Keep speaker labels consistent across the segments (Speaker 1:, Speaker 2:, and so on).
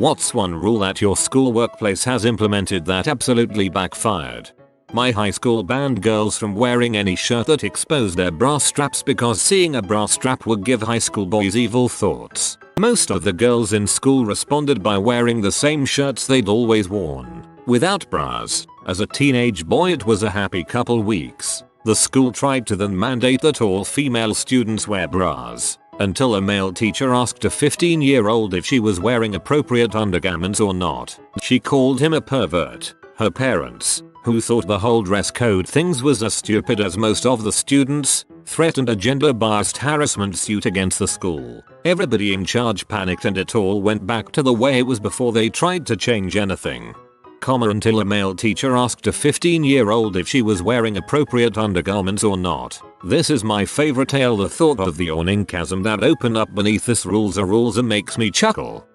Speaker 1: What's one rule that your school workplace has implemented that absolutely backfired? My high school banned girls from wearing any shirt that exposed their bra straps because seeing a bra strap would give high school boys evil thoughts. Most of the girls in school responded by wearing the same shirts they'd always worn, without bras. As a teenage boy, it was a happy couple weeks. The school tried to then mandate that all female students wear bras, until a male teacher asked a 15-year-old if she was wearing appropriate undergarments or not. She called him a pervert. Her parents, who thought the whole dress code things was as stupid as most of the students, threatened a gender-biased harassment suit against the school. Everybody in charge panicked and it all went back to the way it was before they tried to change anything. Until a male teacher asked a 15-year-old if she was wearing appropriate undergarments or not. This is my favorite tale. The thought of the yawning chasm that opened up beneath this rules makes me chuckle.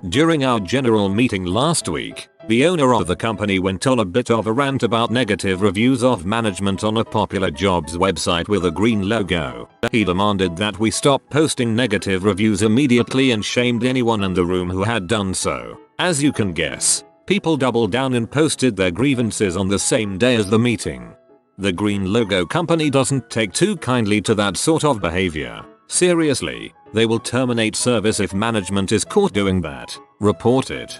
Speaker 1: During our general meeting last week, the owner of the company went on a bit of a rant about negative reviews of management on a popular jobs website with a green logo. He demanded that we stop posting negative reviews immediately and shamed anyone in the room who had done so. As you can guess, people doubled down and posted their grievances on the same day as the meeting. The green logo company doesn't take too kindly to that sort of behavior. Seriously, they will terminate service if management is caught doing that. Report it.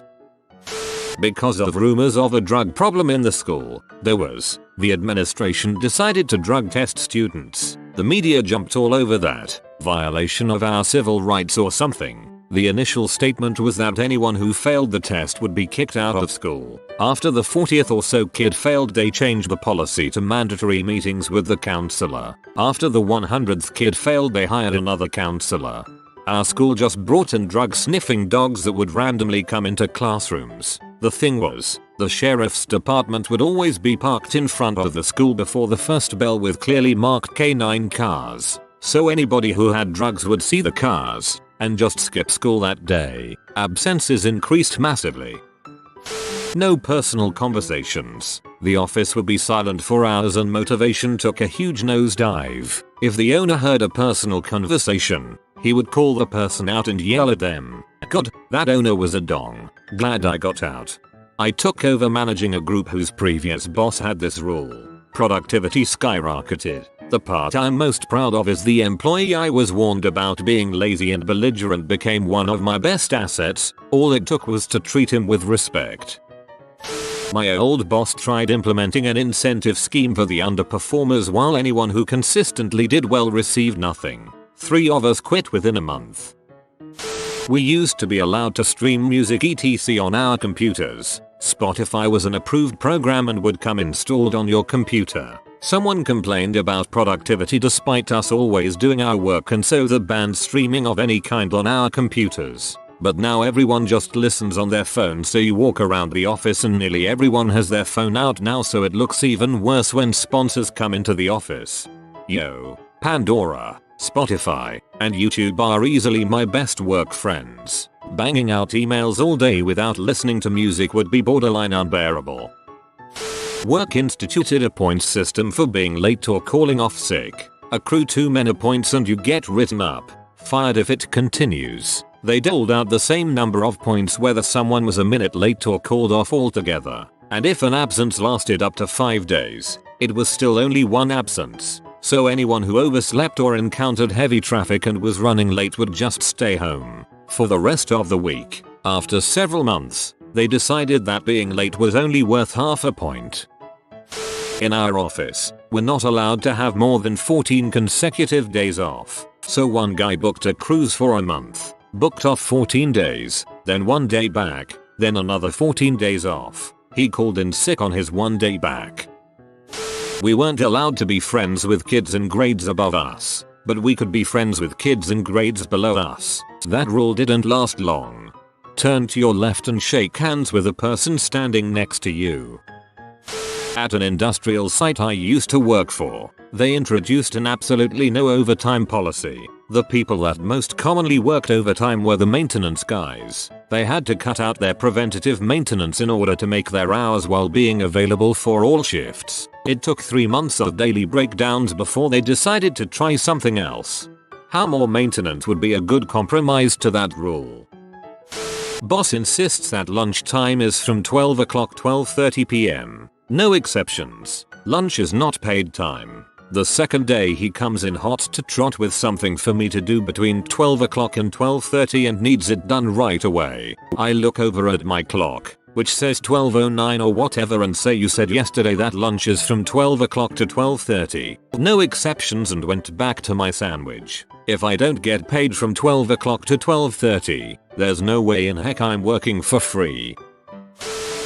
Speaker 1: Because of rumors of a drug problem in the school, the administration decided to drug test students. The media jumped all over that. Violation of our civil rights or something. The initial statement was that anyone who failed the test would be kicked out of school. After the 40th or so kid failed, they changed the policy to mandatory meetings with the counselor. After the 100th kid failed, they hired another counselor. Our school just brought in drug-sniffing dogs that would randomly come into classrooms. The thing was, the sheriff's department would always be parked in front of the school before the first bell with clearly marked K9 cars. So anybody who had drugs would see the cars and just skip school that day. Absences increased massively. No personal conversations. The office would be silent for hours and motivation took a huge nosedive. If the owner heard a personal conversation, he would call the person out and yell at them. God, that owner was a dong. Glad I got out. I took over managing a group whose previous boss had this rule. Productivity skyrocketed. The part I'm most proud of is the employee I was warned about being lazy and belligerent became one of my best assets. All it took was to treat him with respect. My old boss tried implementing an incentive scheme for the underperformers while anyone who consistently did well received nothing. 3 of us quit within a month. We used to be allowed to stream music etc on our computers. Spotify was an approved program and would come installed on your computer. Someone complained about productivity despite us always doing our work, and so they banned streaming of any kind on our computers. But now everyone just listens on their phone, so you walk around the office and nearly everyone has their phone out now, so it looks even worse when sponsors come into the office. Yo, Pandora, Spotify, and YouTube are easily my best work friends. Banging out emails all day without listening to music would be borderline unbearable. Work instituted a points system for being late or calling off sick. Accrue too many points and you get written up, fired if it continues. They doled out the same number of points whether someone was a minute late or called off altogether. And if an absence lasted up to 5 days, it was still only one absence. So anyone who overslept or encountered heavy traffic and was running late would just stay home for the rest of the week. After several months, they decided that being late was only worth half a point. In our office, we're not allowed to have more than 14 consecutive days off. So one guy booked a cruise for a month, booked off 14 days, then 1 day back, then another 14 days off. He called in sick on his 1 day back. We weren't allowed to be friends with kids in grades above us, but we could be friends with kids in grades below us. That rule didn't last long. Turn to your left and shake hands with the person standing next to you. At an industrial site I used to work for, they introduced an absolutely no overtime policy. The people that most commonly worked overtime were the maintenance guys. They had to cut out their preventative maintenance in order to make their hours while being available for all shifts. It took 3 months of daily breakdowns before they decided to try something else. How more maintenance would be a good compromise to that rule? Boss insists that lunchtime is from 12 o'clock 12:30 p.m. No exceptions. Lunch is not paid time. The second day he comes in hot to trot with something for me to do between 12 o'clock and 12:30 and needs it done right away. I look over at my clock, which says 12:09 or whatever, and say, you said yesterday that lunch is from 12 o'clock to 12:30. No exceptions, and went back to my sandwich. If I don't get paid from 12 o'clock to 12:30, there's no way in heck I'm working for free.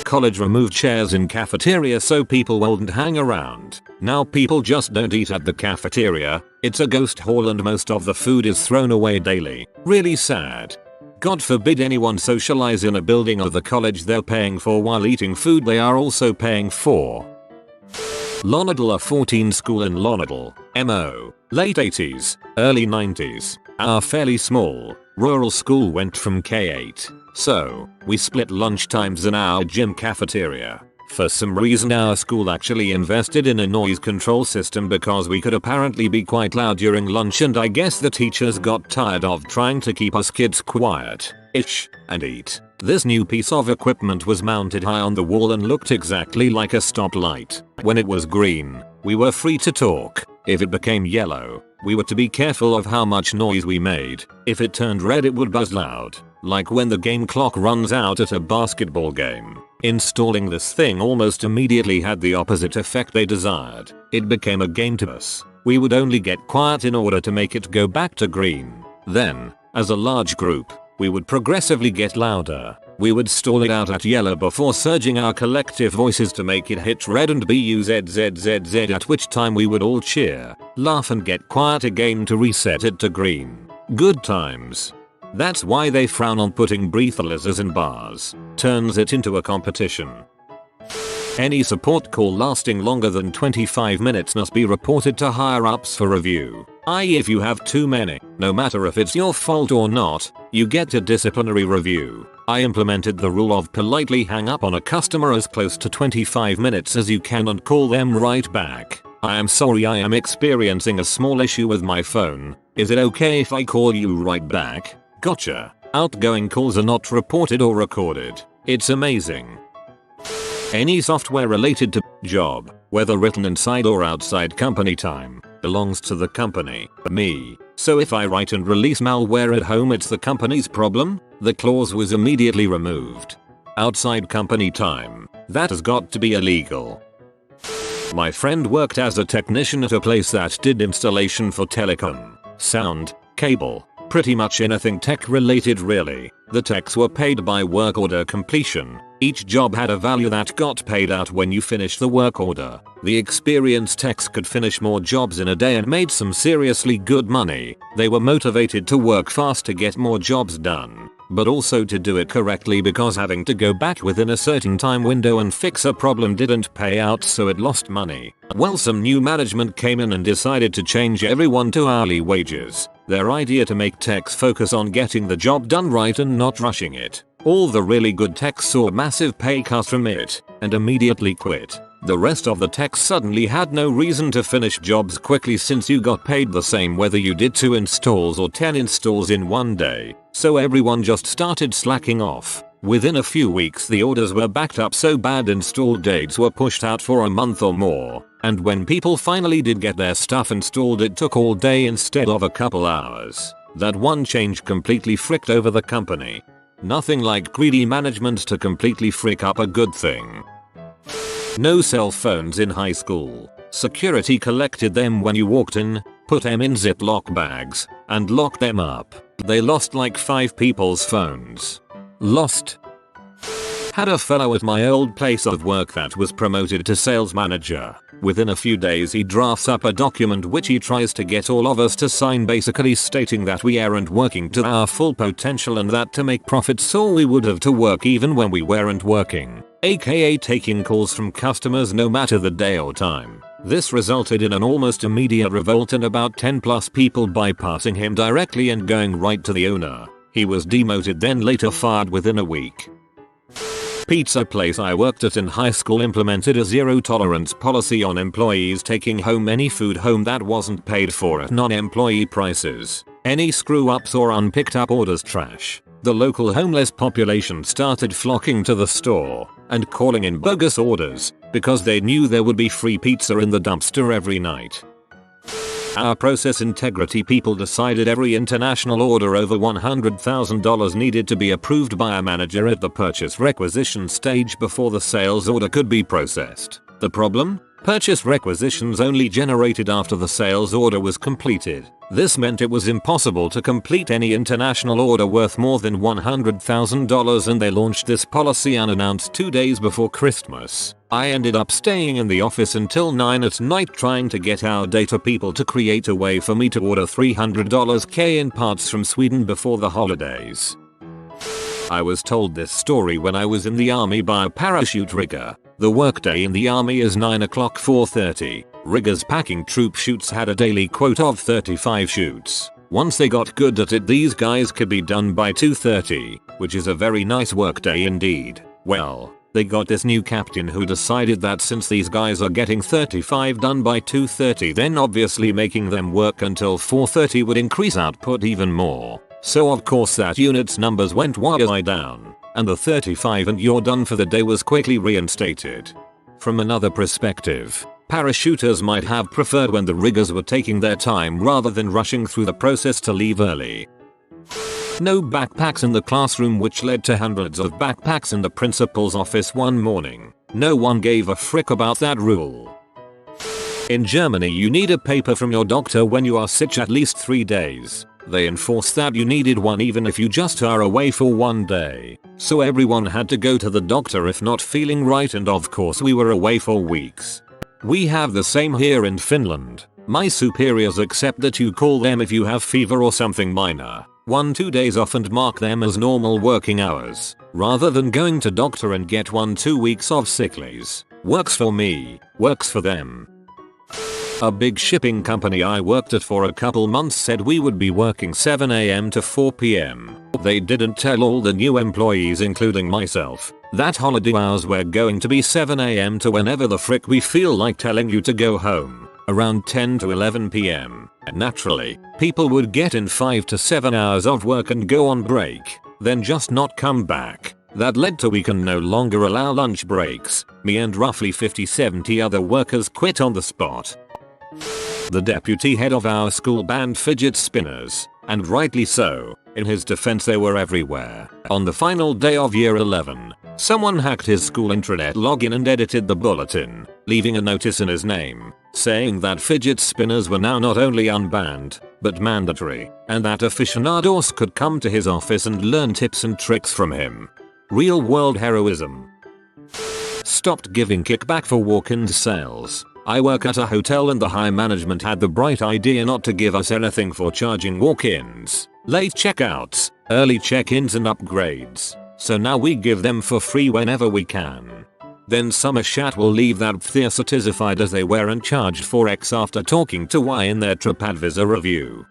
Speaker 1: College removed chairs in cafeteria so people wouldn't hang around. Now people just don't eat at the cafeteria. It's a ghost hall and most of the food is thrown away daily. Really sad. God forbid anyone socialize in a building of the college they're paying for while eating food they are also paying for. Lonadal, a 14 school in Lonadal, MO, late 80s, early 90s. Our fairly small, rural school went from K8, so we split lunch times in our gym cafeteria. For some reason our school actually invested in a noise control system because we could apparently be quite loud during lunch, and I guess the teachers got tired of trying to keep us kids quiet-ish and eat. This new piece of equipment was mounted high on the wall and looked exactly like a stoplight. When it was green, we were free to talk. If it became yellow, we were to be careful of how much noise we made. If it turned red it would buzz loud, like when the game clock runs out at a basketball game. Installing this thing almost immediately had the opposite effect they desired. It became a game to us. We would only get quiet in order to make it go back to green. Then, as a large group, we would progressively get louder. We would stall it out at yellow before surging our collective voices to make it hit red and buzzz, at which time we would all cheer, laugh and get quiet again to reset it to green. Good times. That's why they frown on putting breathalyzers in bars. Turns it into a competition. Any support call lasting longer than 25 minutes must be reported to higher ups for review. I.e., if you have too many, no matter if it's your fault or not, you get a disciplinary review. I implemented the rule of politely hang up on a customer as close to 25 minutes as you can and call them right back. I am sorry, I am experiencing a small issue with my phone. Is it okay if I call you right back? Gotcha. Outgoing calls are not reported or recorded. It's amazing. Any software related to job, whether written inside or outside company time, belongs to the company, me. So if I write and release malware at home, it's the company's problem? The clause was immediately removed. Outside company time, that has got to be illegal. My friend worked as a technician at a place that did installation for telecom, sound, cable, pretty much anything tech related really. The techs were paid by work order completion. Each job had a value that got paid out when you finished the work order. The experienced techs could finish more jobs in a day and made some seriously good money. They were motivated to work fast to get more jobs done, but also to do it correctly because having to go back within a certain time window and fix a problem didn't pay out, so it lost money. Well, some new management came in and decided to change everyone to hourly wages. Their idea to make techs focus on getting the job done right and not rushing it. All the really good techs saw a massive pay cut from it and immediately quit. The rest of the techs suddenly had no reason to finish jobs quickly since you got paid the same whether you did 2 installs or 10 installs in one day. So everyone just started slacking off. Within a few weeks the orders were backed up so bad install dates were pushed out for a month or more. And when people finally did get their stuff installed, it took all day instead of a couple hours. That one change completely fricked over the company. Nothing like greedy management to completely frick up a good thing. No cell phones in high school. Security collected them when you walked in, put them in Ziploc bags, and locked them up. They lost like 5 people's phones. Lost. Had a fellow at my old place of work that was promoted to sales manager. Within a few days he drafts up a document which he tries to get all of us to sign, basically stating that we aren't working to our full potential and that to make profits so we would have to work even when we weren't working, aka taking calls from customers no matter the day or time. This resulted in an almost immediate revolt and about 10 plus people bypassing him directly and going right to the owner. He was demoted, then later fired within a week. Pizza place I worked at in high school implemented a zero tolerance policy on employees taking home any food home that wasn't paid for at non-employee prices. Any screw ups or unpicked up orders trash. The local homeless population started flocking to the store and calling in bogus orders because they knew there would be free pizza in the dumpster every night. Our process integrity people decided every international order over $100,000 needed to be approved by a manager at the purchase requisition stage before the sales order could be processed. The problem? Purchase requisitions only generated after the sales order was completed. This meant it was impossible to complete any international order worth more than $100,000, and they launched this policy unannounced 2 days before Christmas. I ended up staying in the office until 9 at night trying to get our data people to create a way for me to order $300K in parts from Sweden before the holidays. I was told this story when I was in the army by a parachute rigger. The workday in the army is 9 o'clock 4:30. Riggers packing troop chutes had a daily quota of 35 chutes. Once they got good at it, these guys could be done by 2:30, which is a very nice workday indeed. Well, they got this new captain who decided that since these guys are getting 35 done by 2:30, then obviously making them work until 4:30 would increase output even more. So of course that unit's numbers went way down, and the 35 and you're done for the day was quickly reinstated. From another perspective, parachuters might have preferred when the riggers were taking their time rather than rushing through the process to leave early. No backpacks in the classroom, which led to hundreds of backpacks in the principal's office one morning. No one gave a frick about that rule. In Germany, you need a paper from your doctor when you are sick at least 3 days. They enforced that you needed one even if you just are away for 1 day. So everyone had to go to the doctor if not feeling right, and of course we were away for weeks. We have the same here in Finland. My superiors accept that you call them if you have fever or something minor. 1-2 days off and mark them as normal working hours, rather than going to doctor and get 1-2 weeks of sick leaves. Works for me, works for them. A big shipping company I worked at for a couple months said we would be working 7 AM to 4 PM. They didn't tell all the new employees, including myself, that holiday hours were going to be 7 AM to whenever the frick we feel like telling you to go home, around 10 to 11 PM. Naturally, people would get in 5 to 7 hours of work and go on break, then just not come back. That led to we can no longer allow lunch breaks. Me and roughly 50-70 other workers quit on the spot. The deputy head of our school banned fidget spinners, and rightly so. In his defense, they were everywhere. On the final day of year 11, someone hacked his school intranet login and edited the bulletin, leaving a notice in his name, saying that fidget spinners were now not only unbanned, but mandatory, and that aficionados could come to his office and learn tips and tricks from him. Real world heroism. Stopped giving kickback for walk-in sales. I work at a hotel and the high management had the bright idea not to give us anything for charging walk-ins, late checkouts, early check-ins and upgrades. So now we give them for free whenever we can. Then some shat will leave that certified as they were and charged for X after talking to Y in their TripAdvisor review.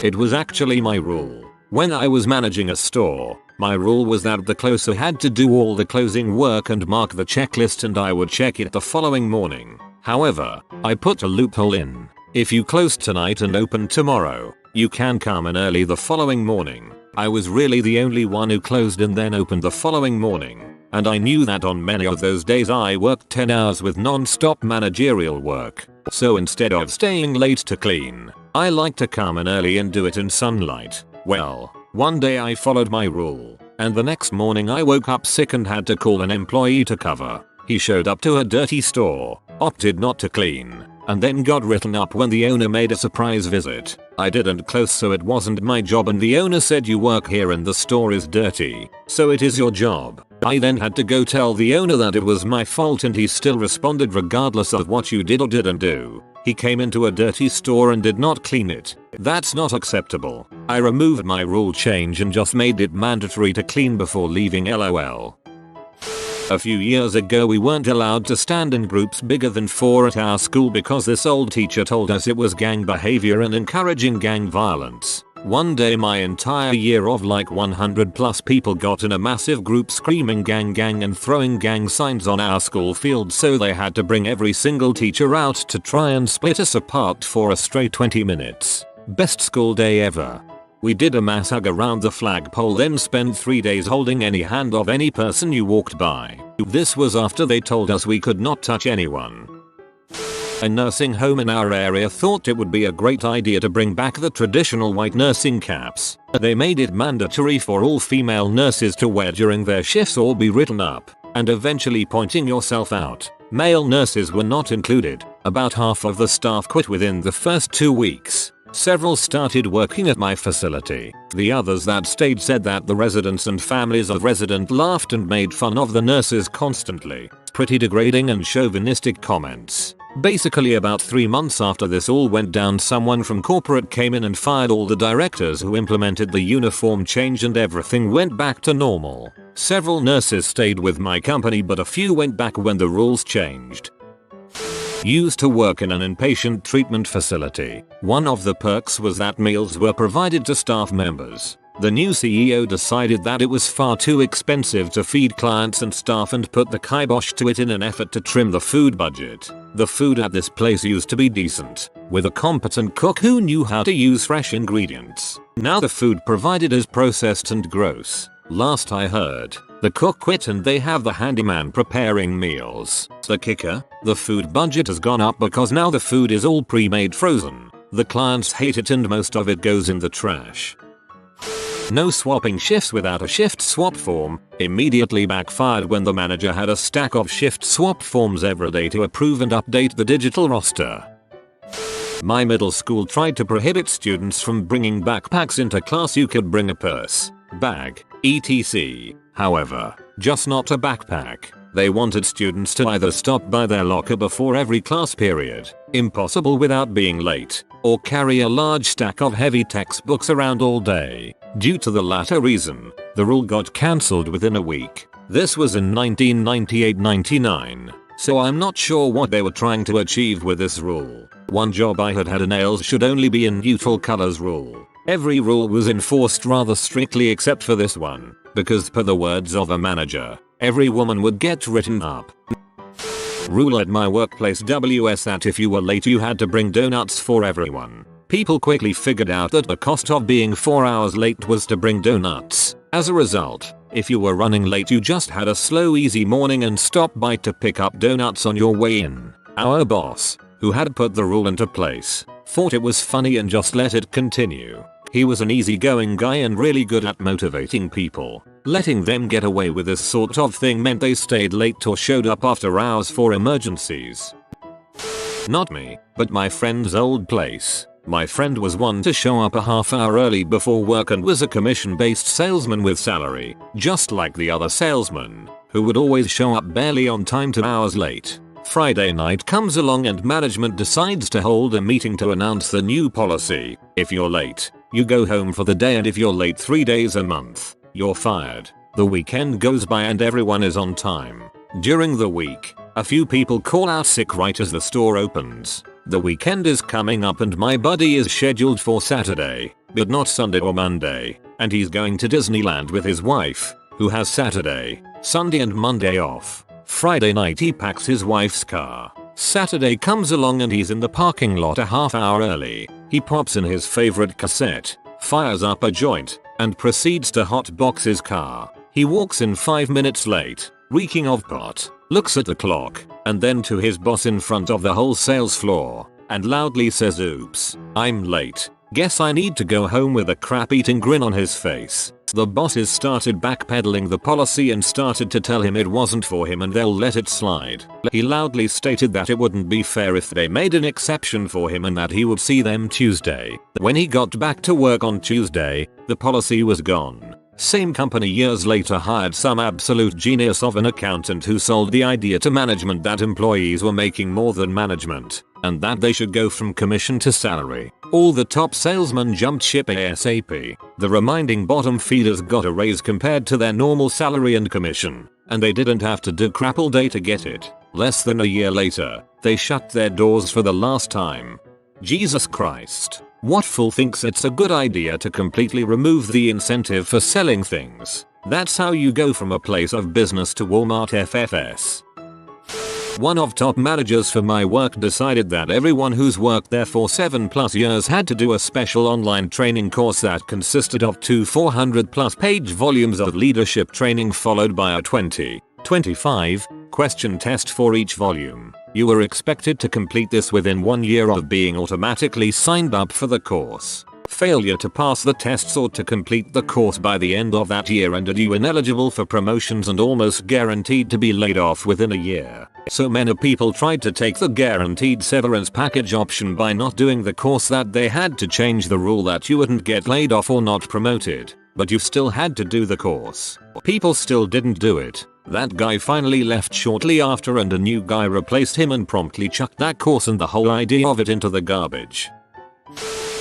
Speaker 1: It was actually my rule. When I was managing a store, my rule was that the closer had to do all the closing work and mark the checklist, and I would check it the following morning. However, I put a loophole in. If you close tonight and open tomorrow, you can come in early the following morning. I was really the only one who closed and then opened the following morning, and I knew that on many of those days I worked 10 hours with non-stop managerial work. So instead of staying late to clean, I like to come in early and do it in sunlight. Well, one day I followed my rule, and the next morning I woke up sick and had to call an employee to cover. He showed up to a dirty store, opted not to clean, and then got written up when the owner made a surprise visit. I didn't close, so it wasn't my job, and the owner said, "You work here and the store is dirty, so it is your job." I then had to go tell the owner that it was my fault, and he still responded, "Regardless of what you did or didn't do, he came into a dirty store and did not clean it. That's not acceptable." I removed my rule change and just made it mandatory to clean before leaving, LOL. A few years ago we weren't allowed to stand in groups bigger than 4 at our school because this old teacher told us it was gang behavior and encouraging gang violence. One day my entire year of like 100 plus people got in a massive group screaming gang gang and throwing gang signs on our school field, so they had to bring every single teacher out to try and split us apart for a straight 20 minutes. Best school day ever. We did a mass hug around the flagpole, then spent 3 days holding any hand of any person you walked by. This was after they told us we could not touch anyone. A nursing home in our area thought it would be a great idea to bring back the traditional white nursing caps. They made it mandatory for all female nurses to wear during their shifts or be written up, and eventually pointing yourself out. Male nurses were not included. About half of the staff quit within the first 2 weeks. Several started working at my facility. The others that stayed said that the residents and families of residents laughed and made fun of the nurses constantly. Pretty degrading and chauvinistic comments. Basically about 3 months after this all went down, someone from corporate came in and fired all the directors who implemented the uniform change, and everything went back to normal. Several nurses stayed with my company, but a few went back when the rules changed. Used to work in an inpatient treatment facility. One of the perks was that meals were provided to staff members. The new CEO decided that it was far too expensive to feed clients and staff and put the kibosh to it in an effort to trim the food budget. The food at this place used to be decent, with a competent cook who knew how to use fresh ingredients. Now the food provided is processed and gross. Last I heard, the cook quit and they have the handyman preparing meals. The kicker? The food budget has gone up because now the food is all pre-made frozen. The clients hate it and most of it goes in the trash. No swapping shifts without a shift swap form. Immediately backfired when the manager had a stack of shift swap forms every day to approve and update the digital roster. My middle school tried to prohibit students from bringing backpacks into class. You could bring a purse, bag, etc. However, just not a backpack. They wanted students to either stop by their locker before every class period, impossible without being late, or carry a large stack of heavy textbooks around all day. Due to the latter reason, the rule got cancelled within a week. This was in 1998-99, so I'm not sure what they were trying to achieve with this rule. One job I had a nails should only be in neutral colors rule. Every rule was enforced rather strictly except for this one, because per the words of a manager, every woman would get written up. Rule at my workplace WS that if you were late you had to bring donuts for everyone. People quickly figured out that the cost of being 4 hours late was to bring donuts. As a result, if you were running late you just had a slow easy morning and stopped by to pick up donuts on your way in. Our boss, who had put the rule into place, thought it was funny and just let it continue. He was an easygoing guy and really good at motivating people. Letting them get away with this sort of thing meant they stayed late or showed up after hours for emergencies. Not me, but my friend's old place. My friend was one to show up a half hour early before work and was a commission-based salesman with salary, just like the other salesmen, who would always show up barely on time to hours late. Friday night comes along and management decides to hold a meeting to announce the new policy. If you're late, you go home for the day, and if you're late 3 days a month, you're fired. The weekend goes by and everyone is on time. During the week, a few people call out sick right as the store opens. The weekend is coming up and my buddy is scheduled for Saturday, but not Sunday or Monday, and he's going to Disneyland with his wife, who has Saturday, Sunday and Monday off. Friday night he packs his wife's car. Saturday comes along and he's in the parking lot a half hour early. He pops in his favorite cassette, fires up a joint, and proceeds to hotbox his car. He walks in 5 minutes late, reeking of pot, looks at the clock, and then to his boss in front of the whole sales floor, and loudly says, "Oops, I'm late. Guess I need to go home," with a crap-eating grin on his face. The bosses started backpedaling the policy and started to tell him it wasn't for him and they'll let it slide. He loudly stated that it wouldn't be fair if they made an exception for him and that he would see them Tuesday. When he got back to work on Tuesday, the policy was gone. Same company years later hired some absolute genius of an accountant who sold the idea to management that employees were making more than management, and that they should go from commission to salary. All the top salesmen jumped ship ASAP. The remaining bottom feeders got a raise compared to their normal salary and commission, and they didn't have to do crap all day to get it. Less than a year later, they shut their doors for the last time. Jesus Christ. What fool thinks it's a good idea to completely remove the incentive for selling things? That's how you go from a place of business to Walmart FFS. One of top managers for my work decided that everyone who's worked there for 7+ years had to do a special online training course that consisted of two 400+ page volumes of leadership training followed by a 25 question test for each volume. You were expected to complete this within 1 year of being automatically signed up for the course. Failure to pass the tests or to complete the course by the end of that year rendered you ineligible for promotions and almost guaranteed to be laid off within a year. So many people tried to take the guaranteed severance package option by not doing the course that they had to change the rule that you wouldn't get laid off or not promoted, but you still had to do the course. People still didn't do it. That guy finally left shortly after and a new guy replaced him and promptly chucked that course and the whole idea of it into the garbage.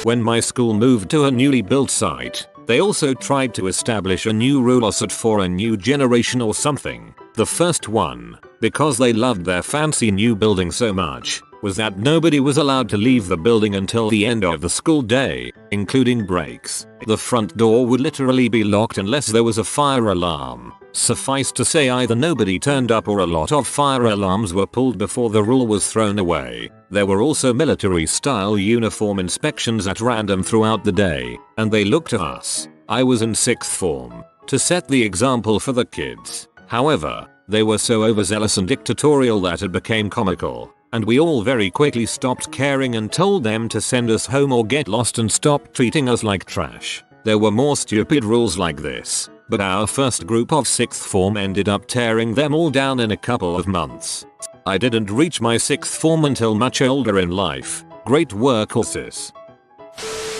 Speaker 1: When my school moved to a newly built site, they also tried to establish a new rule or set for a new generation or something. The first one, because they loved their fancy new building so much, was that nobody was allowed to leave the building until the end of the school day, including breaks. The front door would literally be locked unless there was a fire alarm. Suffice to say either nobody turned up or a lot of fire alarms were pulled before the rule was thrown away. There were also military-style uniform inspections at random throughout the day, and they looked to us, I was in 6th form, to set the example for the kids. However, they were so overzealous and dictatorial that it became comical, and we all very quickly stopped caring and told them to send us home or get lost and stop treating us like trash. There were more stupid rules like this, but our first group of 6th form ended up tearing them all down in a couple of months. I didn't reach my 6th form until much older in life. Great work, horses.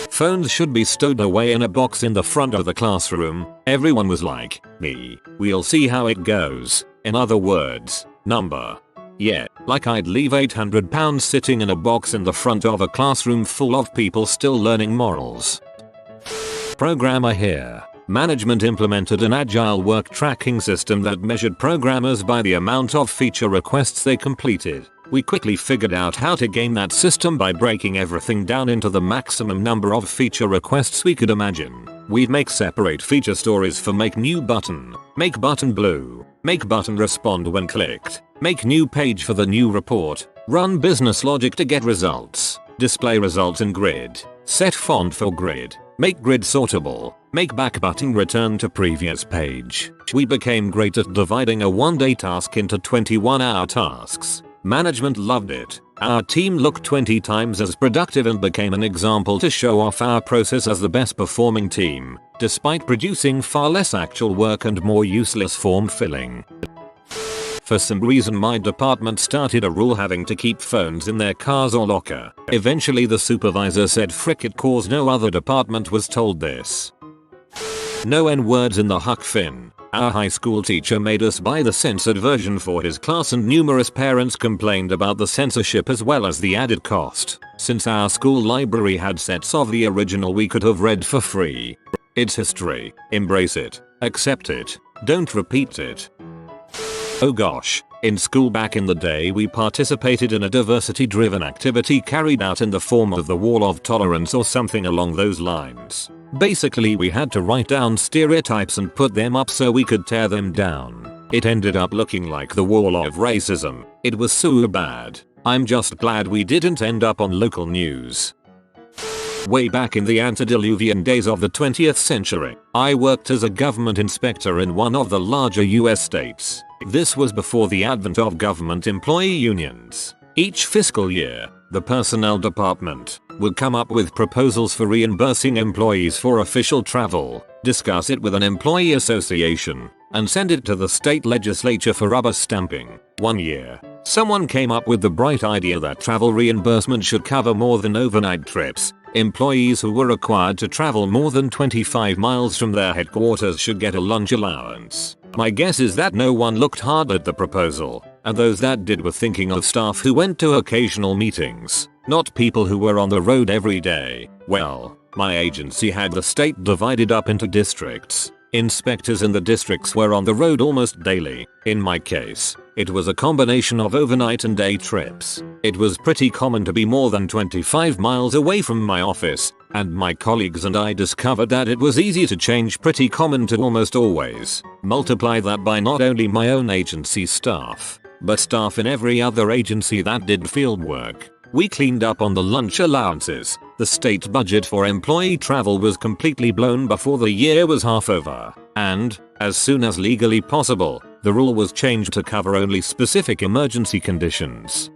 Speaker 1: Phones should be stowed away in a box in the front of the classroom. Everyone was like, me, we'll see how it goes. In other words, number. Yeah, like I'd leave 800 pounds sitting in a box in the front of a classroom full of people still learning morals. Programmer here. Management implemented an agile work tracking system that measured programmers by the amount of feature requests they completed. We quickly figured out how to game that system by breaking everything down into the maximum number of feature requests we could imagine. We'd make separate feature stories for make new button, make button blue, make button respond when clicked, make new page for the new report, run business logic to get results, display results in grid, set font for grid, make grid sortable, make back button return to previous page. We became great at dividing a one-day task into 21-hour tasks. Management loved it. Our team looked 20 times as productive and became an example to show off our process as the best performing team, despite producing far less actual work and more useless form filling. For some reason my department started a rule having to keep phones in their cars or locker. Eventually the supervisor said frick it cause no other department was told this. No N-words in the Huck Finn. Our high school teacher made us buy the censored version for his class and numerous parents complained about the censorship as well as the added cost. Since our school library had sets of the original we could have read for free. It's history. Embrace it. Accept it. Don't repeat it. Oh gosh. In school back in the day we participated in a diversity-driven activity carried out in the form of the Wall of Tolerance or something along those lines. Basically we had to write down stereotypes and put them up so we could tear them down. It ended up looking like the wall of racism. It was so bad. I'm just glad we didn't end up on local news. Way back in the antediluvian days of the 20th century, I worked as a government inspector in one of the larger US states. This was before the advent of government employee unions. Each fiscal year, the personnel department would come up with proposals for reimbursing employees for official travel, discuss it with an employee association, and send it to the state legislature for rubber stamping. One year, someone came up with the bright idea that travel reimbursement should cover more than overnight trips. Employees who were required to travel more than 25 miles from their headquarters should get a lunch allowance. My guess is that no one looked hard at the proposal, and those that did were thinking of staff who went to occasional meetings, not people who were on the road every day. Well, my agency had the state divided up into districts. Inspectors in the districts were on the road almost daily. In my case, it was a combination of overnight and day trips. It was pretty common to be more than 25 miles away from my office, and my colleagues and I discovered that it was easy to change pretty common to almost always. Multiply that by not only my own agency staff, but staff in every other agency that did field work. We cleaned up on the lunch allowances. The state budget for employee travel was completely blown before the year was half over. And, as soon as legally possible, the rule was changed to cover only specific emergency conditions.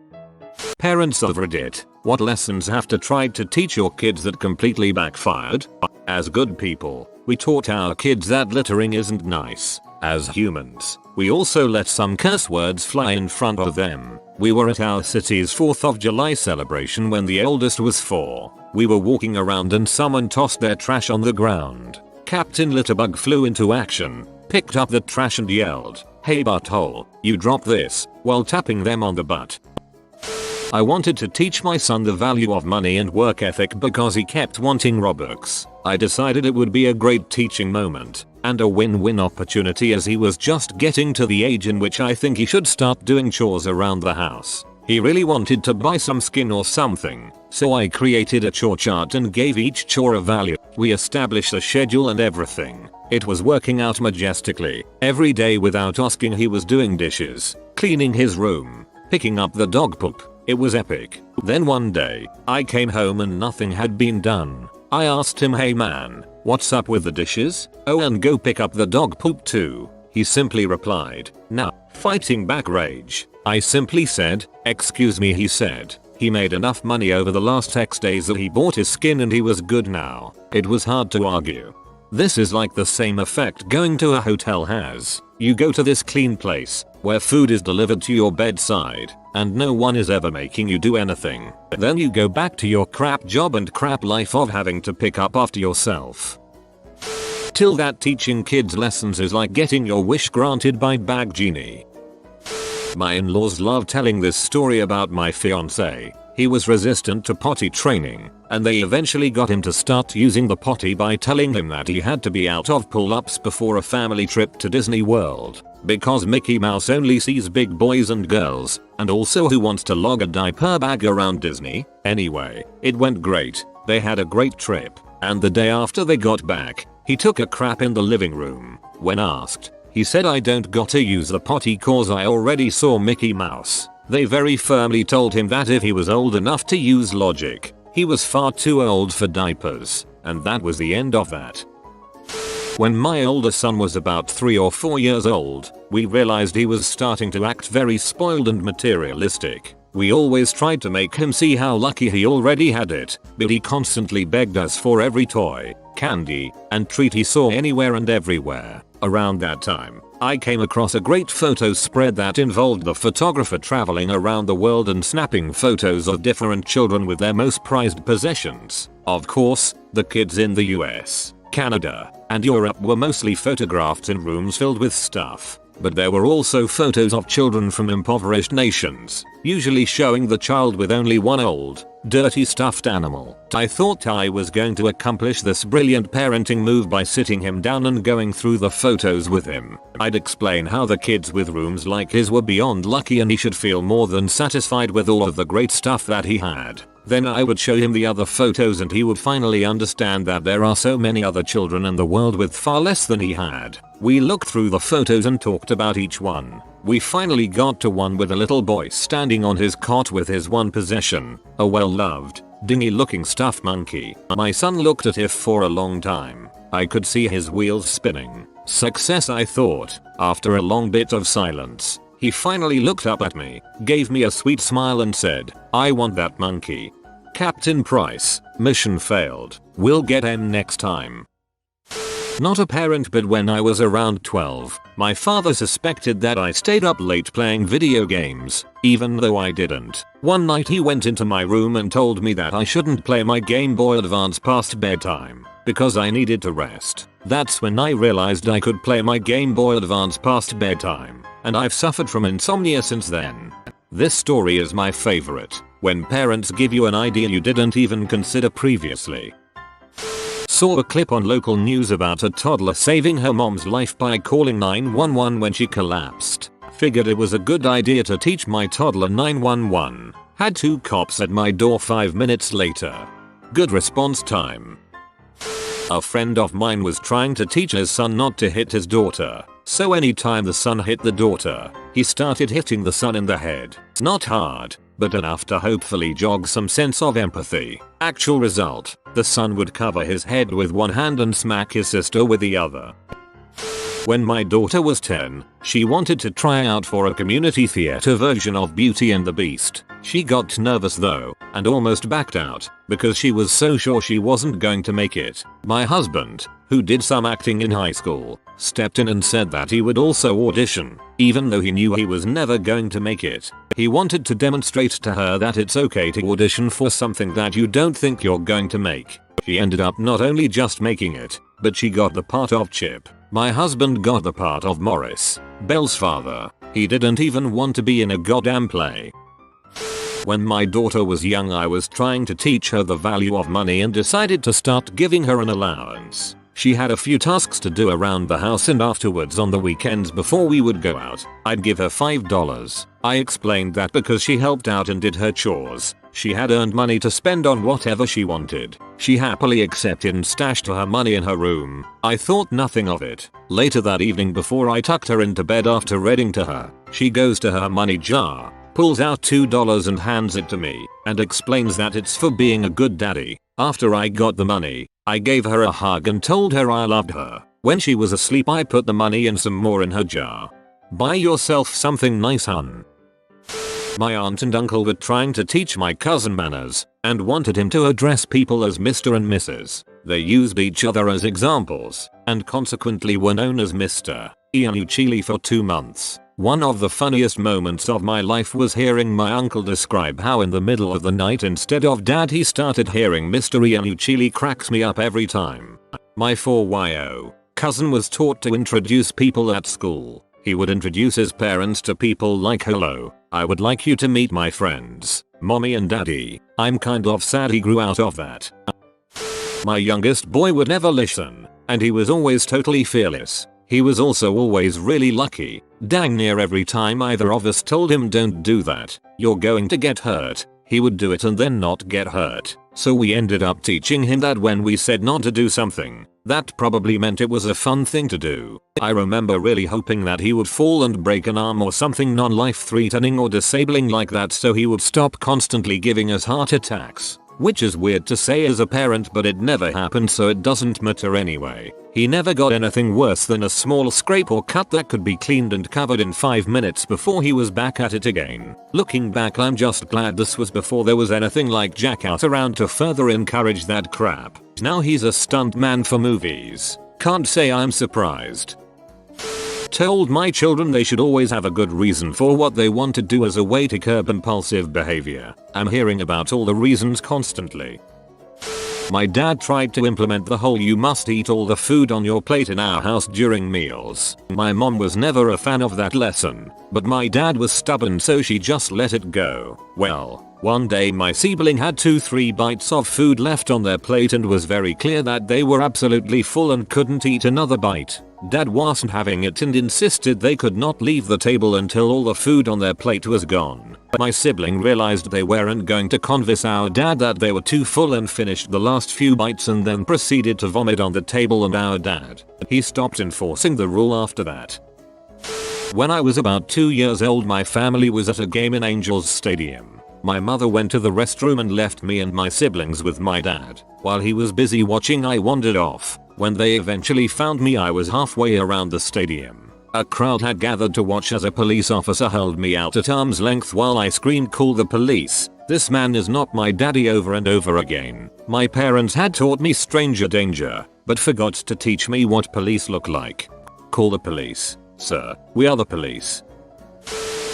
Speaker 1: Parents of Reddit, what lessons have to try to teach your kids that completely backfired? As good people, we taught our kids that littering isn't nice. As humans, we also let some curse words fly in front of them. We were at our city's 4th of July celebration when the oldest was 4. We were walking around and someone tossed their trash on the ground. Captain Litterbug flew into action, picked up the trash and yelled, "Hey butthole, you drop this," while tapping them on the butt. I wanted to teach my son the value of money and work ethic because he kept wanting Robux. I decided it would be a great teaching moment and a win-win opportunity as he was just getting to the age in which I think he should start doing chores around the house. He really wanted to buy some skin or something, so I created a chore chart and gave each chore a value. We established a schedule and everything. It was working out majestically. Every day without asking he was doing dishes, cleaning his room, picking up the dog poop. It was epic. Then one day, I came home and nothing had been done. I asked him, "Hey man, what's up with the dishes? Oh, and go pick up the dog poop too." He simply replied, "Nah." Fighting back rage, I simply said, "Excuse me," he said. He made enough money over the last X days that he bought his skin and he was good now. It was hard to argue. This is like the same effect going to a hotel has. You go to this clean place, where food is delivered to your bedside, and no one is ever making you do anything. Then you go back to your crap job and crap life of having to pick up after yourself. Till that teaching kids lessons is like getting your wish granted by Bag Genie. My in-laws love telling this story about my fiance. He was resistant to potty training, and they eventually got him to start using the potty by telling him that he had to be out of pull-ups before a family trip to Disney World, because Mickey Mouse only sees big boys and girls, and also who wants to lug a diaper bag around Disney. Anyway, it went great. They had a great trip, and the day after they got back, he took a crap in the living room. When asked, he said, "I don't gotta use the potty cause I already saw Mickey Mouse." They very firmly told him that if he was old enough to use logic, he was far too old for diapers, and that was the end of that. When my older son was about 3 or 4 years old, we realized he was starting to act very spoiled and materialistic. We always tried to make him see how lucky he already had it, but he constantly begged us for every toy, candy, and treat he saw anywhere and everywhere. Around that time, I came across a great photo spread that involved the photographer traveling around the world and snapping photos of different children with their most prized possessions. Of course, the kids in the US, Canada, and Europe were mostly photographed in rooms filled with stuff. But there were also photos of children from impoverished nations, usually showing the child with only one old, dirty stuffed animal. I thought I was going to accomplish this brilliant parenting move by sitting him down and going through the photos with him. I'd explain how the kids with rooms like his were beyond lucky and he should feel more than satisfied with all of the great stuff that he had. Then I would show him the other photos and he would finally understand that there are so many other children in the world with far less than he had. We looked through the photos and talked about each one. We finally got to one with a little boy standing on his cot with his one possession, a well-loved, dingy-looking stuffed monkey. My son looked at it for a long time. I could see his wheels spinning. Success, I thought. After a long bit of silence, he finally looked up at me, gave me a sweet smile and said, "I want that monkey." Captain Price, mission failed. We'll get him next time. Not a parent, but when I was around 12, my father suspected that I stayed up late playing video games, even though I didn't. One night he went into my room and told me that I shouldn't play my Game Boy Advance past bedtime, because I needed to rest. That's when I realized I could play my Game Boy Advance past bedtime, and I've suffered from insomnia since then. This story is my favorite, when parents give you an idea you didn't even consider previously. Saw a clip on local news about a toddler saving her mom's life by calling 911 when she collapsed. Figured it was a good idea to teach my toddler 911. Had 2 cops at my door 5 minutes later. Good response time. A friend of mine was trying to teach his son not to hit his daughter. So anytime the son hit the daughter, he started hitting the son in the head. Not hard, but enough to hopefully jog some sense of empathy. Actual result, the son would cover his head with one hand and smack his sister with the other. When my daughter was 10, she wanted to try out for a community theater version of Beauty and the Beast. She got nervous though, and almost backed out, because she was so sure she wasn't going to make it. My husband, who did some acting in high school, stepped in and said that he would also audition, even though he knew he was never going to make it. He wanted to demonstrate to her that it's okay to audition for something that you don't think you're going to make. She ended up not only just making it, but she got the part of Chip. My husband got the part of Morris, Belle's father. He didn't even want to be in a goddamn play. When my daughter was young, I was trying to teach her the value of money and decided to start giving her an allowance. She had a few tasks to do around the house, and afterwards on the weekends before we would go out, I'd give her $5. I explained that because she helped out and did her chores, she had earned money to spend on whatever she wanted. She happily accepted and stashed her money in her room. I thought nothing of it. Later that evening, before I tucked her into bed after reading to her, she goes to her money jar, pulls out $2 and hands it to me, and explains that it's for being a good daddy. After I got the money, I gave her a hug and told her I loved her. When she was asleep, I put the money and some more in her jar. Buy yourself something nice, hun. My aunt and uncle were trying to teach my cousin manners and wanted him to address people as Mr. and Mrs. They used each other as examples and consequently were known as Mr. Iannucci for 2 months. One of the funniest moments of my life was hearing my uncle describe how in the middle of the night, instead of dad, he started hearing Mr. Iannucci. Cracks me up every time. My 4yo cousin was taught to introduce people at school. He would introduce his parents to people like, "Hello, I would like you to meet my friends, mommy and daddy." I'm kind of sad he grew out of that. My youngest boy would never listen, and he was always totally fearless. He was also always really lucky. Dang near every time either of us told him don't do that, you're going to get hurt, he would do it and then not get hurt. So we ended up teaching him that when we said not to do something, that probably meant it was a fun thing to do. I remember really hoping that he would fall and break an arm or something non-life threatening or disabling like that, so he would stop constantly giving us heart attacks. Which is weird to say as a parent, but it never happened, so it doesn't matter anyway. He never got anything worse than a small scrape or cut that could be cleaned and covered in 5 minutes before he was back at it again. Looking back, I'm just glad this was before there was anything like Jack out around to further encourage that crap. Now he's a stuntman for movies. Can't say I'm surprised. Told my children they should always have a good reason for what they want to do as a way to curb impulsive behavior. I'm hearing about all the reasons constantly. My dad tried to implement the whole "you must eat all the food on your plate" in our house during meals. My mom was never a fan of that lesson, but my dad was stubborn, so she just let it go. Well, one day my sibling had 2-3 bites of food left on their plate and was very clear that they were absolutely full and couldn't eat another bite. Dad wasn't having it and insisted they could not leave the table until all the food on their plate was gone. My sibling realized they weren't going to convince our dad that they were too full and finished the last few bites and then proceeded to vomit on the table and our dad. He stopped enforcing the rule after that. When I was about 2 years old, my family was at a game in Angels Stadium. My mother went to the restroom and left me and my siblings with my dad. While he was busy watching, I wandered off. When they eventually found me, I was halfway around the stadium. A crowd had gathered to watch as a police officer held me out at arm's length while I screamed, "Call the police. This man is not my daddy," over and over again. My parents had taught me stranger danger, but forgot to teach me what police look like. "Call the police, sir. We are the police."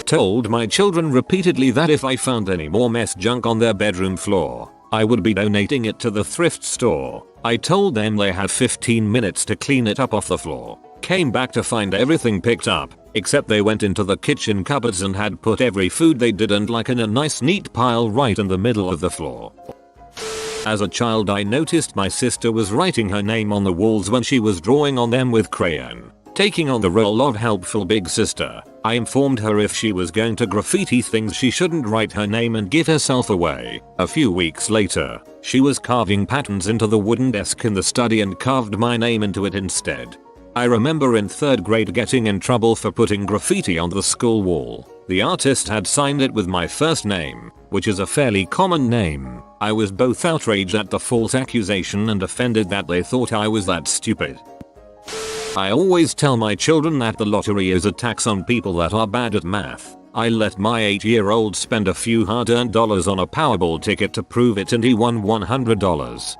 Speaker 1: Told my children repeatedly that if I found any more mess junk on their bedroom floor, I would be donating it to the thrift store. I told them they had 15 minutes to clean it up off the floor. Came back to find everything picked up, except they went into the kitchen cupboards and had put every food they didn't like in a nice neat pile right in the middle of the floor. As a child, I noticed my sister was writing her name on the walls when she was drawing on them with crayon. Taking on the role of helpful big sister, I informed her if she was going to graffiti things she shouldn't write her name and give herself away. A few weeks later, she was carving patterns into the wooden desk in the study and carved my name into it instead. I remember in 3rd grade getting in trouble for putting graffiti on the school wall. The artist had signed it with my first name, which is a fairly common name. I was both outraged at the false accusation and offended that they thought I was that stupid. I always tell my children that the lottery is a tax on people that are bad at math. I let my 8-year-old spend a few hard-earned dollars on a Powerball ticket to prove it and he won $100.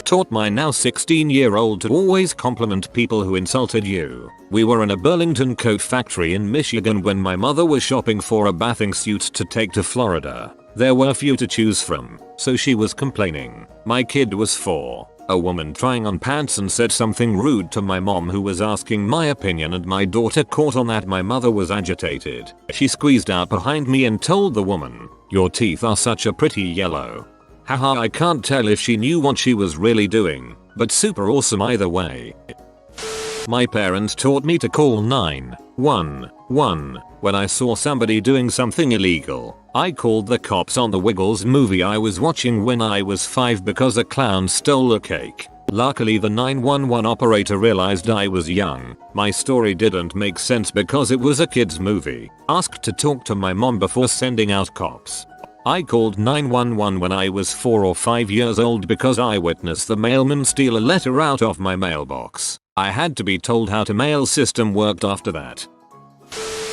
Speaker 1: Taught my now 16-year-old to always compliment people who insulted you. We were in a Burlington coat factory in Michigan when my mother was shopping for a bathing suit to take to Florida. There were few to choose from, so she was complaining. My kid was 4. A woman trying on pants and said something rude to my mom who was asking my opinion, and my daughter caught on that. My mother was agitated. She squeezed out behind me and told the woman, "Your teeth are such a pretty yellow." Haha, I can't tell if she knew what she was really doing, but super awesome either way. My parents taught me to call 911 when I saw somebody doing something illegal. I called the cops on the Wiggles movie I was watching when I was 5 because a clown stole a cake. Luckily the 911 operator realized I was young. My story didn't make sense because it was a kids movie. Asked to talk to my mom before sending out cops. I called 911 when I was 4 or 5 years old because I witnessed the mailman steal a letter out of my mailbox. I had to be told how the mail system worked after that.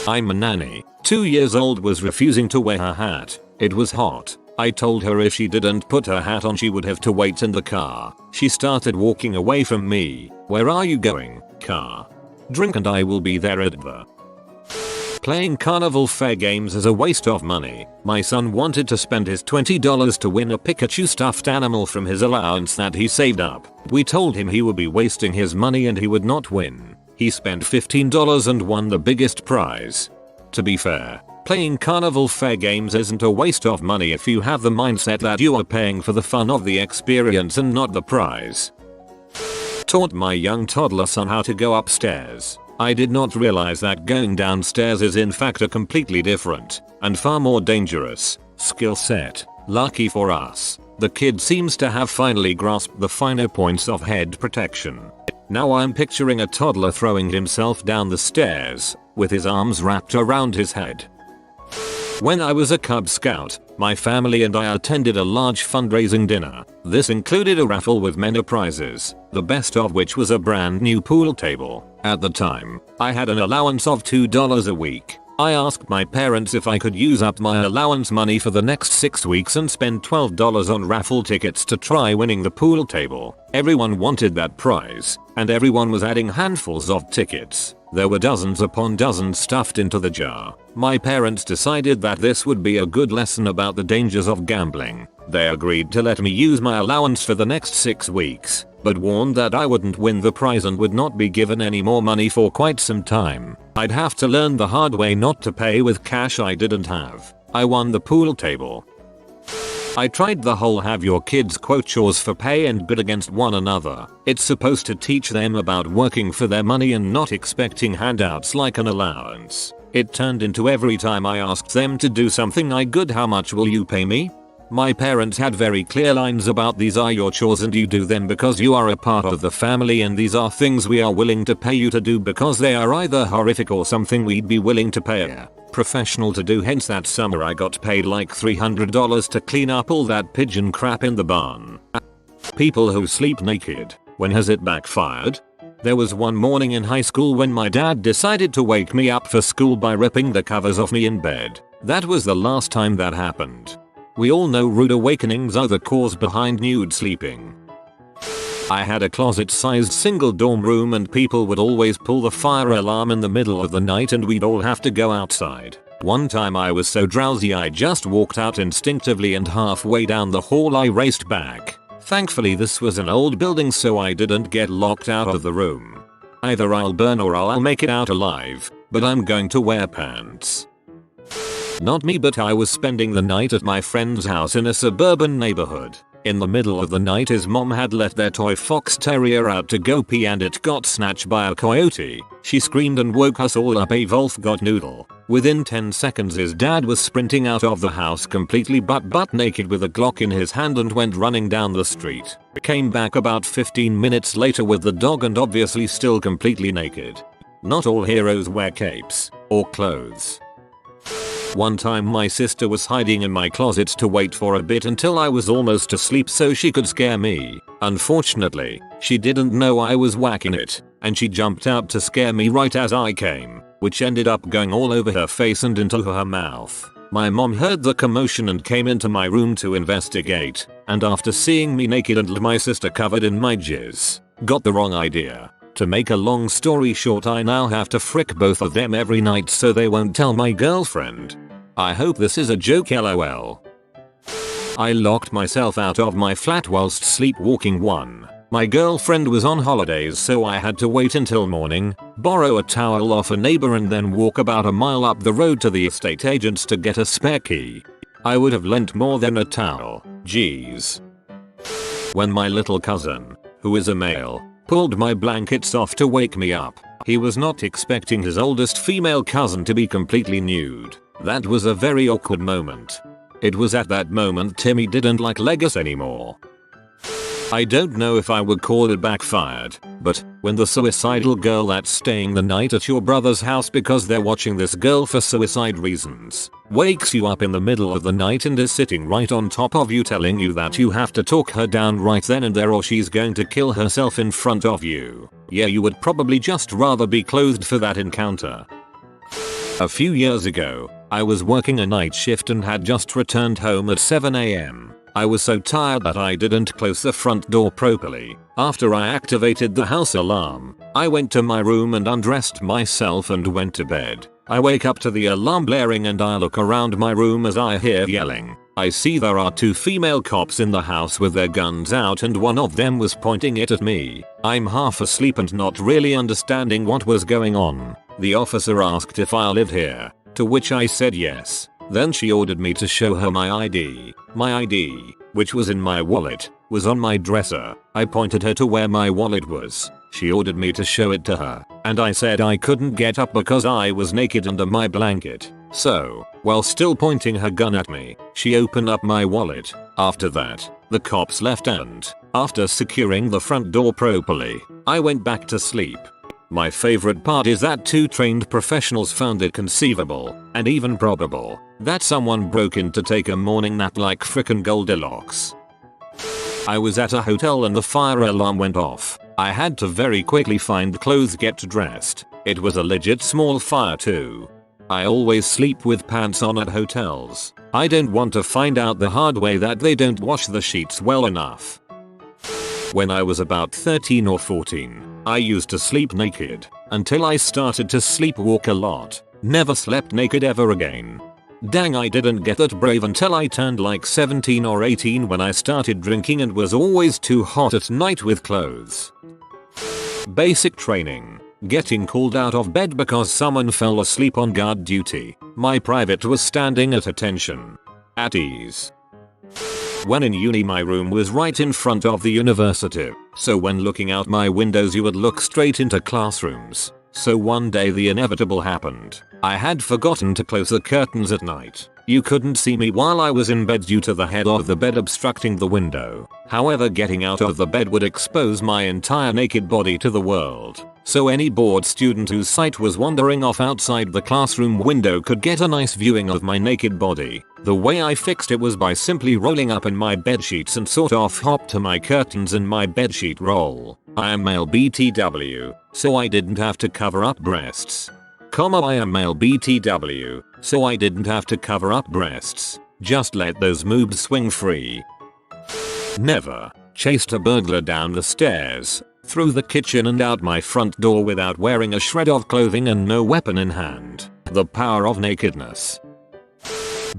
Speaker 1: I'm a nanny. 2 years old was refusing to wear her hat. It was hot. I told her if she didn't put her hat on she would have to wait in the car. She started walking away from me. Where are you going? Car. Drink and I will be there at the. Playing carnival fair games is a waste of money. My son wanted to spend his $20 to win a Pikachu stuffed animal from his allowance that he saved up. We told him he would be wasting his money and he would not win. He spent $15 and won the biggest prize. To be fair, playing carnival fair games isn't a waste of money if you have the mindset that you are paying for the fun of the experience and not the prize. Taught my young toddler son how to go upstairs. I did not realize that going downstairs is in fact a completely different and far more dangerous skill set. Lucky for us, the kid seems to have finally grasped the finer points of head protection. Now I'm picturing a toddler throwing himself down the stairs with his arms wrapped around his head. When I was a Cub Scout, my family and I attended a large fundraising dinner. This included a raffle with many prizes, the best of which was a brand new pool table. At the time, I had an allowance of $2 a week. I asked my parents if I could use up my allowance money for the next 6 weeks and spend $12 on raffle tickets to try winning the pool table. Everyone wanted that prize, and everyone was adding handfuls of tickets. There were dozens upon dozens stuffed into the jar. My parents decided that this would be a good lesson about the dangers of gambling. They agreed to let me use my allowance for the next 6 weeks, but warned that I wouldn't win the prize and would not be given any more money for quite some time. I'd have to learn the hard way not to pay with cash I didn't have. I won the pool table. I tried the whole have your kids quote chores for pay and bid against one another. It's supposed to teach them about working for their money and not expecting handouts like an allowance. It turned into every time I asked them to do something I good, how much will you pay me? My parents had very clear lines about these are your chores and you do them because you are a part of the family, and these are things we are willing to pay you to do because they are either horrific or something we'd be willing to pay a professional to do. Hence that summer I got paid like $300 to clean up all that pigeon crap in the barn. People who sleep naked. When has it backfired? There was one morning in high school when my dad decided to wake me up for school by ripping the covers off me in bed. That was the last time that happened. We all know rude awakenings are the cause behind nude sleeping. I had a closet-sized single dorm room and people would always pull the fire alarm in the middle of the night and we'd all have to go outside. One time I was so drowsy I just walked out instinctively and halfway down the hall I raced back. Thankfully this was an old building so I didn't get locked out of the room. Either I'll burn or I'll make it out alive, but I'm going to wear pants. Not me, but I was spending the night at my friend's house in a suburban neighborhood. In the middle of the night his mom had let their toy fox terrier out to go pee and it got snatched by a coyote. She screamed and woke us all up. A Wolf got noodle. Within 10 seconds his dad was sprinting out of the house completely butt naked with a Glock in his hand and went running down the street. Came back about 15 minutes later with the dog and obviously still completely naked. Not all heroes wear capes or clothes. One time my sister was hiding in my closet to wait for a bit until I was almost asleep so she could scare me. Unfortunately, she didn't know I was whacking it, and she jumped out to scare me right as I came, which ended up going all over her face and into her mouth. My mom heard the commotion and came into my room to investigate, and after seeing me naked and my sister covered in my jizz, got the wrong idea. To make a long story short, I now have to frick both of them every night so they won't tell my girlfriend. I hope this is a joke, lol. I locked myself out of my flat whilst sleepwalking. My girlfriend was on holidays so I had to wait until morning, borrow a towel off a neighbor and then walk about a mile up the road to the estate agents to get a spare key. I would have lent more than a towel, jeez. When my little cousin, who is a male, pulled my blankets off to wake me up, he was not expecting his oldest female cousin to be completely nude. That was a very awkward moment. It was at that moment Timmy didn't like Legos anymore. I don't know if I would call it backfired, but when the suicidal girl that's staying the night at your brother's house because they're watching this girl for suicide reasons, wakes you up in the middle of the night and is sitting right on top of you telling you that you have to talk her down right then and there or she's going to kill herself in front of you. Yeah, you would probably just rather be clothed for that encounter. A few years ago, I was working a night shift and had just returned home at 7 AM. I was so tired that I didn't close the front door properly. After I activated the house alarm, I went to my room and undressed myself and went to bed. I wake up to the alarm blaring and I look around my room as I hear yelling. I see there are 2 female cops in the house with their guns out and one of them was pointing it at me. I'm half asleep and not really understanding what was going on. The officer asked if I lived here, to which I said yes. Then she ordered me to show her my ID. My ID, which was in my wallet, was on my dresser. I pointed her to where my wallet was. She ordered me to show it to her, and I said I couldn't get up because I was naked under my blanket. So, while still pointing her gun at me, she opened up my wallet. After that, the cops left and, after securing the front door properly, I went back to sleep. My favorite part is that 2 trained professionals found it conceivable, and even probable, that someone broke in to take a morning nap like frickin' Goldilocks. I was at a hotel and the fire alarm went off. I had to very quickly find clothes, get dressed. It was a legit small fire too. I always sleep with pants on at hotels. I don't want to find out the hard way that they don't wash the sheets well enough. When I was about 13 or 14, I used to sleep naked until I started to sleepwalk a lot. Never slept naked ever again. Dang, I didn't get that brave until I turned like 17 or 18 when I started drinking and was always too hot at night with clothes. Basic training. Getting called out of bed because someone fell asleep on guard duty. My private was standing at attention. At ease. When in uni, my room was right in front of the university, so when looking out my windows you would look straight into classrooms. So one day the inevitable happened. I had forgotten to close the curtains at night. You couldn't see me while I was in bed due to the head of the bed obstructing the window. However, getting out of the bed would expose my entire naked body to the world. So any bored student whose sight was wandering off outside the classroom window could get a nice viewing of my naked body. The way I fixed it was by simply rolling up in my bedsheets and sort of hop to my curtains in my bedsheet roll. I am male BTW, so I didn't have to cover up breasts. I am male BTW, so I didn't have to cover up breasts. Just let those moobs swing free. Never chased a burglar down the stairs, through the kitchen and out my front door without wearing a shred of clothing and no weapon in hand. The power of nakedness.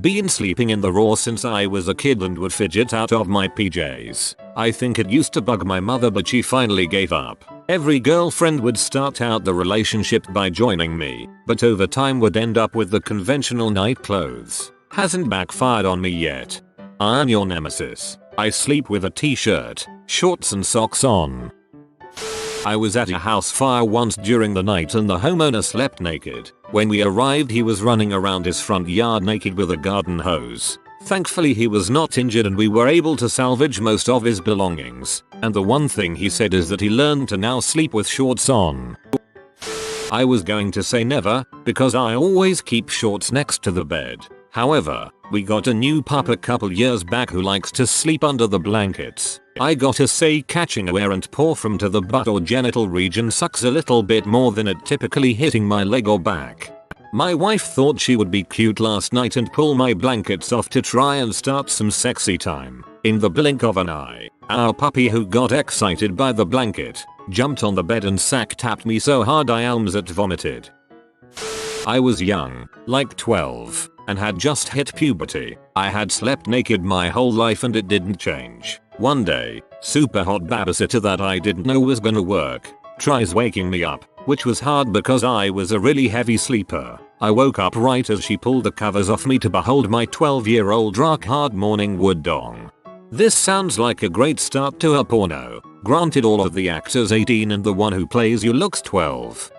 Speaker 1: Been sleeping in the raw since I was a kid and would fidget out of my PJs. I think it used to bug my mother, but she finally gave up. Every girlfriend would start out the relationship by joining me, but over time would end up with the conventional night clothes. Hasn't backfired on me yet. I am your nemesis. I sleep with a t-shirt, shorts and socks on. I was at a house fire once during the night and the homeowner slept naked. When we arrived he was running around his front yard naked with a garden hose. Thankfully he was not injured and we were able to salvage most of his belongings. And the one thing he said is that he learned to now sleep with shorts on. I was going to say never, because I always keep shorts next to the bed. However, we got a new pup a couple years back who likes to sleep under the blankets. I gotta say catching a errant paw from to the butt or genital region sucks a little bit more than it typically hitting my leg or back. My wife thought she would be cute last night and pull my blankets off to try and start some sexy time. In the blink of an eye, our puppy, who got excited by the blanket, jumped on the bed and sack tapped me so hard I almost vomited. I was young, like 12, and had just hit puberty. I had slept naked my whole life and it didn't change. One day, super hot babysitter that I didn't know was gonna work tries waking me up, which was hard because I was a really heavy sleeper. I woke up right as she pulled the covers off me to behold my 12-year-old rock hard morning wood dong. This sounds like a great start to a porno. Granted, all of the actors 18 and the one who plays you looks 12.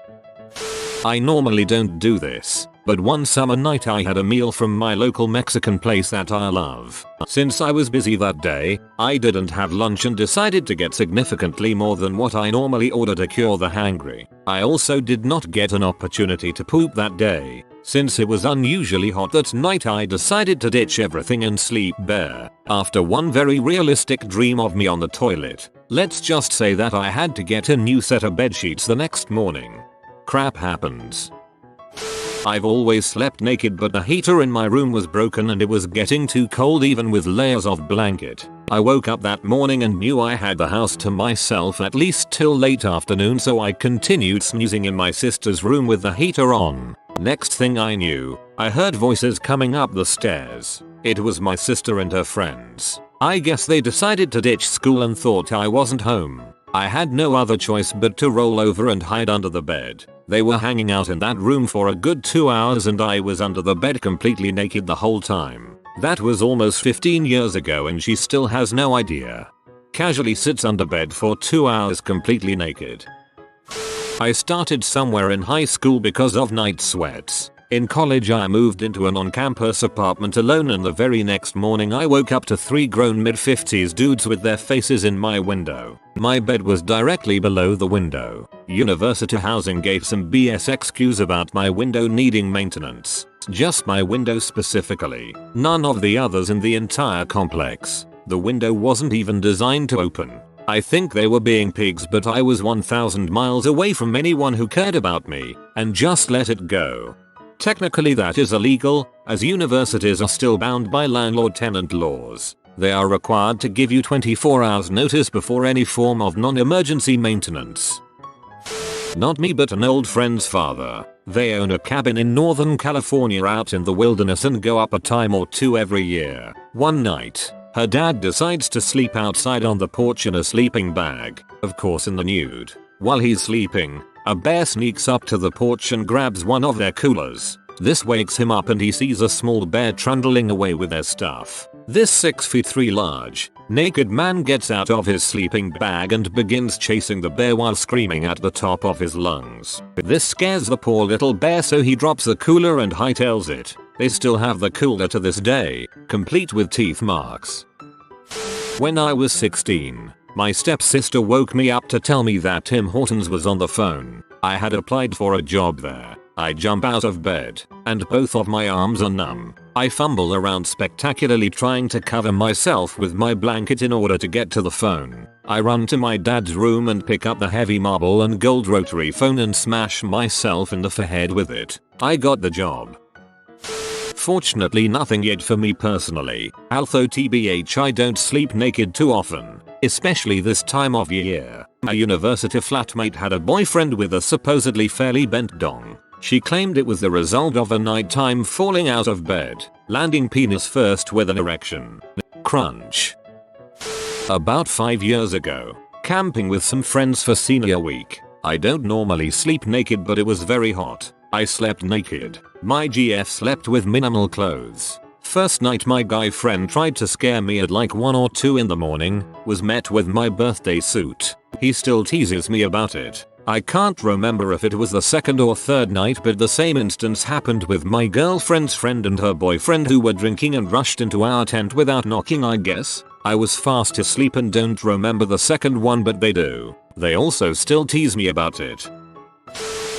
Speaker 1: I normally don't do this, but one summer night I had a meal from my local Mexican place that I love. Since I was busy that day, I didn't have lunch and decided to get significantly more than what I normally order to cure the hangry. I also did not get an opportunity to poop that day. Since it was unusually hot that night, I decided to ditch everything and sleep bare. After one very realistic dream of me on the toilet, let's just say that I had to get a new set of bedsheets the next morning. Crap happens. I've always slept naked, but the heater in my room was broken and it was getting too cold even with layers of blanket. I woke up that morning and knew I had the house to myself at least till late afternoon, so I continued snoozing in my sister's room with the heater on. Next thing I knew, I heard voices coming up the stairs. It was my sister and her friends. I guess they decided to ditch school and thought I wasn't home. I had no other choice but to roll over and hide under the bed. They were hanging out in that room for a good 2 hours and I was under the bed completely naked the whole time. That was almost 15 years ago and she still has no idea. Casually sits under bed for 2 hours completely naked. I started somewhere in high school because of night sweats. In college I moved into an on-campus apartment alone and the very next morning I woke up to 3 grown mid-50s dudes with their faces in my window. My bed was directly below the window. University housing gave some BS excuse about my window needing maintenance. Just my window specifically. None of the others in the entire complex. The window wasn't even designed to open. I think they were being pigs, but I was 1,000 miles away from anyone who cared about me and just let it go. Technically that is illegal, as universities are still bound by landlord-tenant laws. They are required to give you 24 hours notice before any form of non-emergency maintenance. Not me, but an old friend's father. They own a cabin in Northern California out in the wilderness and go up a time or two every year. One night, her dad decides to sleep outside on the porch in a sleeping bag, of course in the nude. While he's sleeping, a bear sneaks up to the porch and grabs one of their coolers. This wakes him up and he sees a small bear trundling away with their stuff. This 6'3" large, naked man gets out of his sleeping bag and begins chasing the bear while screaming at the top of his lungs. This scares the poor little bear, so he drops the cooler and hightails it. They still have the cooler to this day, complete with teeth marks. When I was 16, my stepsister woke me up to tell me that Tim Hortons was on the phone. I had applied for a job there. I jump out of bed, and both of my arms are numb. I fumble around spectacularly trying to cover myself with my blanket in order to get to the phone. I run to my dad's room and pick up the heavy marble and gold rotary phone and smash myself in the forehead with it. I got the job. Fortunately nothing yet for me personally, although TBH I don't sleep naked too often, especially this time of year. A university flatmate had a boyfriend with a supposedly fairly bent dong. She claimed it was the result of a nighttime falling out of bed, landing penis first with an erection. Crunch. About 5 years ago, camping with some friends for senior week. I don't normally sleep naked, but it was very hot. I slept naked. My GF slept with minimal clothes. First night my guy friend tried to scare me at like 1 or 2 in the morning, was met with my birthday suit. He still teases me about it. I can't remember if it was the second or third night, but the same instance happened with my girlfriend's friend and her boyfriend, who were drinking and rushed into our tent without knocking, I guess. I was fast asleep and don't remember the second one, but they do. They also still tease me about it.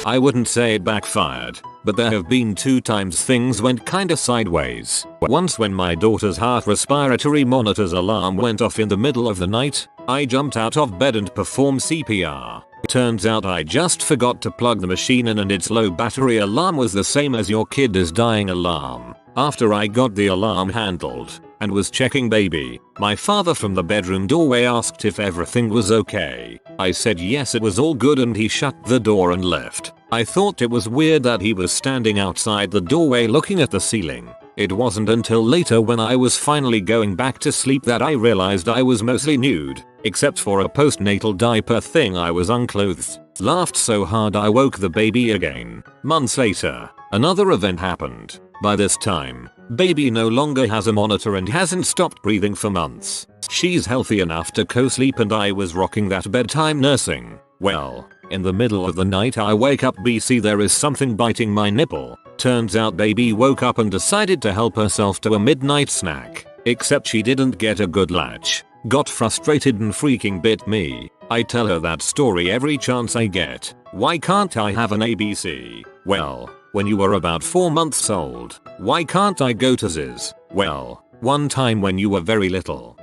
Speaker 1: I wouldn't say it backfired, but there have been 2 times things went kinda sideways. Once when my daughter's heart respiratory monitor's alarm went off in the middle of the night, I jumped out of bed and performed CPR. Turns out I just forgot to plug the machine in, and its low battery alarm was the same as your kid is dying alarm. After I got the alarm handled and was checking baby, my father from the bedroom doorway asked if everything was okay. I said yes, it was all good, and he shut the door and left. I thought it was weird that he was standing outside the doorway looking at the ceiling. It wasn't until later when I was finally going back to sleep that I realized I was mostly nude, except for a postnatal diaper thing. I was unclothed. Laughed so hard I woke the baby again. Months later, another event happened. By this time, baby no longer has a monitor and hasn't stopped breathing for months. She's healthy enough to co-sleep, and I was rocking that bedtime nursing. Well, in the middle of the night I wake up, BC, there is something biting my nipple. Turns out baby woke up and decided to help herself to a midnight snack. Except she didn't get a good latch. Got frustrated and freaking bit me. I tell her that story every chance I get. Why can't I have an ABC? Well, when you were about 4 months old. Why can't I go to Ziz? Well, one time when you were very little.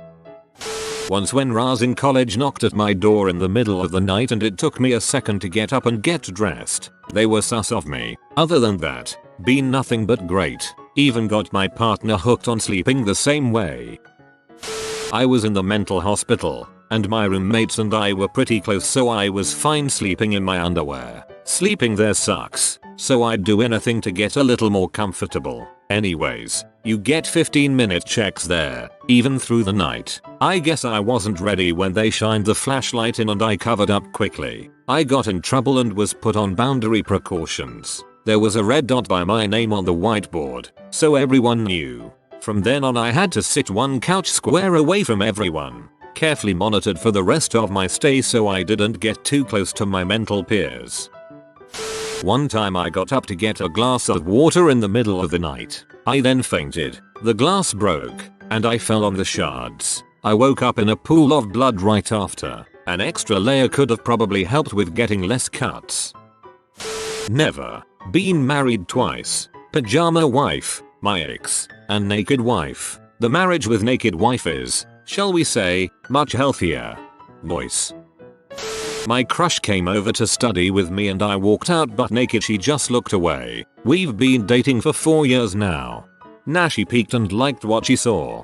Speaker 1: Once when Raz in college knocked at my door in the middle of the night and it took me a second to get up and get dressed. They were sus of me. Other than that, been nothing but great. Even got my partner hooked on sleeping the same way. I was in the mental hospital, and my roommates and I were pretty close, so I was fine sleeping in my underwear. Sleeping there sucks, so I'd do anything to get a little more comfortable. Anyways, you get 15-minute checks there, even through the night. I guess I wasn't ready when they shined the flashlight in and I covered up quickly. I got in trouble and was put on boundary precautions. There was a red dot by my name on the whiteboard, so everyone knew. From then on I had to sit one couch square away from everyone. Carefully monitored for the rest of my stay so I didn't get too close to my mental peers. One time I got up to get a glass of water in the middle of the night. I then fainted. The glass broke, and I fell on the shards. I woke up in a pool of blood right after. An extra layer could have probably helped with getting less cuts. Never. Been married twice. Pajama wife, my ex, and naked wife. The marriage with naked wife is, shall we say, much healthier. Voice. My crush came over to study with me and I walked out butt naked. She just looked away. We've been dating for 4 years now. She peeked and liked what she saw.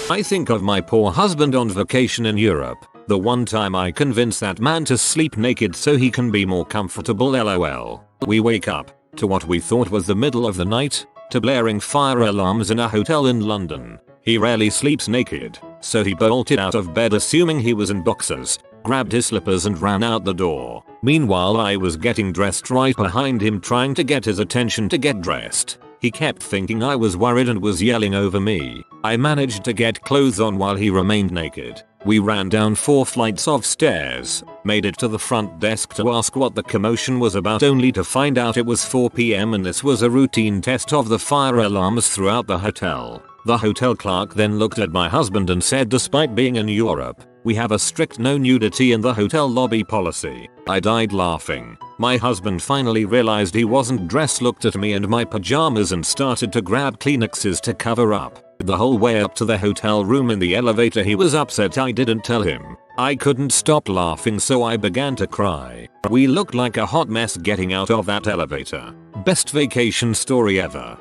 Speaker 1: I think of my poor husband on vacation in Europe. The one time I convinced that man to sleep naked so he can be more comfortable, lol. We wake up to what we thought was the middle of the night, to blaring fire alarms in a hotel in London. He rarely sleeps naked, so he bolted out of bed assuming he was in boxers, grabbed his slippers and ran out the door. Meanwhile I was getting dressed right behind him trying to get his attention to get dressed. He kept thinking I was worried and was yelling over me. I managed to get clothes on while he remained naked. We ran down 4 flights of stairs, made it to the front desk to ask what the commotion was about, only to find out it was 4 PM and this was a routine test of the fire alarms throughout the hotel. The hotel clerk then looked at my husband and said, despite being in Europe, we have a strict no nudity in the hotel lobby policy. I died laughing. My husband finally realized he wasn't dressed, looked at me and my pajamas and started to grab Kleenexes to cover up. The whole way up to the hotel room in the elevator he was upset I didn't tell him. I couldn't stop laughing so I began to cry. We looked like a hot mess getting out of that elevator. Best vacation story ever.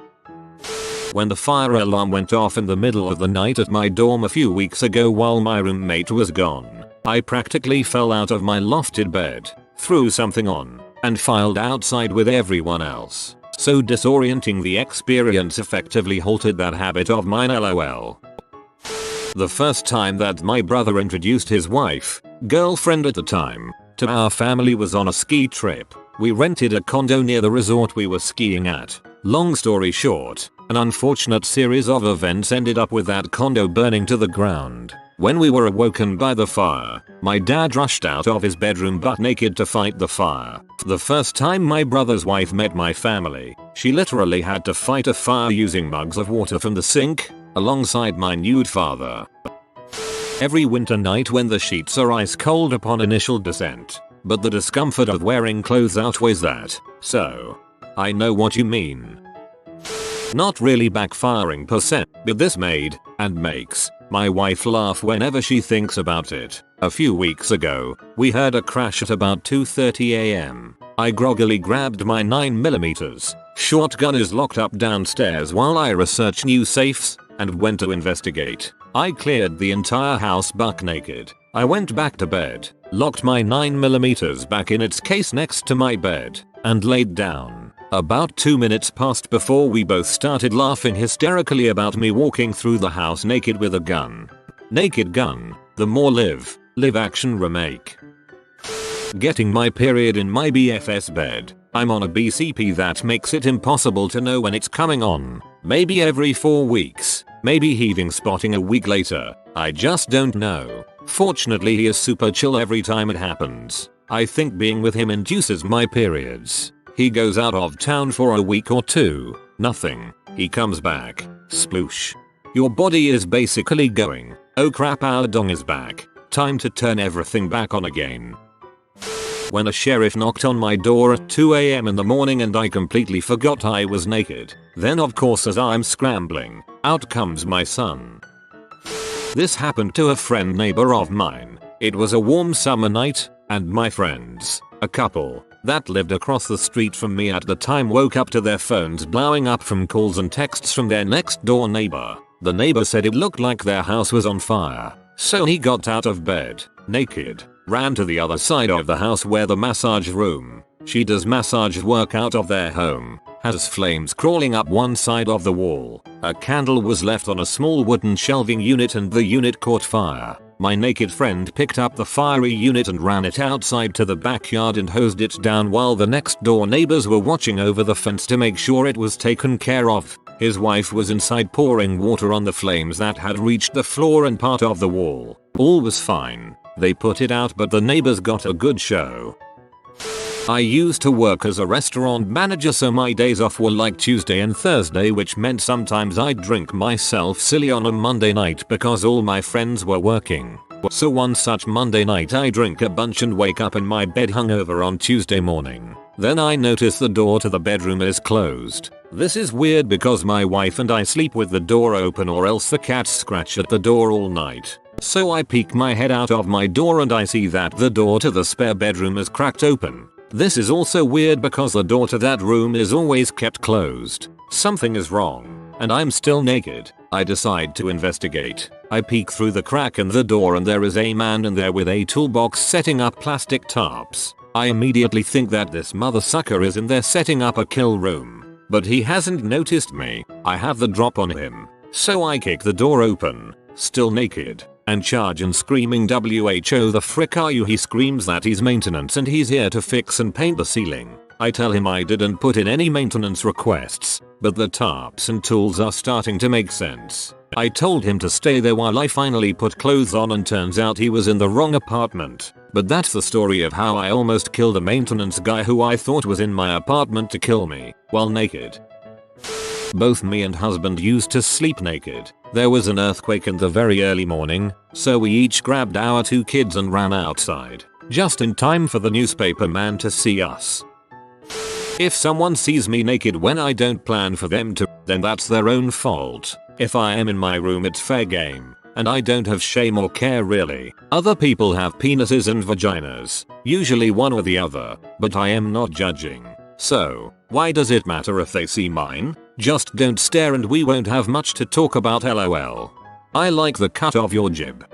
Speaker 1: When the fire alarm went off in the middle of the night at my dorm a few weeks ago while my roommate was gone, I practically fell out of my lofted bed, threw something on, and filed outside with everyone else. So disorienting, the experience effectively halted that habit of mine, lol. The first time that my brother introduced his wife, girlfriend at the time, to our family was on a ski trip. We rented a condo near the resort we were skiing at. Long story short, an unfortunate series of events ended up with that condo burning to the ground. When we were awoken by the fire, my dad rushed out of his bedroom butt naked to fight the fire. The first time my brother's wife met my family, she literally had to fight a fire using mugs of water from the sink, alongside my nude father. Every winter night when the sheets are ice cold upon initial descent, but the discomfort of wearing clothes outweighs that, so I know what you mean. Not really backfiring per se, but this made, and makes, my wife laugh whenever she thinks about it. A few weeks ago, we heard a crash at about 2:30 am. I groggily grabbed my 9mm. Shotgun is locked up downstairs while I research new safes, and went to investigate. I cleared the entire house buck naked. I went back to bed, locked my 9mm back in its case next to my bed, and laid down. About 2 minutes passed before we both started laughing hysterically about me walking through the house naked with a gun. Naked Gun, the more live action remake. Getting my period in my BFS bed. I'm on a BCP that makes it impossible to know when it's coming on. Maybe every 4 weeks. Maybe heaving spotting a week later. I just don't know. Fortunately he is super chill every time it happens. I think being with him induces my periods. He goes out of town for a week or two. Nothing. He comes back. Sploosh. Your body is basically going, oh crap, our dong is back. Time to turn everything back on again. When a sheriff knocked on my door at 2 am in the morning and I completely forgot I was naked. Then of course as I'm scrambling, out comes my son. This happened to a friend neighbor of mine. It was a warm summer night, and my friends, a couple, that lived across the street from me at the time woke up to their phones blowing up from calls and texts from their next door neighbor. The neighbor said it looked like their house was on fire. So he got out of bed, naked, ran to the other side of the house where the massage room, she does massage work out of their home, has flames crawling up one side of the wall. A candle was left on a small wooden shelving unit and the unit caught fire. My naked friend picked up the fiery unit and ran it outside to the backyard and hosed it down while the next door neighbors were watching over the fence to make sure it was taken care of. His wife was inside pouring water on the flames that had reached the floor and part of the wall. All was fine. They put it out but the neighbors got a good show. I used to work as a restaurant manager, so my days off were like Tuesday and Thursday, which meant sometimes I'd drink myself silly on a Monday night because all my friends were working. So one such Monday night I drink a bunch and wake up in my bed hungover on Tuesday morning. Then I notice the door to the bedroom is closed. This is weird because my wife and I sleep with the door open or else the cats scratch at the door all night. So I peek my head out of my door and I see that the door to the spare bedroom is cracked open. This is also weird because the door to that room is always kept closed. Something is wrong, and I'm still naked. I decide to investigate. I peek through the crack in the door and there is a man in there with a toolbox setting up plastic tarps. I immediately think that this mother sucker is in there setting up a kill room. But he hasn't noticed me. I have the drop on him. So I kick the door open, still naked, and charge and screaming, "WHO the frick are you?" He screams that he's maintenance and he's here to fix and paint the ceiling. I tell him I didn't put in any maintenance requests, but the tarps and tools are starting to make sense. I told him to stay there while I finally put clothes on and turns out he was in the wrong apartment. But that's the story of how I almost killed a maintenance guy who I thought was in my apartment to kill me, while naked. Both me and husband used to sleep naked. There was an earthquake in the very early morning, so we each grabbed our 2 kids and ran outside, just in time for the newspaper man to see us. If someone sees me naked when I don't plan for them to, then that's their own fault. If I am in my room it's fair game, and I don't have shame or care really. Other people have penises and vaginas, usually one or the other, but I am not judging. So, why does it matter if they see mine? Just don't stare and we won't have much to talk about, lol. I like the cut of your jib.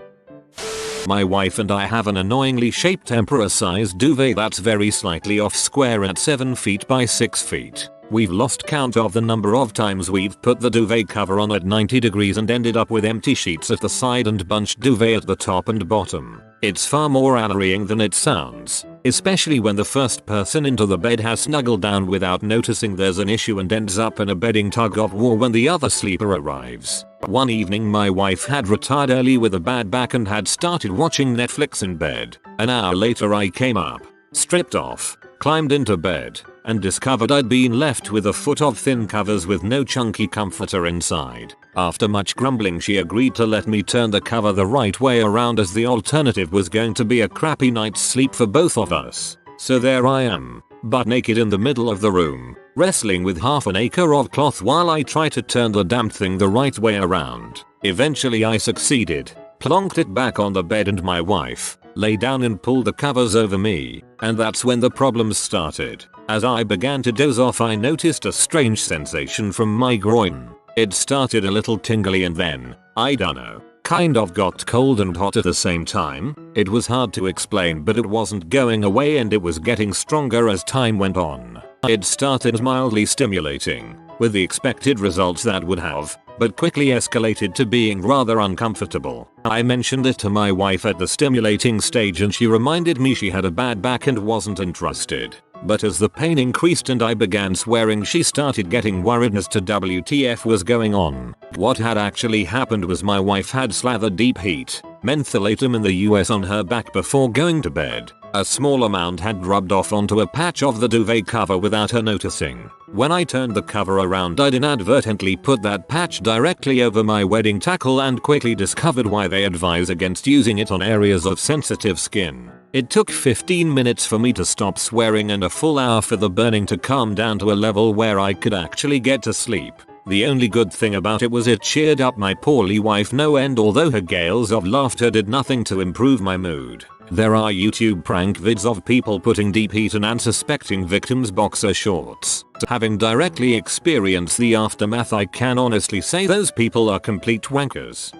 Speaker 1: My wife and I have an annoyingly shaped emperor-sized duvet that's very slightly off square at 7 feet by 6 feet. We've lost count of the number of times we've put the duvet cover on at 90 degrees and ended up with empty sheets at the side and bunched duvet at the top and bottom. It's far more annoying than it sounds. especially when the first person into the bed has snuggled down without noticing there's an issue and ends up in a bedding tug of war when the other sleeper arrives. One evening my wife had retired early with a bad back and had started watching Netflix in bed. An hour later I came up, stripped off, climbed into bed, and discovered I'd been left with a foot of thin covers with no chunky comforter inside. After much grumbling she agreed to let me turn the cover the right way around as the alternative was going to be a crappy night's sleep for both of us. So there I am, butt naked in the middle of the room, wrestling with half an acre of cloth while I try to turn the damn thing the right way around. Eventually I succeeded, plonked it back on the bed and my wife lay down and pulled the covers over me, and that's when the problems started. As I began to doze off I noticed a strange sensation from my groin. It started a little tingly and then, I dunno, kind of got cold and hot at the same time. It was hard to explain but it wasn't going away and it was getting stronger as time went on. It started mildly stimulating, with the expected results that would have, but quickly escalated to being rather uncomfortable. I mentioned it to my wife at the stimulating stage and she reminded me she had a bad back and wasn't interested. But as the pain increased and I began swearing she started getting worried as to WTF was going on. What had actually happened was my wife had slathered deep heat, mentholatum in the US on her back before going to bed. A small amount had rubbed off onto a patch of the duvet cover without her noticing. When I turned the cover around I'd inadvertently put that patch directly over my wedding tackle and quickly discovered why they advise against using it on areas of sensitive skin. It took 15 minutes for me to stop swearing and a full hour for the burning to calm down to a level where I could actually get to sleep. The only good thing about it was it cheered up my poorly wife no end, although her gales of laughter did nothing to improve my mood. There are YouTube prank vids of people putting deep heat in unsuspecting victims' boxer shorts. Having directly experienced the aftermath I can honestly say those people are complete wankers.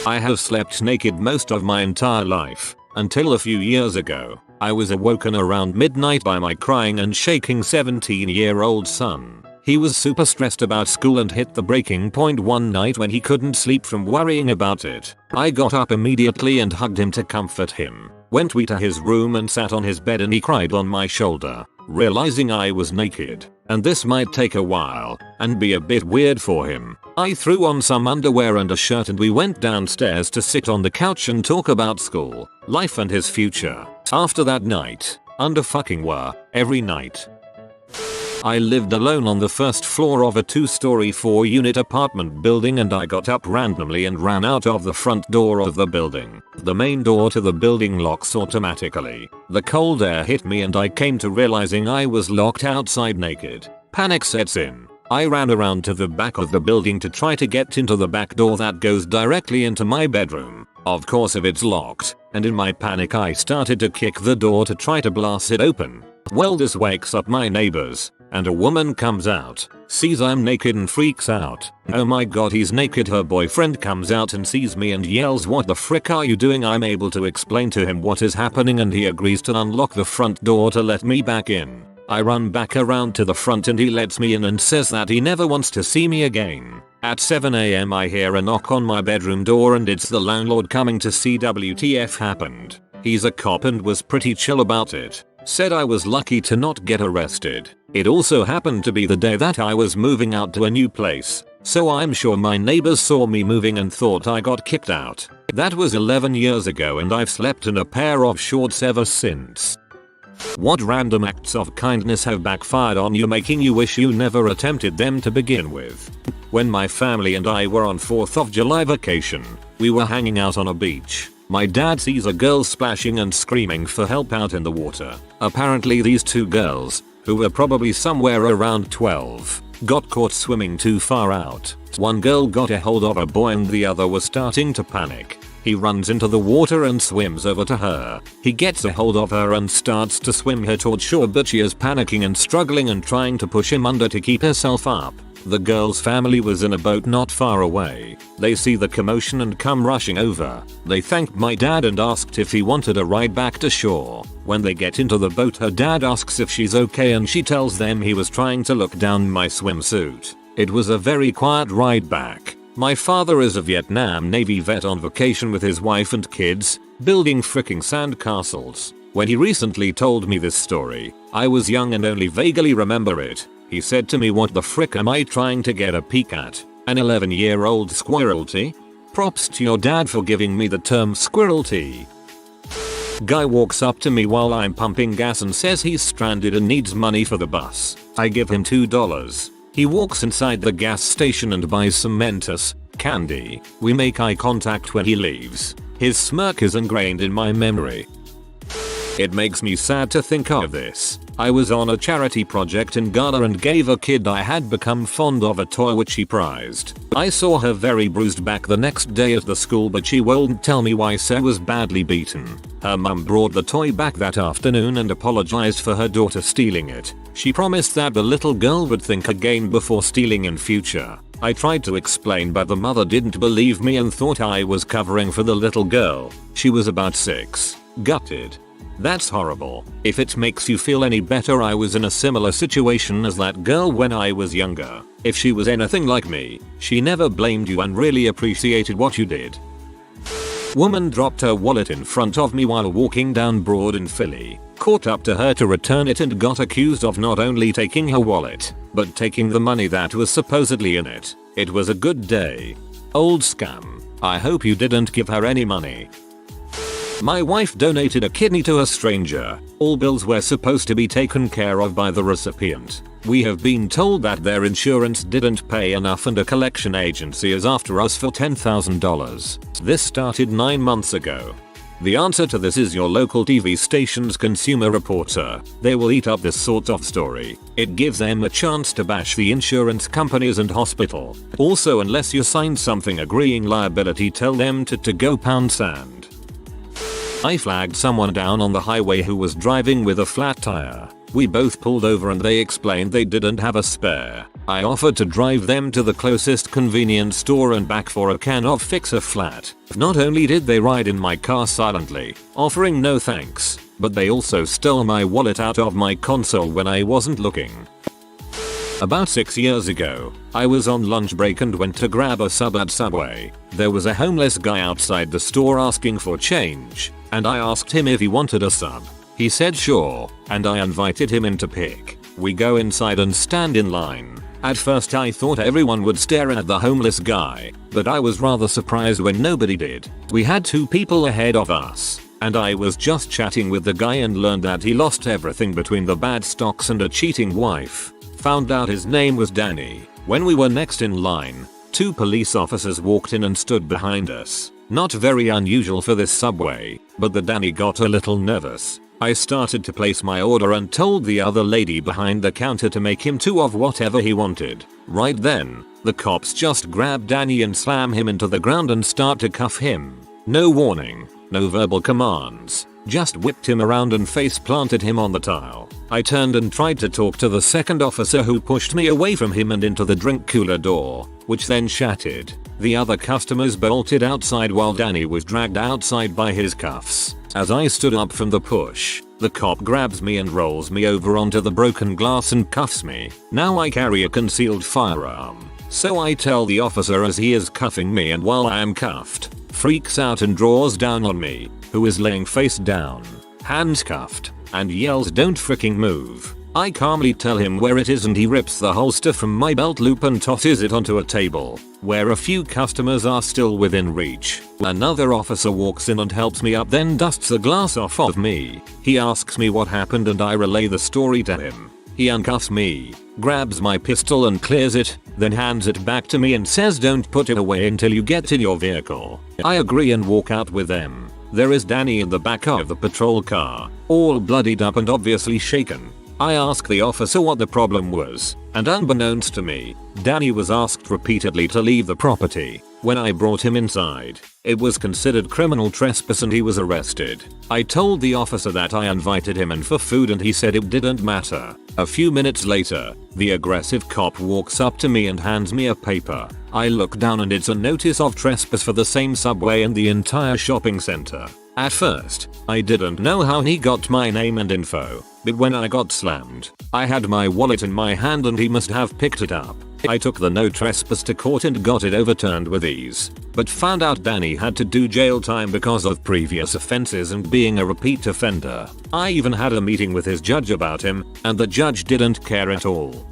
Speaker 1: I have slept naked most of my entire life, until a few years ago. I was awoken around midnight by my crying and shaking 17-year-old son. He was super stressed about school and hit the breaking point one night when he couldn't sleep from worrying about it. I got up immediately and hugged him to comfort him. Went to his room and sat on his bed and he cried on my shoulder, realizing I was naked, and this might take a while and be a bit weird for him. I threw on some underwear and a shirt and we went downstairs to sit on the couch and talk about school, life and his future. After that night, under fucking were, every night. I lived alone on the first floor of a 2-story 4-unit apartment building and I got up randomly and ran out of the front door of the building. The main door to the building locks automatically. The cold air hit me and I came to realizing I was locked outside naked. Panic sets in. I ran around to the back of the building to try to get into the back door that goes directly into my bedroom. Of course if it's locked, and in my panic I started to kick the door to try to blast it open. Well, this wakes up my neighbors, and a woman comes out, sees I'm naked and freaks out. Oh my god, he's naked. Her boyfriend comes out and sees me and yells, what the frick are you doing? I'm able to explain to him what is happening and he agrees to unlock the front door to let me back in. I run back around to the front and he lets me in and says that he never wants to see me again. At 7 AM I hear a knock on my bedroom door and it's the landlord coming to see WTF happened. He's a cop and was pretty chill about it. Said I was lucky to not get arrested. It also happened to be the day that I was moving out to a new place, so I'm sure my neighbors saw me moving and thought I got kicked out. That was 11 years ago and I've slept in a pair of shorts ever since. What random acts of kindness have backfired on you, making you wish you never attempted them to begin with? When my family and I were on 4th of July vacation, we were hanging out on a beach. My dad sees a girl splashing and screaming for help out in the water. Apparently these two girls, who were probably somewhere around 12, got caught swimming too far out. One girl got a hold of a boy and the other was starting to panic. He runs into the water and swims over to her. He gets a hold of her and starts to swim her toward shore, but she is panicking and struggling and trying to push him under to keep herself up. The girl's family was in a boat not far away. They see the commotion and come rushing over. They thanked my dad and asked if he wanted a ride back to shore. When they get into the boat, her dad asks if she's okay and she tells them he was trying to look down my swimsuit. It was a very quiet ride back. My father is a Vietnam Navy vet on vacation with his wife and kids, building fricking sand castles. When he recently told me this story, I was young and only vaguely remember it. He said to me, "What the frick am I trying to get a peek at? An 11-year-old squirrelty? Props to your dad for giving me the term squirrelty." Guy walks up to me while I'm pumping gas and says he's stranded and needs money for the bus. I give him $2. He walks inside the gas station and buys some Mentos candy. We make eye contact when he leaves. His smirk is ingrained in my memory. It makes me sad to think of this. I was on a charity project in Ghana and gave a kid I had become fond of a toy which she prized. I saw her very bruised back the next day at the school, but she wouldn't tell me why, so was badly beaten. Her mum brought the toy back that afternoon and apologized for her daughter stealing it. She promised that the little girl would think again before stealing in future. I tried to explain, but the mother didn't believe me and thought I was covering for the little girl. She was about 6. Gutted. That's horrible. If it makes you feel any better, I was in a similar situation as that girl when I was younger. If she was anything like me, she never blamed you and really appreciated what you did. Woman dropped her wallet in front of me while walking down Broad in Philly. Caught up to her to return it and got accused of not only taking her wallet, but taking the money that was supposedly in it. It was a good day. Old scam. I hope you didn't give her any money. My wife donated a kidney to a stranger. All bills were supposed to be taken care of by the recipient. We have been told that their insurance didn't pay enough and a collection agency is after us for $10,000. This started 9 months ago. The answer to this is your local TV station's consumer reporter. They will eat up this sort of story. It gives them a chance to bash the insurance companies and hospital. Also, unless you sign something agreeing liability, tell them to go pound sand. I flagged someone down on the highway who was driving with a flat tire. We both pulled over and they explained they didn't have a spare. I offered to drive them to the closest convenience store and back for a can of Fix-A-Flat. Not only did they ride in my car silently, offering no thanks, but they also stole my wallet out of my console when I wasn't looking. About 6 years ago, I was on lunch break and went to grab a sub at Subway. There was a homeless guy outside the store asking for change, and I asked him if he wanted a sub. He said sure, and I invited him in to pick. We go inside and stand in line. At first I thought everyone would stare at the homeless guy, but I was rather surprised when nobody did. We had 2 people ahead of us, and I was just chatting with the guy and learned that he lost everything between the bad stocks and a cheating wife. Found out his name was Danny. When we were next in line, 2 police officers walked in and stood behind us. Not very unusual for this Subway, but the Danny got a little nervous. I started to place my order and told the other lady behind the counter to make him 2 of whatever he wanted. Right then, the cops just grab Danny and slam him into the ground and start to cuff him. No warning, no verbal commands. Just whipped him around and face planted him on the tile. I turned and tried to talk to the second officer, who pushed me away from him and into the drink cooler door, which then shattered. The other customers bolted outside while Danny was dragged outside by his cuffs. As I stood up from the push, the cop grabs me and rolls me over onto the broken glass and cuffs me. Now I carry a concealed firearm, so I tell the officer as he is cuffing me, and while I am cuffed, freaks out and draws down on me, who is laying face down, handcuffed, and yells, "Don't fricking move." I calmly tell him where it is and he rips the holster from my belt loop and tosses it onto a table, where a few customers are still within reach. Another officer walks in and helps me up, then dusts the glass off of me. He asks me what happened and I relay the story to him. He uncuffs me, grabs my pistol and clears it, then hands it back to me and says, "Don't put it away until you get in your vehicle." I agree and walk out with them. There is Danny in the back of the patrol car, all bloodied up and obviously shaken. I ask the officer what the problem was, and unbeknownst to me, Danny was asked repeatedly to leave the property. When I brought him inside, it was considered criminal trespass and he was arrested. I told the officer that I invited him in for food and he said it didn't matter. A few minutes later, the aggressive cop walks up to me and hands me a paper. I look down and it's a notice of trespass for the same Subway and the entire shopping center. At first, I didn't know how he got my name and info, but when I got slammed, I had my wallet in my hand and he must have picked it up. I took the no trespass to court and got it overturned with ease, but found out Danny had to do jail time because of previous offenses and being a repeat offender. I even had a meeting with his judge about him, and the judge didn't care at all.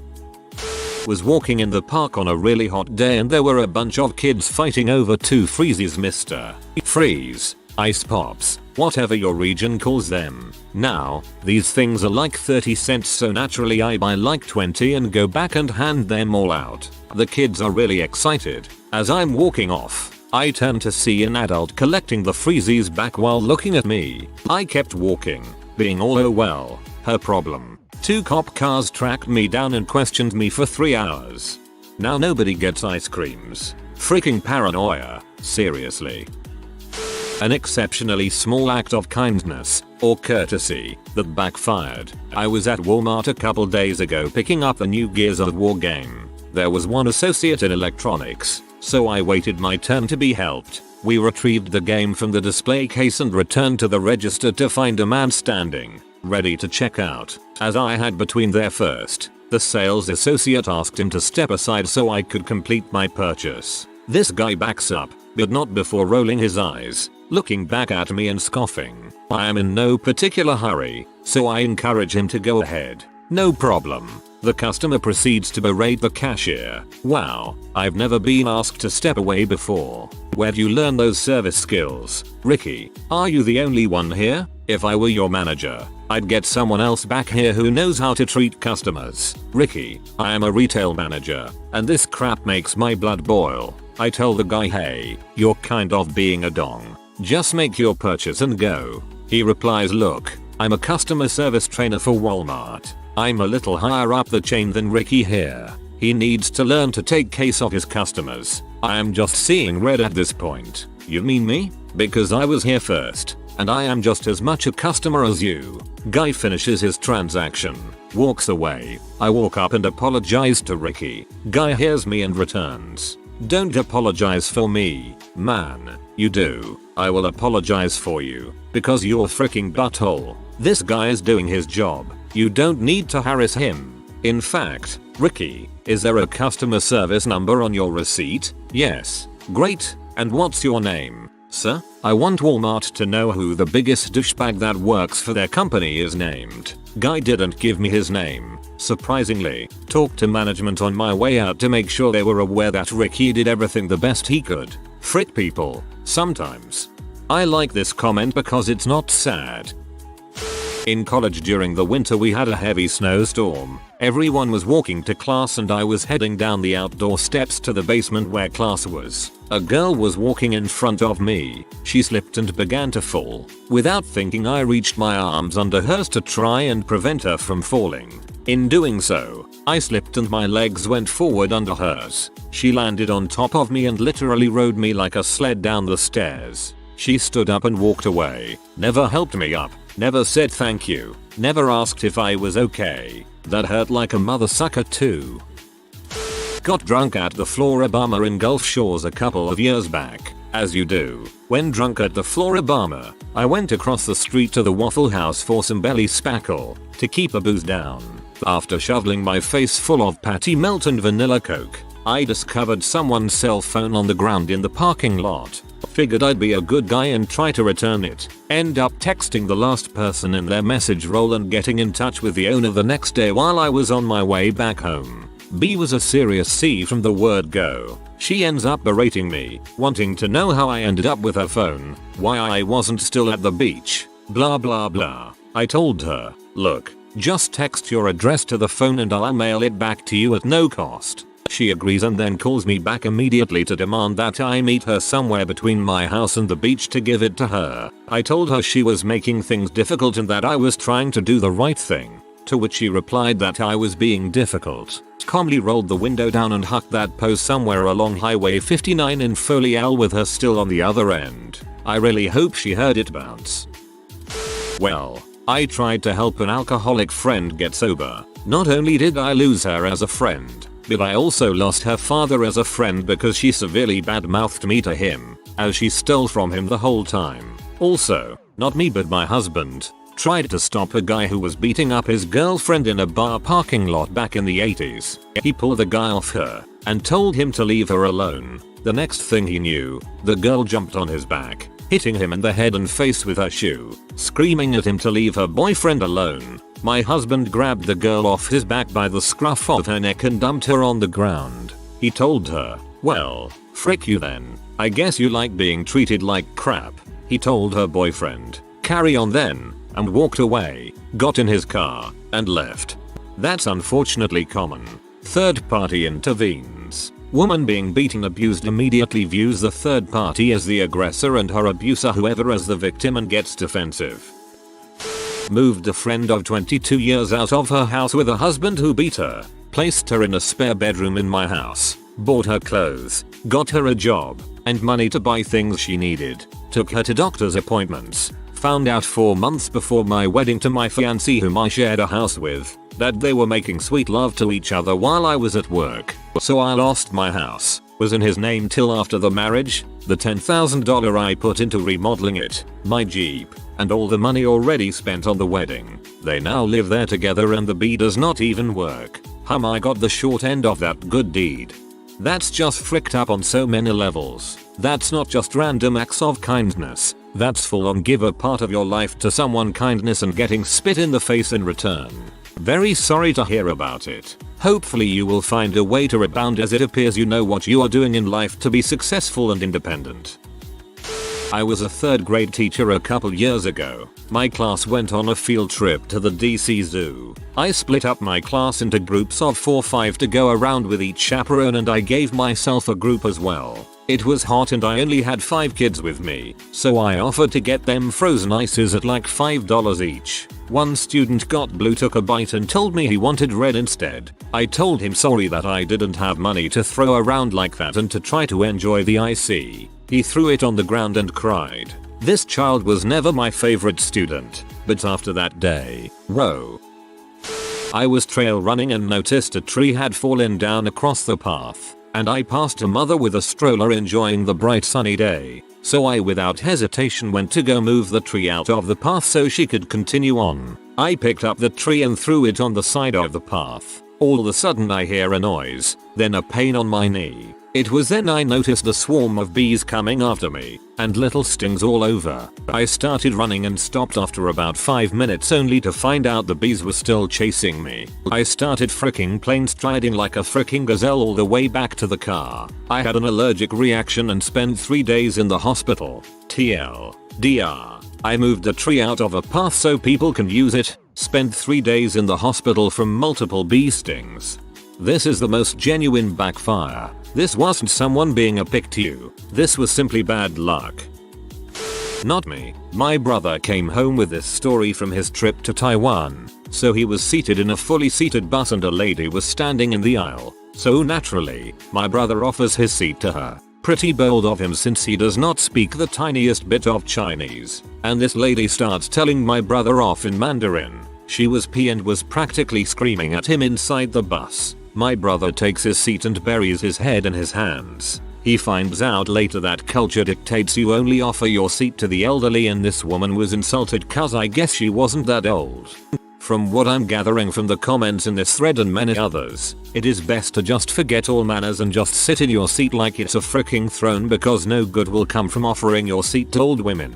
Speaker 1: Was walking in the park on a really hot day and there were a bunch of kids fighting over 2 freezies, Mr. Freeze, ice pops, whatever your region calls them. Now, these things are like 30 cents, so naturally I buy like 20 and go back and hand them all out. The kids are really excited. As I'm walking off, I turn to see an adult collecting the freezies back while looking at me. I kept walking, being all oh well, her problem. 2 cop cars tracked me down and questioned me for 3 hours. Now nobody gets ice creams. Freaking paranoia, seriously. An exceptionally small act of kindness, or courtesy, that backfired. I was at Walmart a couple days ago picking up the new Gears of War game. There was one associate in electronics, so I waited my turn to be helped. We retrieved the game from the display case and returned to the register to find a man standing, ready to check out. As I had between there first, the sales associate asked him to step aside so I could complete my purchase. This guy backs up, but not before rolling his eyes, looking back at me and scoffing. I am in no particular hurry, so I encourage him to go ahead. No problem. The customer proceeds to berate the cashier. Wow, I've never been asked to step away before. Where'd you learn those service skills? Ricky, are you the only one here? If I were your manager, I'd get someone else back here who knows how to treat customers. Ricky, I am a retail manager, and this crap makes my blood boil. I tell the guy, hey, you're kind of being a dong. Just make your purchase and go. He replies, look, I'm a customer service trainer for Walmart. I'm a little higher up the chain than Ricky here. He needs to learn to take case of his customers. I am just seeing red at this point. You mean me? Because I was here first, and I am just as much a customer as you. Guy finishes his transaction, walks away. I walk up and apologize to Ricky. Guy hears me and returns. Don't apologize for me, man. You do. I will apologize for you, because you're freaking butthole. This guy is doing his job. You don't need to harass him. In fact, Ricky, is there a customer service number on your receipt? Yes. Great. And what's your name? Sir, I want Walmart to know who the biggest douchebag that works for their company is named. Guy didn't give me his name. Surprisingly, talked to management on my way out to make sure they were aware that Ricky did everything the best he could. Frick people, sometimes. I like this comment because it's not sad. In college during the winter we had a heavy snowstorm. Everyone was walking to class and I was heading down the outdoor steps to the basement where class was. A girl was walking in front of me. She slipped and began to fall. Without thinking I reached my arms under hers to try and prevent her from falling. In doing so, I slipped and my legs went forward under hers. She landed on top of me and literally rode me like a sled down the stairs. She stood up and walked away. Never helped me up. Never said thank you. Never asked if I was okay. That hurt like a mother sucker too. Got drunk at the Floribama in Gulf Shores a couple of years back. As you do. When drunk at the Floribama, I went across the street to the Waffle House for some belly spackle to keep the booze down. After shoveling my face full of patty melt and vanilla coke, I discovered someone's cell phone on the ground in the parking lot. Figured I'd be a good guy and try to return it. End up texting the last person in their message roll and getting in touch with the owner the next day while I was on my way back home. B was a serious C from the word go. She ends up berating me, wanting to know how I ended up with her phone, why I wasn't still at the beach, blah blah blah. I told her, look, just text your address to the phone and I'll mail it back to you at no cost. She agrees and then calls me back immediately to demand that I meet her somewhere between my house and the beach to give it to her. I told her she was making things difficult and that I was trying to do the right thing, to which she replied that I was being difficult. Calmly rolled the window down and hucked that post somewhere along Highway 59 in Foleyal with her still on the other end. I really hope she heard it bounce. Well, I tried to help an alcoholic friend get sober. Not only did I lose her as a friend, but I also lost her father as a friend because she severely badmouthed me to him, as she stole from him the whole time. Also, not me but my husband, tried to stop a guy who was beating up his girlfriend in a bar parking lot back in the 80s. He pulled the guy off her and told him to leave her alone. The next thing he knew, the girl jumped on his back, hitting him in the head and face with her shoe, screaming at him to leave her boyfriend alone. My husband grabbed the girl off his back by the scruff of her neck and dumped her on the ground. He told her, "Well, frick you then. I guess you like being treated like crap." He told her boyfriend, "Carry on then," and walked away, got in his car, and left. That's unfortunately common. Third party intervenes. Woman being beaten abused immediately views the third party as the aggressor and her abuser whoever as the victim and gets defensive. Moved a friend of 22 years out of her house with a husband who beat her. Placed her in a spare bedroom in my house. Bought her clothes. Got her a job. And money to buy things she needed. Took her to doctor's appointments. Found out 4 months before my wedding to my fiancée whom I shared a house with, that they were making sweet love to each other while I was at work. So I lost my house. Was in his name till after the marriage. The $10,000 I put into remodeling it, my Jeep, and all the money already spent on the wedding. They now live there together and the bee does not even work. I got the short end of that good deed. That's just fricked up on so many levels. That's not just random acts of kindness. That's full on give a part of your life to someone kindness and getting spit in the face in return. Very sorry to hear about it. Hopefully you will find a way to rebound as it appears you know what you are doing in life to be successful and independent. I was a 3rd grade teacher a couple years ago. My class went on a field trip to the DC Zoo. I split up my class into groups of 4-5 to go around with each chaperone and I gave myself a group as well. It was hot and I only had 5 kids with me, so I offered to get them frozen ices at like $5 each. One student got blue, took a bite and told me he wanted red instead. I told him sorry that I didn't have money to throw around like that and to try to enjoy the icy. He threw it on the ground and cried. This child was never my favorite student, but after that day, whoa. I was trail running and noticed a tree had fallen down across the path, and I passed a mother with a stroller enjoying the bright sunny day, so I without hesitation went to go move the tree out of the path so she could continue on. I picked up the tree and threw it on the side of the path. All of a sudden I hear a noise, then a pain on my knee. It was then I noticed a swarm of bees coming after me, and little stings all over. I started running and stopped after about 5 minutes only to find out the bees were still chasing me. I started fricking plane striding like a fricking gazelle all the way back to the car. I had an allergic reaction and spent 3 days in the hospital. TLDR. I moved the tree out of a path so people can use it. Spent 3 days in the hospital from multiple bee stings. This is the most genuine backfire. This wasn't someone being a pick to you. This was simply bad luck. Not me. My brother came home with this story from his trip to Taiwan. So he was seated in a fully seated bus and a lady was standing in the aisle. So naturally, my brother offers his seat to her. Pretty bold of him since he does not speak the tiniest bit of Chinese. And this lady starts telling my brother off in Mandarin. She was pee and was practically screaming at him inside the bus. My brother takes his seat and buries his head in his hands. He finds out later that culture dictates you only offer your seat to the elderly and this woman was insulted cause I guess she wasn't that old. From what I'm gathering from the comments in this thread and many others, it is best to just forget all manners and just sit in your seat like it's a freaking throne because no good will come from offering your seat to old women.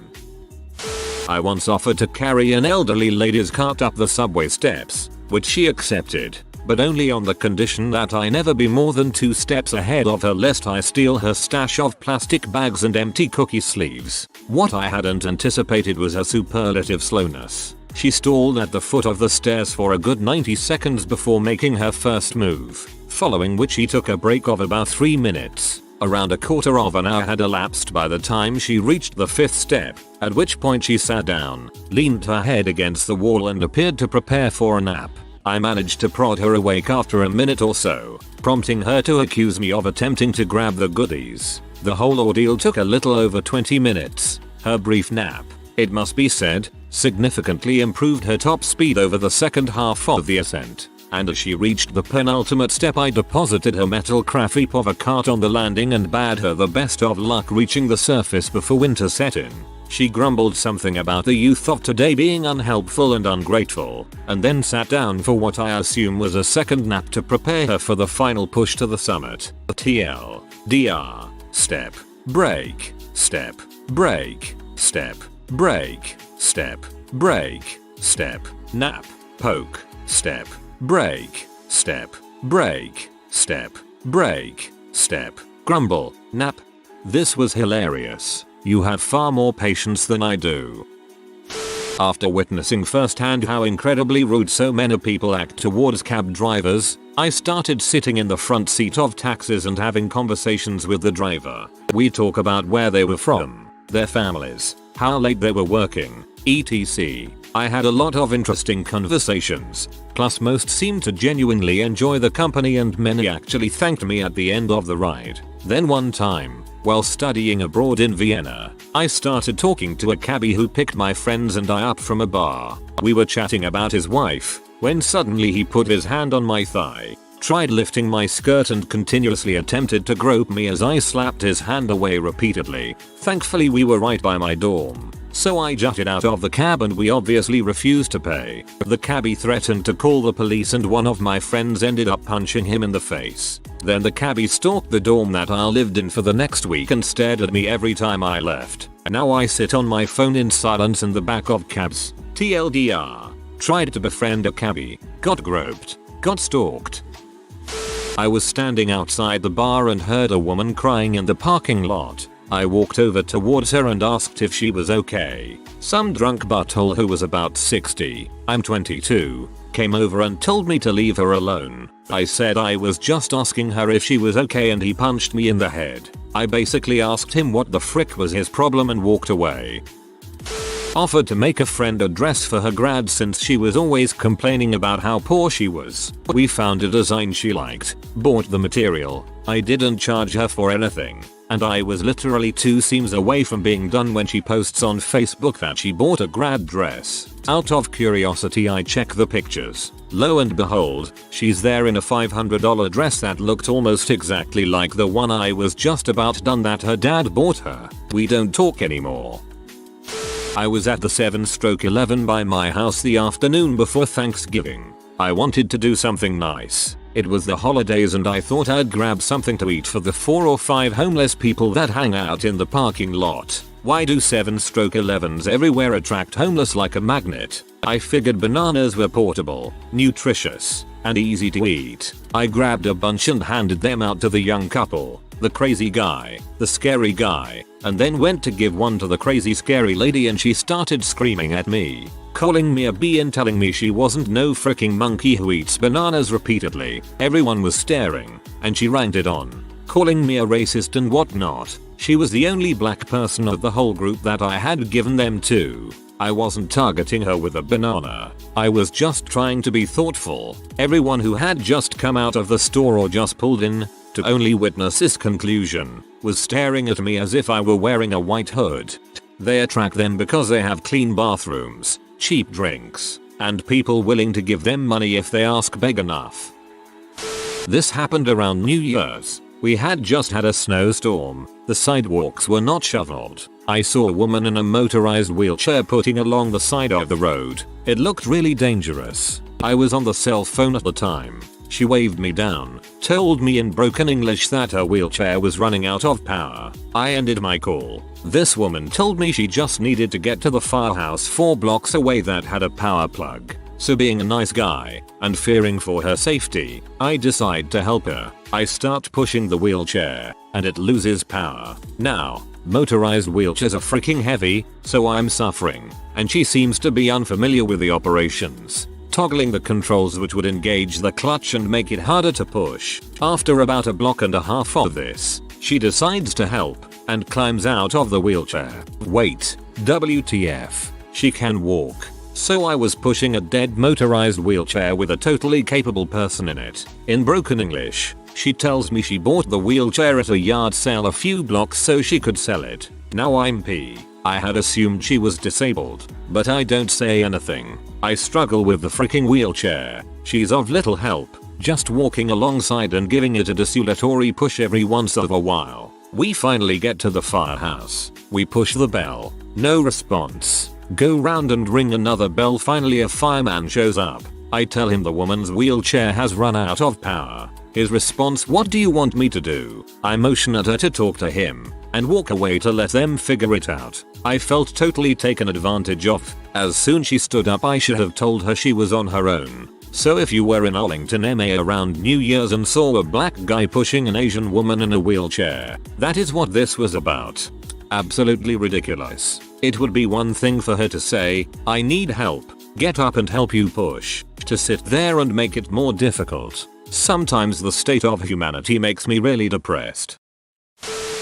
Speaker 1: I once offered to carry an elderly lady's cart up the subway steps, which she accepted, but only on the condition that I never be more than 2 steps ahead of her lest I steal her stash of plastic bags and empty cookie sleeves. What I hadn't anticipated was her superlative slowness. She stalled at the foot of the stairs for a good 90 seconds before making her first move, following which she took a break of about 3 minutes. Around a quarter of an hour had elapsed by the time she reached the 5th step, at which point she sat down, leaned her head against the wall and appeared to prepare for a nap. I managed to prod her awake after a minute or so, prompting her to accuse me of attempting to grab the goodies. The whole ordeal took a little over 20 minutes. Her brief nap, it must be said, significantly improved her top speed over the second half of the ascent. And as she reached the penultimate step I deposited her metal crap-heap of a cart on the landing and bade her the best of luck reaching the surface before winter set in. She grumbled something about the youth of today being unhelpful and ungrateful, and then sat down for what I assume was a second nap to prepare her for the final push to the summit. TLDR. Step. Break. Step. Break. Step. Break. Step. Break. Step. Nap. Poke. Step. Break. Step. Break. Step. Break. Step. Grumble. Nap. This was hilarious. You have far more patience than I do. After witnessing firsthand how incredibly rude so many people act towards cab drivers, I started sitting in the front seat of taxis and having conversations with the driver. We talk about where they were from, their families, how late they were working, etc. I had a lot of interesting conversations, plus most seemed to genuinely enjoy the company and many actually thanked me at the end of the ride. Then one time, while studying abroad in Vienna, I started talking to a cabbie who picked my friends and I up from a bar. We were chatting about his wife, when suddenly he put his hand on my thigh, tried lifting my skirt and continuously attempted to grope me as I slapped his hand away repeatedly. Thankfully we were right by my dorm, so I jutted out of the cab and we obviously refused to pay. The cabbie threatened to call the police and one of my friends ended up punching him in the face. Then the cabbie stalked the dorm that I lived in for the next week and stared at me every time I left. Now I sit on my phone in silence in the back of cabs. TLDR. Tried to befriend a cabbie, got groped, got stalked. I was standing outside the bar and heard a woman crying in the parking lot. I walked over towards her and asked if she was okay. Some drunk butthole who was about 60, I'm 22, came over and told me to leave her alone. I said I was just asking her if she was okay and he punched me in the head. I basically asked him what the frick was his problem and walked away. Offered to make a friend a dress for her grad since she was always complaining about how poor she was. We found a design she liked, bought the material. I didn't charge her for anything, and I was literally 2 seams away from being done when she posts on Facebook that she bought a grad dress. Out of curiosity I check the pictures. Lo and behold, she's there in a $500 dress that looked almost exactly like the one I was just about done that her dad bought her. We don't talk anymore. I was at the 7/11 by my house the afternoon before Thanksgiving. I wanted to do something nice. It was the holidays and I thought I'd grab something to eat for the 4 or 5 homeless people that hang out in the parking lot. Why do 7/11s everywhere attract homeless like a magnet? I figured bananas were portable, nutritious, and easy to eat. I grabbed a bunch and handed them out to the young couple, the crazy guy, the scary guy, and then went to give one to the crazy scary lady and she started screaming at me, calling me a bee and telling me she wasn't no freaking monkey who eats bananas repeatedly. Everyone was staring, and she ranted on, calling me a racist and whatnot. She was the only black person of the whole group that I had given them to. I wasn't targeting her with a banana. I was just trying to be thoughtful. Everyone who had just come out of the store or just pulled in to only witness this conclusion was staring at me as if I were wearing a white hood. They attract them because they have clean bathrooms, cheap drinks, and people willing to give them money if they ask big enough. This happened around New Year's. We had just had a snowstorm. The sidewalks were not shoveled. I saw a woman in a motorized wheelchair putting along the side of the road. It looked really dangerous. I was on the cell phone at the time. She waved me down, told me in broken English that her wheelchair was running out of power. I ended my call. This woman told me she just needed to get to the firehouse 4 blocks away that had a power plug. So being a nice guy, and fearing for her safety, I decide to help her. I start pushing the wheelchair, and it loses power. Now, motorized wheelchairs are freaking heavy, so I'm suffering, and she seems to be unfamiliar with the operations, toggling the controls which would engage the clutch and make it harder to push. After about a block and a half of this, she decides to help, and climbs out of the wheelchair. Wait, WTF, she can walk. So I was pushing a dead motorized wheelchair with a totally capable person in it. In broken English, she tells me she bought the wheelchair at a yard sale a few blocks so she could sell it. Now I'm P. I had assumed she was disabled, but I don't say anything. I struggle with the freaking wheelchair. She's of little help, just walking alongside and giving it a desultory push every once in a while. We finally get to the firehouse. We push the bell. No response. Go round and ring another bell. Finally a fireman shows up. I tell him the woman's wheelchair has run out of power. His response, "What do you want me to do?" I motion at her to talk to him and walk away to let them figure it out. I felt totally taken advantage of. As soon she stood up I should have told her she was on her own. So if you were in Arlington, MA around New Year's and saw a black guy pushing an Asian woman in a wheelchair, that is what this was about. Absolutely ridiculous. It would be one thing for her to say, "I need help, get up and help you push," to sit there and make it more difficult. Sometimes the state of humanity makes me really depressed.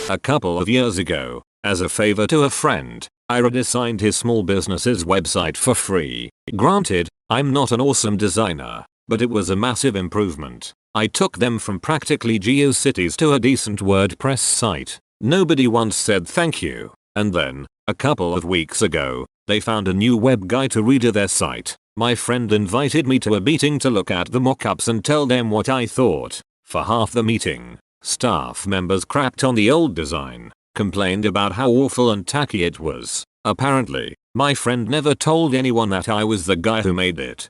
Speaker 1: A couple of years ago, as a favor to a friend, I redesigned his small business's website for free. Granted, I'm not an awesome designer, but it was a massive improvement. I took them from practically GeoCities to a decent WordPress site. Nobody once said thank you. And then, a couple of weeks ago, they found a new web guy to redo their site. My friend invited me to a meeting to look at the mockups and tell them what I thought. For half the meeting, staff members crapped on the old design, complained about how awful and tacky it was. Apparently, my friend never told anyone that I was the guy who made it.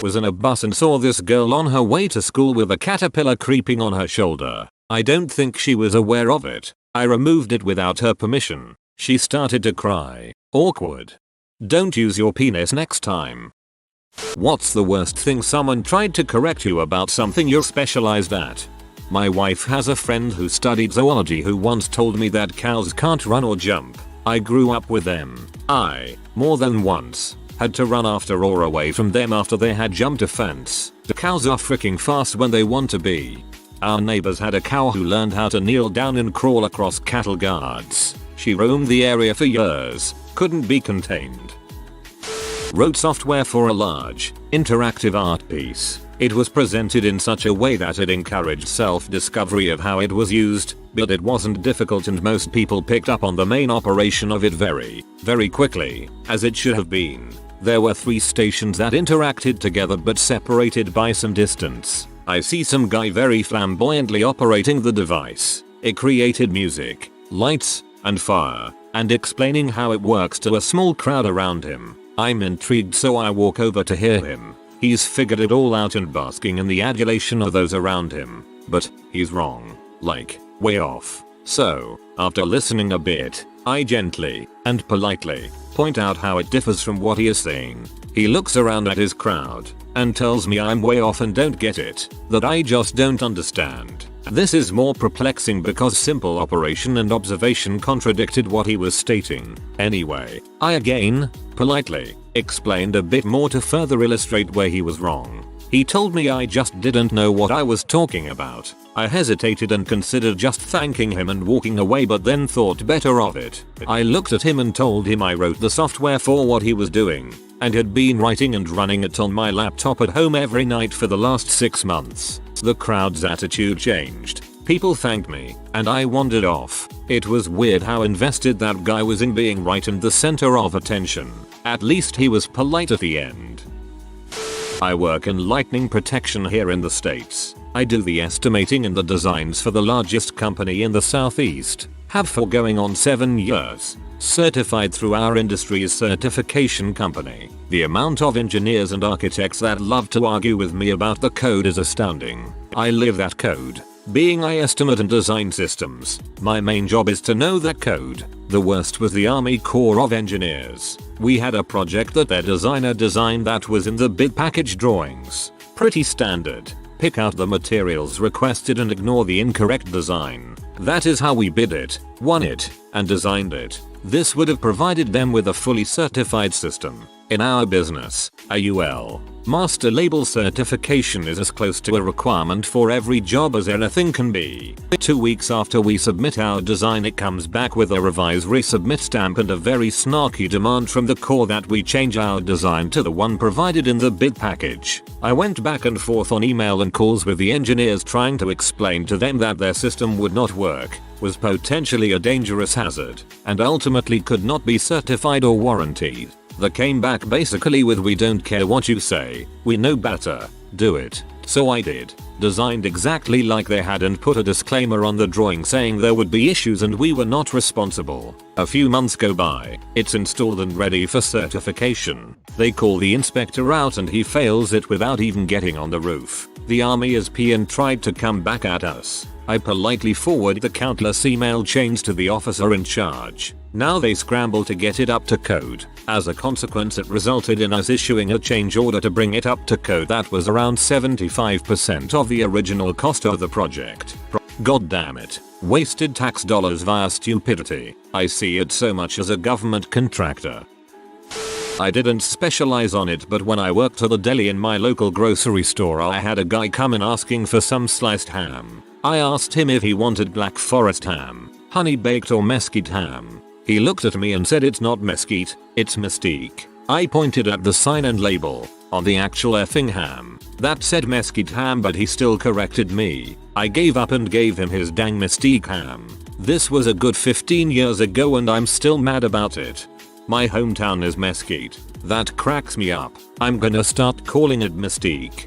Speaker 1: Was in a bus and saw this girl on her way to school with a caterpillar creeping on her shoulder. I don't think she was aware of it. I removed it without her permission. She started to cry. Awkward. Don't use your penis next time. What's the worst thing someone tried to correct you about something you're specialized at? My wife has a friend who studied zoology who once told me that cows can't run or jump. I grew up with them. I, more than once, had to run after or away from them after they had jumped a fence. The cows are freaking fast when they want to be. Our neighbors had a cow who learned how to kneel down and crawl across cattle guards. She roamed the area for years, couldn't be contained. Wrote software for a large, interactive art piece. It was presented in such a way that it encouraged self-discovery of how it was used, but it wasn't difficult and most people picked up on the main operation of it very, very quickly, as it should have been. There were 3 stations that interacted together but separated by some distance. I see some guy very flamboyantly operating the device. It created music, lights, and fire, and explaining how it works to a small crowd around him. I'm intrigued so I walk over to hear him. He's figured it all out and basking in the adulation of those around him. But, he's wrong. Like, way off. So, after listening a bit, I gently, and politely, point out how it differs from what he is saying. He looks around at his crowd, and tells me I'm way off and don't get it, that I just don't understand. This is more perplexing because simple operation and observation contradicted what he was stating. Anyway, I again, politely, explained a bit more to further illustrate where he was wrong. He told me I just didn't know what I was talking about. I hesitated and considered just thanking him and walking away but then thought better of it. I looked at him and told him I wrote the software for what he was doing, and had been writing and running it on my laptop at home every night for the last 6 months. The crowd's attitude changed. People thanked me, and I wandered off. It was weird how invested that guy was in being right and the center of attention. At least he was polite at the end. I work in lightning protection here in the States. I do the estimating and the designs for the largest company in the Southeast. Have for going on 7 years. Certified through our industry's certification company. The amount of engineers and architects that love to argue with me about the code is astounding. I live that code. Being I estimate and design systems, my main job is to know that code. The worst was the Army Corps of Engineers. We had a project that their designer designed that was in the bid package drawings. Pretty standard. Pick out the materials requested and ignore the incorrect design. That is how we bid it, won it, and designed it. This would have provided them with a fully certified system. In our business, a UL master label certification is as close to a requirement for every job as anything can be. 2 weeks after we submit our design it comes back with a revise resubmit stamp and a very snarky demand from the Corps that we change our design to the one provided in the bid package. I went back and forth on email and calls with the engineers trying to explain to them that their system would not work, was potentially a dangerous hazard, and ultimately could not be certified or warranted. They came back basically with "We don't care what you say, we know better, do it." So I did. Designed exactly like they had and put a disclaimer on the drawing saying there would be issues and we were not responsible. A few months go by, it's installed and ready for certification. They call the inspector out and he fails it without even getting on the roof. The army is P and tried to come back at us. I politely forward the countless email chains to the officer in charge. Now they scramble to get it up to code. As a consequence, it resulted in us issuing a change order to bring it up to code that was around 75% of the original cost of the project. God damn it. Wasted tax dollars via stupidity. I see it so much as a government contractor. I didn't specialize on it, but when I worked at a deli in my local grocery store, I had a guy come in asking for some sliced ham. I asked him if he wanted Black Forest ham, honey baked or mesquite ham. He looked at me and said it's not mesquite, it's mestique. I pointed at the sign and label on the actual effing ham that said mesquite ham, but he still corrected me. I gave up and gave him his dang mesquite ham. This was a good 15 years ago and I'm still mad about it. My hometown is Mesquite. That cracks me up. I'm gonna start calling it Mystique.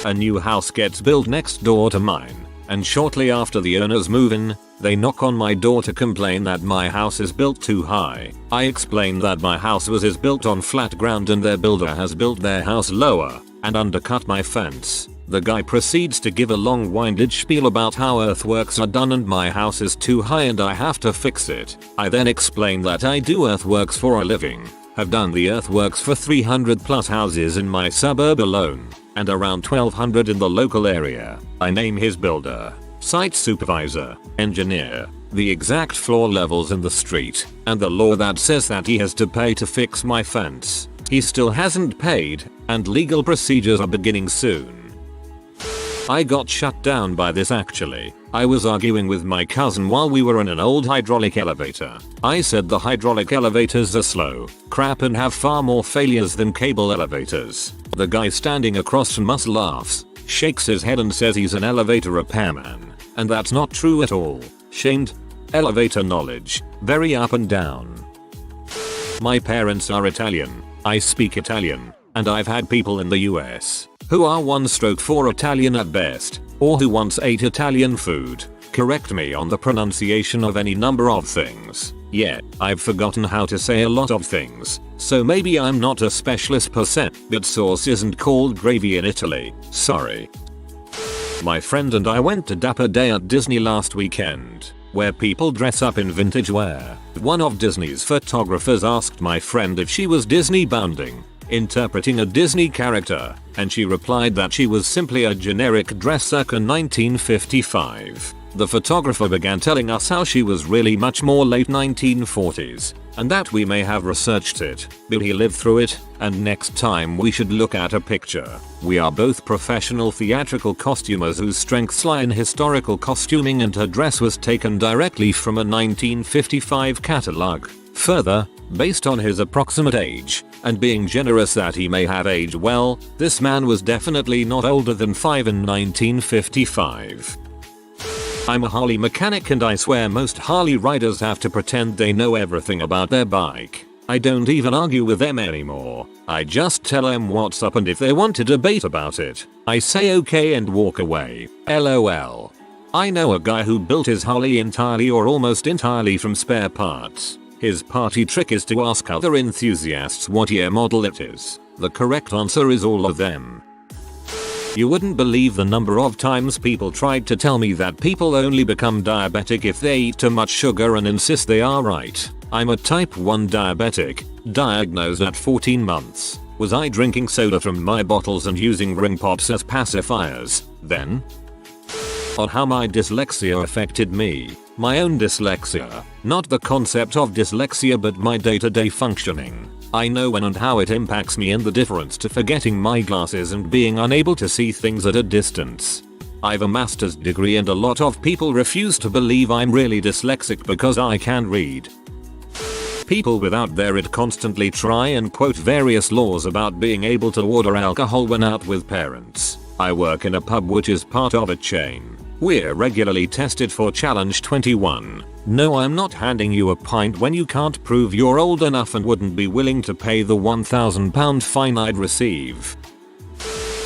Speaker 1: A new house gets built next door to mine, and shortly after the owners move in, they knock on my door to complain that my house is built too high. I explain that my house is built on flat ground and their builder has built their house lower and undercut my fence. The guy proceeds to give a long-winded spiel about how earthworks are done and my house is too high and I have to fix it. I then explain that I do earthworks for a living, have done the earthworks for 300 plus houses in my suburb alone, and around 1200 in the local area. I name his builder, site supervisor, engineer, the exact floor levels in the street, and the law that says that he has to pay to fix my fence. He still hasn't paid, and legal procedures are beginning soon. I got shut down by this actually. I was arguing with my cousin while we were in an old hydraulic elevator. I said the hydraulic elevators are slow, crap and have far more failures than cable elevators. The guy standing across from us laughs, shakes his head and says he's an elevator repairman. And that's not true at all. Shamed. Elevator knowledge. Very up and down. My parents are Italian. I speak Italian. And I've had people in the US who are 1/4 Italian at best, or who once ate Italian food, correct me on the pronunciation of any number of things. Yeah, I've forgotten how to say a lot of things, so maybe I'm not a specialist %, but sauce isn't called gravy in Italy, sorry. My friend and I went to Dapper Day at Disney last weekend, where people dress up in vintage wear. One of Disney's photographers asked my friend if she was Disney bounding, interpreting a Disney character, and she replied that she was simply a generic dress circa 1955. The photographer began telling us how she was really much more late 1940s, and that we may have researched it, but he lived through it, and next time we should look at a picture. We are both professional theatrical costumers whose strengths lie in historical costuming, and her dress was taken directly from a 1955 catalog. Further, based on his approximate age, and being generous that he may have aged well, this man was definitely not older than 5 in 1955. I'm a Harley mechanic and I swear most Harley riders have to pretend they know everything about their bike. I don't even argue with them anymore. I just tell them what's up, and if they want to debate about it, I say okay and walk away. LOL. I know a guy who built his Harley entirely or almost entirely from spare parts. His party trick is to ask other enthusiasts what year model it is. The correct answer is all of them. You wouldn't believe the number of times people tried to tell me that people only become diabetic if they eat too much sugar and insist they are right. I'm a type 1 diabetic, diagnosed at 14 months. Was I drinking soda from my bottles and using ring pops as pacifiers then? On how my dyslexia affected me. My own dyslexia. Not the concept of dyslexia but my day-to-day functioning. I know when and how it impacts me, and the difference to forgetting my glasses and being unable to see things at a distance. I've a master's degree and a lot of people refuse to believe I'm really dyslexic because I can read. People without their it constantly try and quote various laws about being able to order alcohol when out with parents. I work in a pub which is part of a chain. We're regularly tested for Challenge 21. No, I'm not handing you a pint when you can't prove you're old enough and wouldn't be willing to pay the £1,000 fine I'd receive.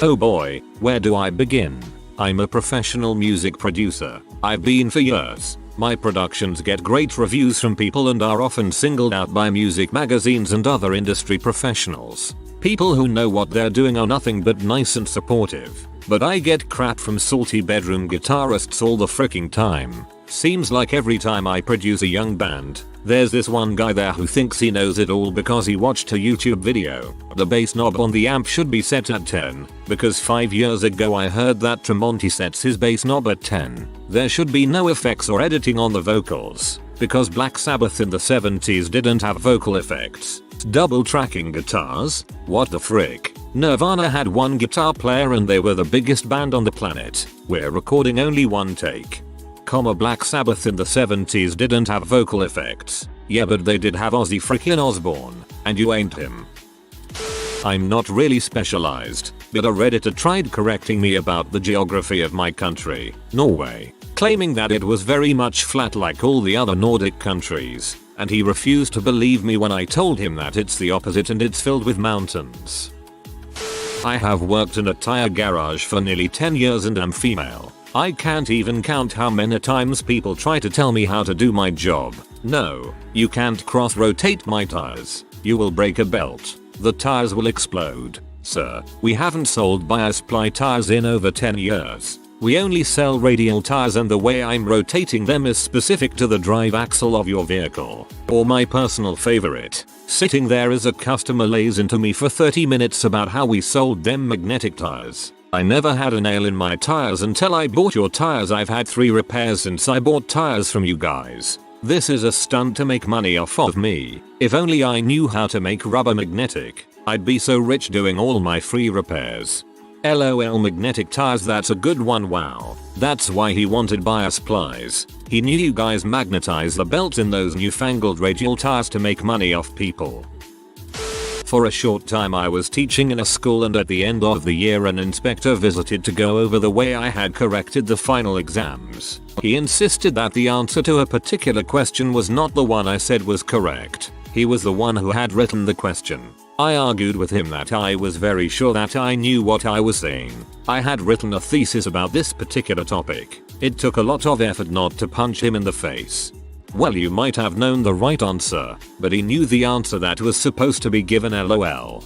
Speaker 1: Oh boy, where do I begin? I'm a professional music producer. I've been for years. My productions get great reviews from people and are often singled out by music magazines and other industry professionals. People who know what they're doing are nothing but nice and supportive. But I get crap from salty bedroom guitarists all the freaking time. Seems like every time I produce a young band, there's this one guy there who thinks he knows it all because he watched a YouTube video. The bass knob on the amp should be set at 10, because 5 years ago I heard that Tremonti sets his bass knob at 10. There should be no effects or editing on the vocals, because Black Sabbath in the 70s didn't have vocal effects. Double tracking guitars? What the frick? Nirvana had one guitar player and they were the biggest band on the planet. We're recording only one take. Black Sabbath in the 70s didn't have vocal effects. Yeah, but they did have Ozzy frickin' Osbourne, and you ain't him. I'm not really specialized, but a Redditor tried correcting me about the geography of my country, Norway, claiming that it was very much flat like all the other Nordic countries, and he refused to believe me when I told him that it's the opposite and it's filled with mountains. I have worked in a tire garage for nearly 10 years and am female. I can't even count how many times people try to tell me how to do my job. No, you can't cross-rotate my tires. You will break a belt. The tires will explode. Sir, we haven't sold bias-ply tires in over 10 years. We only sell radial tires and the way I'm rotating them is specific to the drive axle of your vehicle. Or my personal favorite. Sitting there as a customer lays into me for 30 minutes about how we sold them magnetic tires. I never had a nail in my tires until I bought your tires. I've had 3 repairs since I bought tires from you guys. This is a stunt to make money off of me. If only I knew how to make rubber magnetic, I'd be so rich doing all my free repairs. LOL, magnetic tires, that's a good one. Wow. That's why he wanted bias plies. He knew you guys magnetize the belts in those newfangled radial tires to make money off people. For a short time I was teaching in a school, and at the end of the year an inspector visited to go over the way I had corrected the final exams. He insisted that the answer to a particular question was not the one I said was correct. He was the one who had written the question. I argued with him that I was very sure that I knew what I was saying. I had written a thesis about this particular topic. It took a lot of effort not to punch him in the face. Well, you might have known the right answer, but he knew the answer that was supposed to be given. LOL.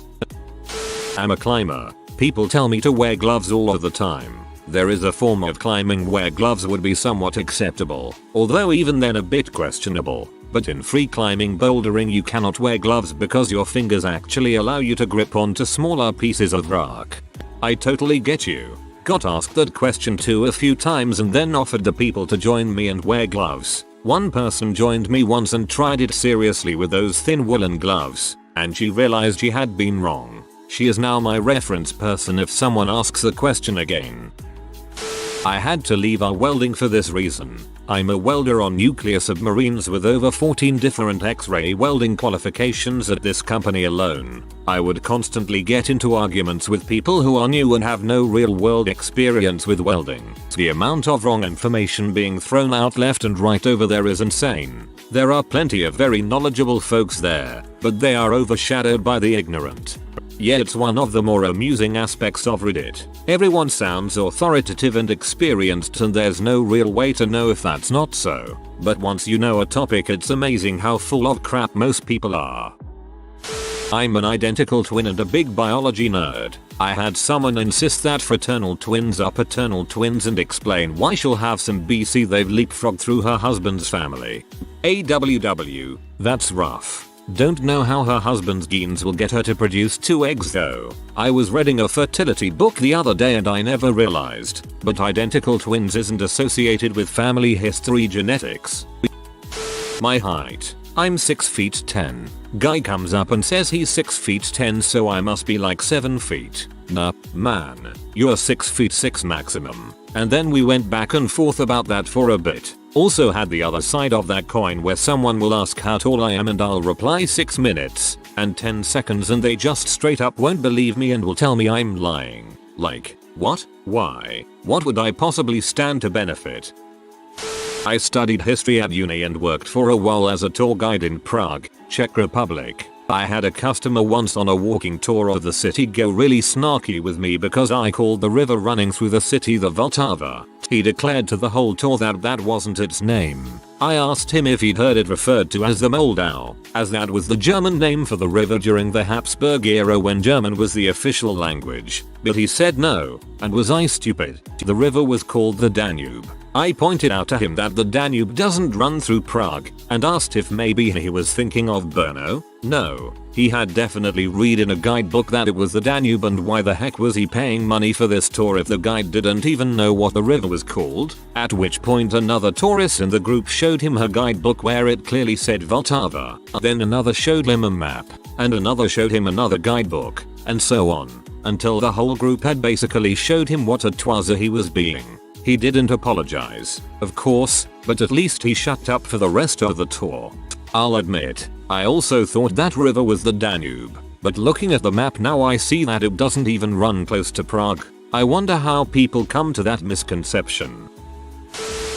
Speaker 1: I'm a climber. People tell me to wear gloves all of the time. There is a form of climbing where gloves would be somewhat acceptable, although even then a bit questionable. But in free climbing bouldering you cannot wear gloves because your fingers actually allow you to grip onto smaller pieces of rock. I totally get you. Got asked that question too a few times and then offered the people to join me and wear gloves. One person joined me once and tried it seriously with those thin woolen gloves, and she realized she had been wrong. She is now my reference person if someone asks the question again. I had to leave our welding for this reason. I'm a welder on nuclear submarines with over 14 different X-ray welding qualifications at this company alone. I would constantly get into arguments with people who are new and have no real world experience with welding. The amount of wrong information being thrown out left and right over there is insane. There are plenty of very knowledgeable folks there, but they are overshadowed by the ignorant. Yeah, it's one of the more amusing aspects of Reddit. Everyone sounds authoritative and experienced and there's no real way to know if that's not so. But once you know a topic, it's amazing how full of crap most people are. I'm an identical twin and a big biology nerd. I had someone insist that fraternal twins are paternal twins and explain why she'll have some BC they've leapfrogged through her husband's family. AWW, that's rough. Don't know how her husband's genes will get her to produce 2 eggs though. I was reading a fertility book the other day and I never realized, but identical twins isn't associated with family history genetics. My height. I'm 6 feet 10. Guy comes up and says he's 6 feet 10 so I must be like 7 feet. Nah, man. You're 6 feet 6 maximum. And then we went back and forth about that for a bit. Also had the other side of that coin where someone will ask how tall I am and I'll reply 6 minutes and 10 seconds and they just straight up won't believe me and will tell me I'm lying. Like, what? Why? What would I possibly stand to benefit? I studied history at uni and worked for a while as a tour guide in Prague, Czech Republic. I had a customer once on a walking tour of the city go really snarky with me because I called the river running through the city the Vltava. He declared to the whole tour that that wasn't its name. I asked him if he'd heard it referred to as the Moldau, as that was the German name for the river during the Habsburg era when German was the official language, but he said no, and was I stupid? The river was called the Danube. I pointed out to him that the Danube doesn't run through Prague, and asked if maybe he was thinking of Brno. No, he had definitely read in a guidebook that it was the Danube, and why the heck was he paying money for this tour if the guide didn't even know what the river was called? At which point another tourist in the group showed him her guidebook where it clearly said Vltava, then another showed him a map, and another showed him another guidebook, and so on, until the whole group had basically showed him what a twazzer he was being. He didn't apologize, of course, but at least he shut up for the rest of the tour. I'll admit, I also thought that river was the Danube, but looking at the map now I see that it doesn't even run close to Prague. I wonder how people come to that misconception.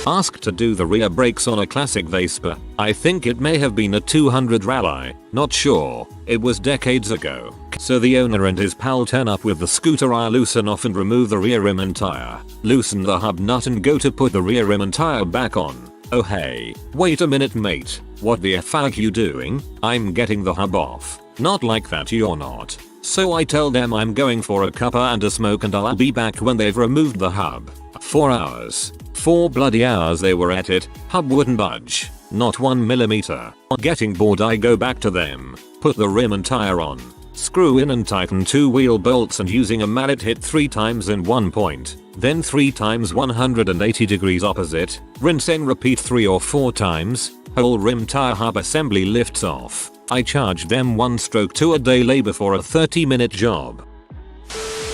Speaker 1: Asked to do the rear brakes on a classic Vespa. I think it may have been a 200 rally, not sure, it was decades ago. So the owner and his pal turn up with the scooter. I loosen off and remove the rear rim and tire, loosen the hub nut and go to put the rear rim and tire back on. Oh hey, wait a minute mate, what the f are you doing? I'm getting the hub off. Not like that, you're not. So I tell them I'm going for a cuppa and a smoke and I'll be back when they've removed the hub. 4 hours. 4 bloody hours they were at it, hub wouldn't budge, not 1 millimeter. Getting bored I go back to them, put the rim and tire on, screw in and tighten 2 wheel bolts and using a mallet hit 3 times in one point, then 3 times 180 degrees opposite, rinse and repeat 3 or 4 times, whole rim tire hub assembly lifts off. I charged them 1 stroke to a day labor for a 30-minute job.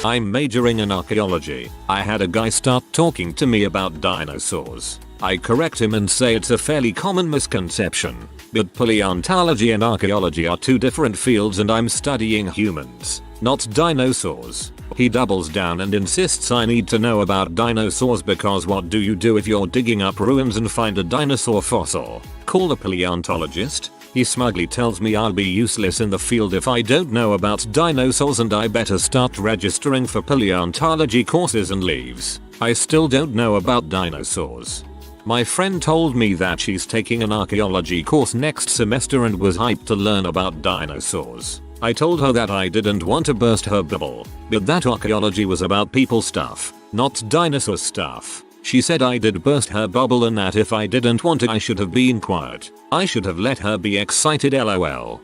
Speaker 1: I'm majoring in archaeology. I had a guy start talking to me about dinosaurs. I correct him and say it's a fairly common misconception, but paleontology and archaeology are 2 different fields and I'm studying humans, not dinosaurs. He doubles down and insists I need to know about dinosaurs because what do you do if you're digging up ruins and find a dinosaur fossil? Call a paleontologist? He smugly tells me I'll be useless in the field if I don't know about dinosaurs and I better start registering for paleontology courses and leaves. I still don't know about dinosaurs. My friend told me that she's taking an archaeology course next semester and was hyped to learn about dinosaurs. I told her that I didn't want to burst her bubble, but that archaeology was about people stuff, not dinosaur stuff. She said I did burst her bubble and that if I didn't want it I should have been quiet. I should have let her be excited, lol.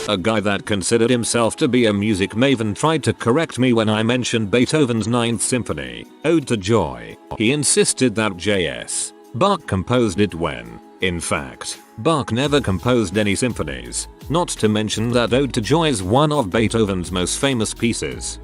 Speaker 1: A guy that considered himself to be a music maven tried to correct me when I mentioned Beethoven's 9th Symphony, Ode to Joy. He insisted that J.S. Bach composed it when, in fact, Bach never composed any symphonies, not to mention that Ode to Joy is one of Beethoven's most famous pieces.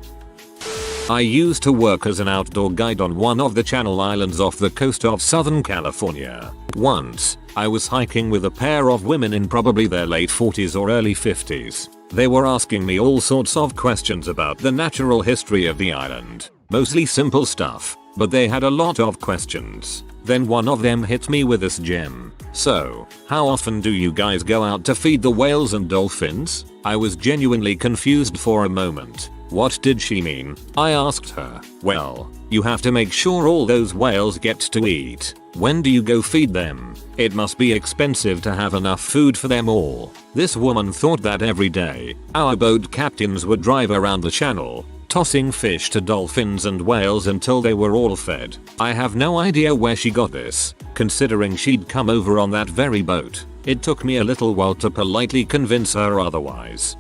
Speaker 1: I used to work as an outdoor guide on one of the Channel Islands off the coast of Southern California. Once, I was hiking with a pair of women in probably their late 40s or early 50s. They were asking me all sorts of questions about the natural history of the island. Mostly simple stuff, but they had a lot of questions. Then one of them hit me with this gem. So, how often do you guys go out to feed the whales and dolphins? I was genuinely confused for a moment. What did she mean? I asked her. Well, you have to make sure all those whales get to eat. When do you go feed them? It must be expensive to have enough food for them all. This woman thought that every day, our boat captains would drive around the channel, tossing fish to dolphins and whales until they were all fed. I have no idea where she got this, considering she'd come over on that very boat. It took me a little while to politely convince her otherwise.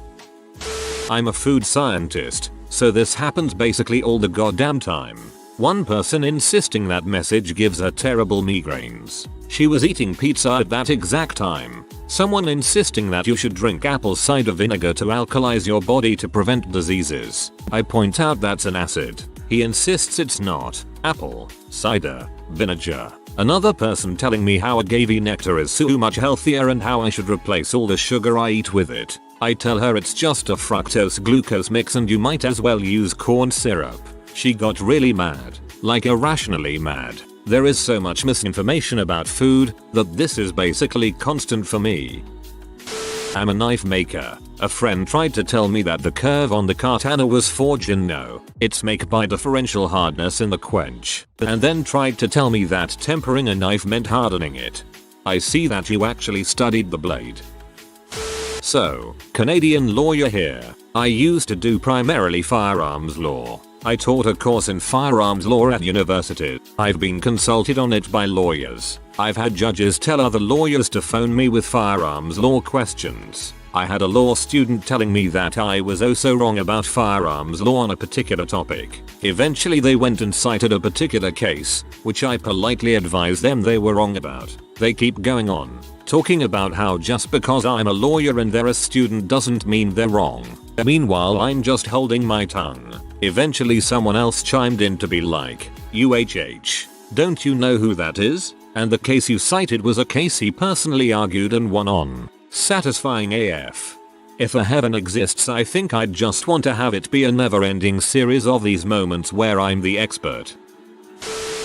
Speaker 1: I'm a food scientist, so this happens basically all the goddamn time. One person insisting that message gives her terrible migraines. She was eating pizza at that exact time. Someone insisting that you should drink apple cider vinegar to alkalize your body to prevent diseases. I point out that's an acid. He insists it's not. Apple cider vinegar. Another person telling me how agave nectar is so much healthier and how I should replace all the sugar I eat with it. I tell her it's just a fructose glucose mix and you might as well use corn syrup. She got really mad, like irrationally mad. There is so much misinformation about food that this is basically constant for me. I'm a knife maker. A friend tried to tell me that the curve on the katana was forged in no, it's make by differential hardness in the quench, and then tried to tell me that tempering a knife meant hardening it. I see that you actually studied the blade. So, Canadian lawyer here. I used to do primarily firearms law. I taught a course in firearms law at university. I've been consulted on it by lawyers. I've had judges tell other lawyers to phone me with firearms law questions. I had a law student telling me that I was oh so wrong about firearms law on a particular topic. Eventually they went and cited a particular case, which I politely advised them they were wrong about. They keep going on, talking about how just because I'm a lawyer and they're a student doesn't mean they're wrong. Meanwhile I'm just holding my tongue. Eventually someone else chimed in to be like, UHH, don't you know who that is? And the case you cited was a case he personally argued and won on. Satisfying AF. If a heaven exists, I think I'd just want to have it be a never-ending series of these moments where I'm the expert.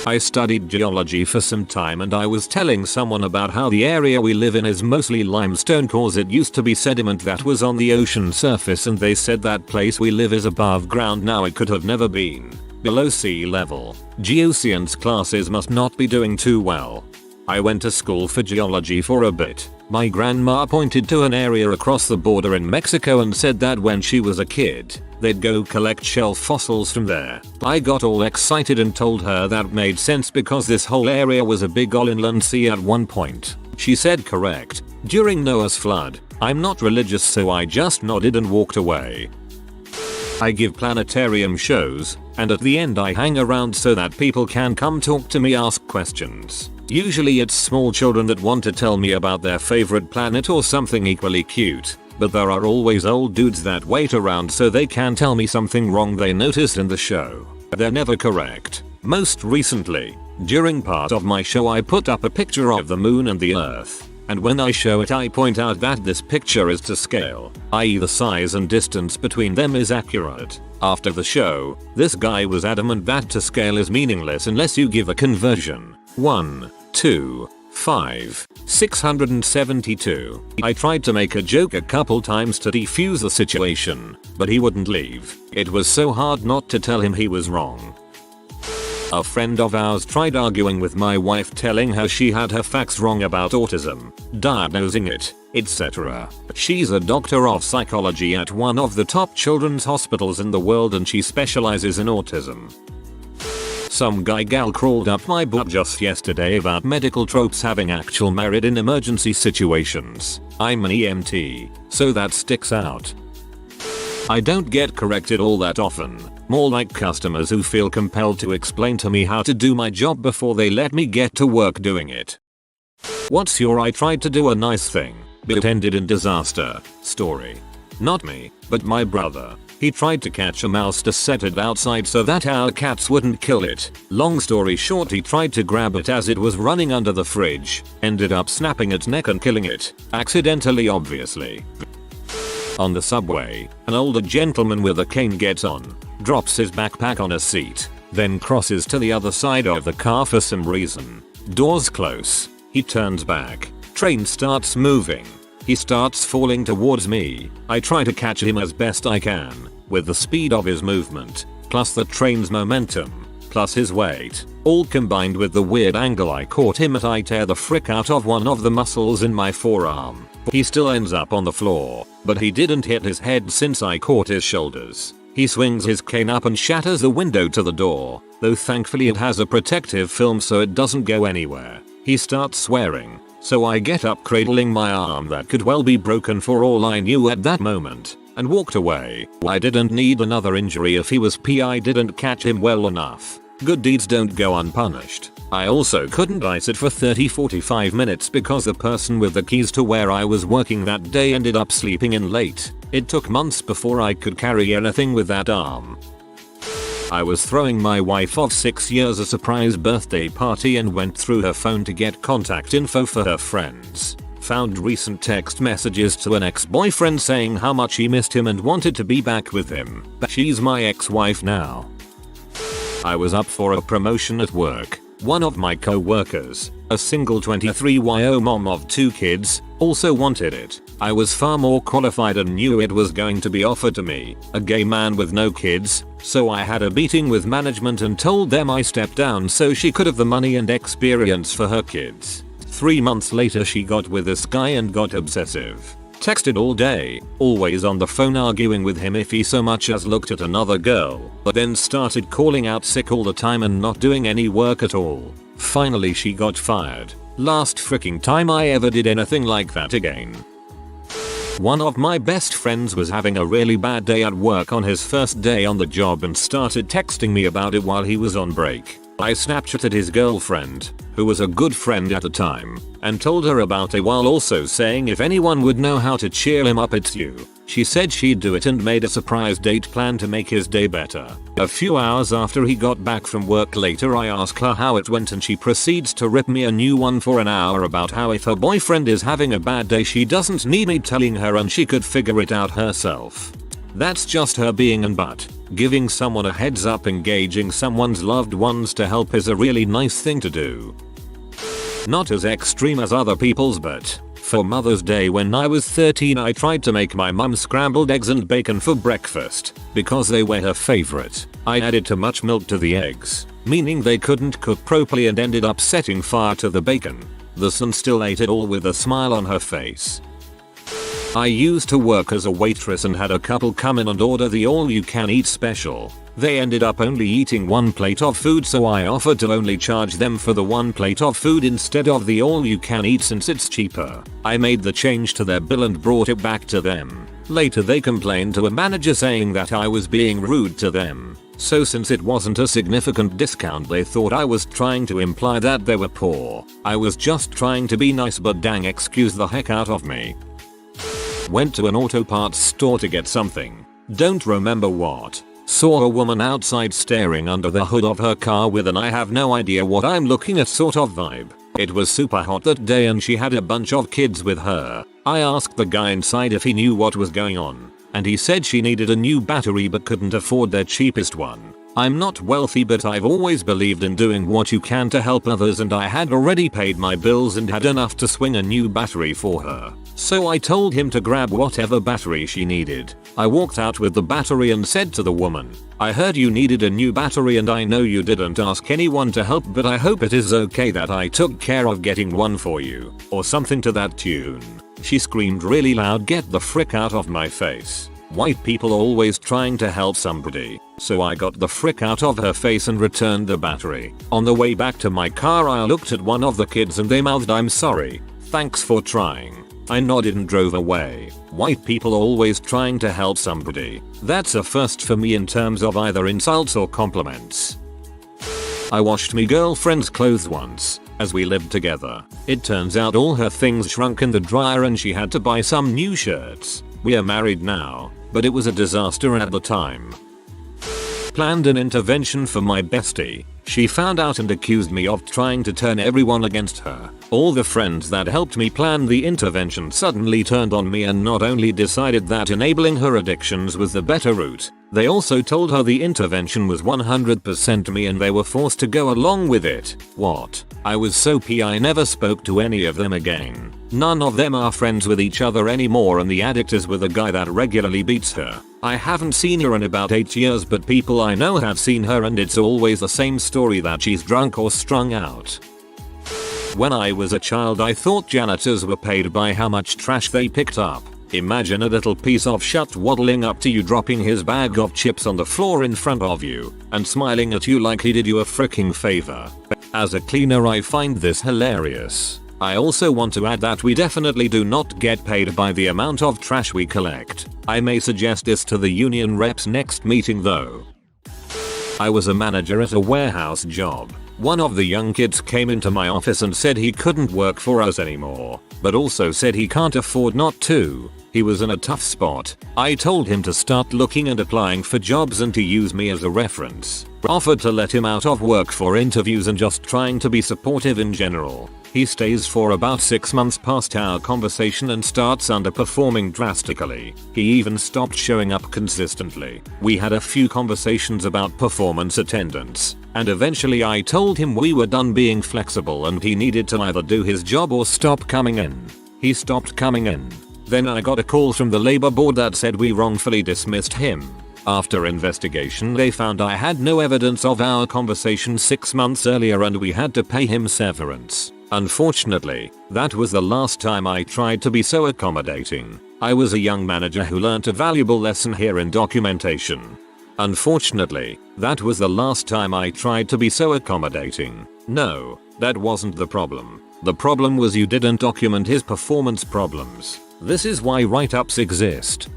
Speaker 1: I studied geology for some time and I was telling someone about how the area we live in is mostly limestone cause it used to be sediment that was on the ocean surface, and they said that place we live is above ground now. It could have never been below sea level. Geoscience classes must not be doing too well. I went to school for geology for a bit. My grandma pointed to an area across the border in Mexico and said that when she was a kid, they'd go collect shell fossils from there. I got all excited and told her that made sense because this whole area was a big all-inland sea at one point. She said correct. During Noah's flood. I'm not religious so I just nodded and walked away. I give planetarium shows, and at the end I hang around so that people can come talk to me, ask questions. Usually it's small children that want to tell me about their favorite planet or something equally cute, but there are always old dudes that wait around so they can tell me something wrong they noticed in the show. They're never correct. Most recently, during part of my show I put up a picture of the moon and the earth. And when I show it I point out that this picture is to scale, i.e. the size and distance between them is accurate. After the show, this guy was adamant that to scale is meaningless unless you give a conversion. 1, 2, 5, 672. I tried to make a joke a couple times to defuse the situation, but he wouldn't leave. It was so hard not to tell him he was wrong. A friend of ours tried arguing with my wife, telling her she had her facts wrong about autism, diagnosing it, etc. She's a doctor of psychology at one of the top children's hospitals in the world and she specializes in autism. Some guy gal crawled up my butt just yesterday about medical tropes having actual merit in emergency situations. I'm an EMT, so that sticks out. I don't get corrected all that often, more like customers who feel compelled to explain to me how to do my job before they let me get to work doing it. What's your I tried to do a nice thing, but it ended in disaster story? Not me, but my brother. He tried to catch a mouse to set it outside so that our cats wouldn't kill it. Long story short, he tried to grab it as it was running under the fridge, ended up snapping its neck and killing it, accidentally obviously. On the subway, an older gentleman with a cane gets on, drops his backpack on a seat, then crosses to the other side of the car for some reason. Doors close. He turns back. Train starts moving. He starts falling towards me. I try to catch him as best I can, with the speed of his movement, plus the train's momentum, plus his weight, all combined with the weird angle I caught him at. I tear the frick out of one of the muscles in my forearm. He still ends up on the floor, but he didn't hit his head since I caught his shoulders. He swings his cane up and shatters the window to the door, though thankfully it has a protective film so it doesn't go anywhere. He starts swearing, so I get up cradling my arm that could well be broken for all I knew at that moment, and walked away. I didn't need another injury if he was I didn't catch him well enough. Good deeds don't go unpunished. I also couldn't ice it for 30-45 minutes because the person with the keys to where I was working that day ended up sleeping in late. It took months before I could carry anything with that arm. I was throwing my wife of 6 years a surprise birthday party and went through her phone to get contact info for her friends. Found recent text messages to an ex-boyfriend saying how much he missed him and wanted to be back with him. But she's my ex-wife now. I was up for a promotion at work. One of my co-workers, a single 23-year-old mom of 2 kids, also wanted it. I was far more qualified and knew it was going to be offered to me, a gay man with no kids, so I had a meeting with management and told them I stepped down so she could have the money and experience for her kids. 3 months later she got with this guy and got obsessive. Texted all day, always on the phone arguing with him if he so much as looked at another girl, but then started calling out sick all the time and not doing any work at all. Finally she got fired. Last freaking time I ever did anything like that again. One of my best friends was having a really bad day at work on his first day on the job and started texting me about it while he was on break. I Snapchatted his girlfriend, who was a good friend at the time, and told her about it while also saying if anyone would know how to cheer him up it's you. She said she'd do it and made a surprise date plan to make his day better. A few hours after he got back from work later I asked her how it went and she proceeds to rip me a new one for an hour about how if her boyfriend is having a bad day she doesn't need me telling her and she could figure it out herself. That's just her being an butt. Giving someone a heads up engaging someone's loved ones to help is a really nice thing to do. Not as extreme as other people's, but for Mother's Day when I was 13 I tried to make my mum scrambled eggs and bacon for breakfast because they were her favorite. I added too much milk to the eggs, meaning they couldn't cook properly and ended up setting fire to the bacon. The son still ate it all with a smile on her face. I used to work as a waitress and had a couple come in and order the all-you-can-eat special. They ended up only eating 1 plate of food so I offered to only charge them for the 1 plate of food instead of the all-you-can-eat since it's cheaper. I made the change to their bill and brought it back to them. Later they complained to a manager saying that I was being rude to them. So since it wasn't a significant discount they thought I was trying to imply that they were poor. I was just trying to be nice but dang excuse the heck out of me. Went to an auto parts store to get something. Don't remember what. Saw a woman outside staring under the hood of her car with an I have no idea what I'm looking at sort of vibe. It was super hot that day and she had a bunch of kids with her. I asked the guy inside if he knew what was going on, and he said she needed a new battery but couldn't afford their cheapest one. I'm not wealthy but I've always believed in doing what you can to help others and I had already paid my bills and had enough to swing a new battery for her. So I told him to grab whatever battery she needed. I walked out with the battery and said to the woman, I heard you needed a new battery and I know you didn't ask anyone to help but I hope it is okay that I took care of getting one for you, or something to that tune. She screamed really loud, get the frick out of my face. White people always trying to help somebody, so I got the frick out of her face and returned the battery. On the way back to my car I looked at one of the kids and they mouthed I'm sorry, thanks for trying. I nodded and drove away. White people always trying to help somebody. That's a first for me in terms of either insults or compliments. I washed me girlfriend's clothes once, as we lived together. It turns out all her things shrunk in the dryer and she had to buy some new shirts. We are married now, but it was a disaster at the time. Planned an intervention for my bestie. She found out and accused me of trying to turn everyone against her. All the friends that helped me plan the intervention suddenly turned on me and not only decided that enabling her addictions was the better route, they also told her the intervention was 100% me and they were forced to go along with it. What? I was so pissed I never spoke to any of them again. None of them are friends with each other anymore and the addict is with a guy that regularly beats her. I haven't seen her in about 8 years but people I know have seen her and it's always the same story that she's drunk or strung out. When I was a child I thought janitors were paid by how much trash they picked up. Imagine a little piece of shit waddling up to you dropping his bag of chips on the floor in front of you and smiling at you like he did you a freaking favor. As a cleaner I find this hilarious. I also want to add that we definitely do not get paid by the amount of trash we collect. I may suggest this to the union reps next meeting though. I was a manager at a warehouse job. One of the young kids came into my office and said he couldn't work for us anymore. but also said he can't afford not to. He was in a tough spot. I told him to start looking and applying for jobs and to use me as a reference. Offered to let him out of work for interviews and just trying to be supportive in general. He stays for about 6 months past our conversation and starts underperforming drastically. He even stopped showing up consistently. We had a few conversations about performance attendance, and eventually I told him we were done being flexible and he needed to either do his job or stop coming in. He stopped coming in. Then I got a call from the labor board that said we wrongfully dismissed him. After investigation they found I had no evidence of our conversation 6 months earlier and we had to pay him severance. Unfortunately, that was the last time I tried to be so accommodating. I was a young manager who learnt a valuable lesson here in documentation. Unfortunately, that was the last time I tried to be so accommodating. No, that wasn't the problem. The problem was you didn't document his performance problems. This is why write-ups exist.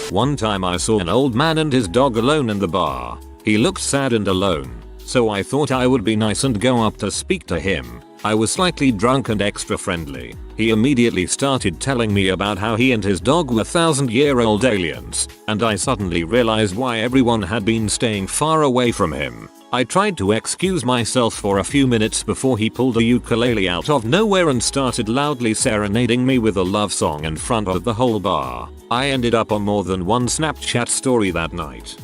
Speaker 1: One time I saw an old man and his dog alone in the bar. He looked sad and alone, so I thought I would be nice and go up to speak to him. I was slightly drunk and extra friendly. He immediately started telling me about how he and his dog were 1,000-year-old aliens, and I suddenly realized why everyone had been staying far away from him. I tried to excuse myself for a few minutes before he pulled a ukulele out of nowhere and started loudly serenading me with a love song in front of the whole bar. I ended up on more than one Snapchat story that night.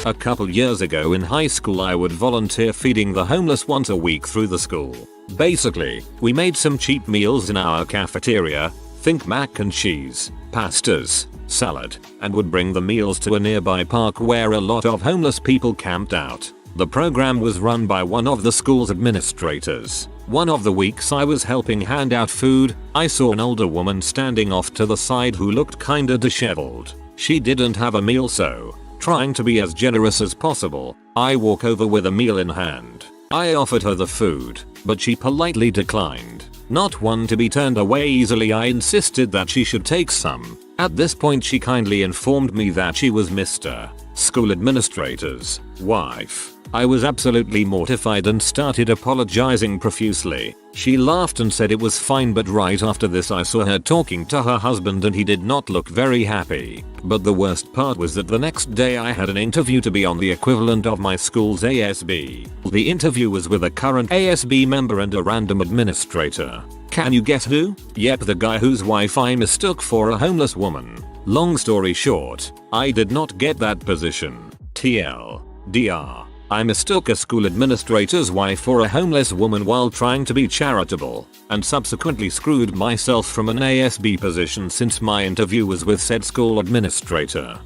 Speaker 1: A couple years ago in high school I would volunteer feeding the homeless once a week through the school. Basically, we made some cheap meals in our cafeteria, think mac and cheese, pastas, salad, and would bring the meals to a nearby park where a lot of homeless people camped out. The program was run by one of the school's administrators. One of the weeks I was helping hand out food, I saw an older woman standing off to the side who looked kinda disheveled. She didn't have a meal, so, trying to be as generous as possible, I walk over with a meal in hand. I offered her the food, but she politely declined. Not one to be turned away easily, I insisted that she should take some. At this point she kindly informed me that she was Mr. School Administrator's wife. I was absolutely mortified and started apologizing profusely. She laughed and said it was fine, but right after this I saw her talking to her husband and he did not look very happy. But the worst part was that the next day I had an interview to be on the equivalent of my school's ASB. The interview was with a current ASB member and a random administrator. Can you guess who? Yep, the guy whose wife I mistook for a homeless woman. Long story short, I did not get that position. TLDR. I mistook a school administrator's wife for a homeless woman while trying to be charitable, and subsequently screwed myself from an ASB position since my interview was with said school administrator.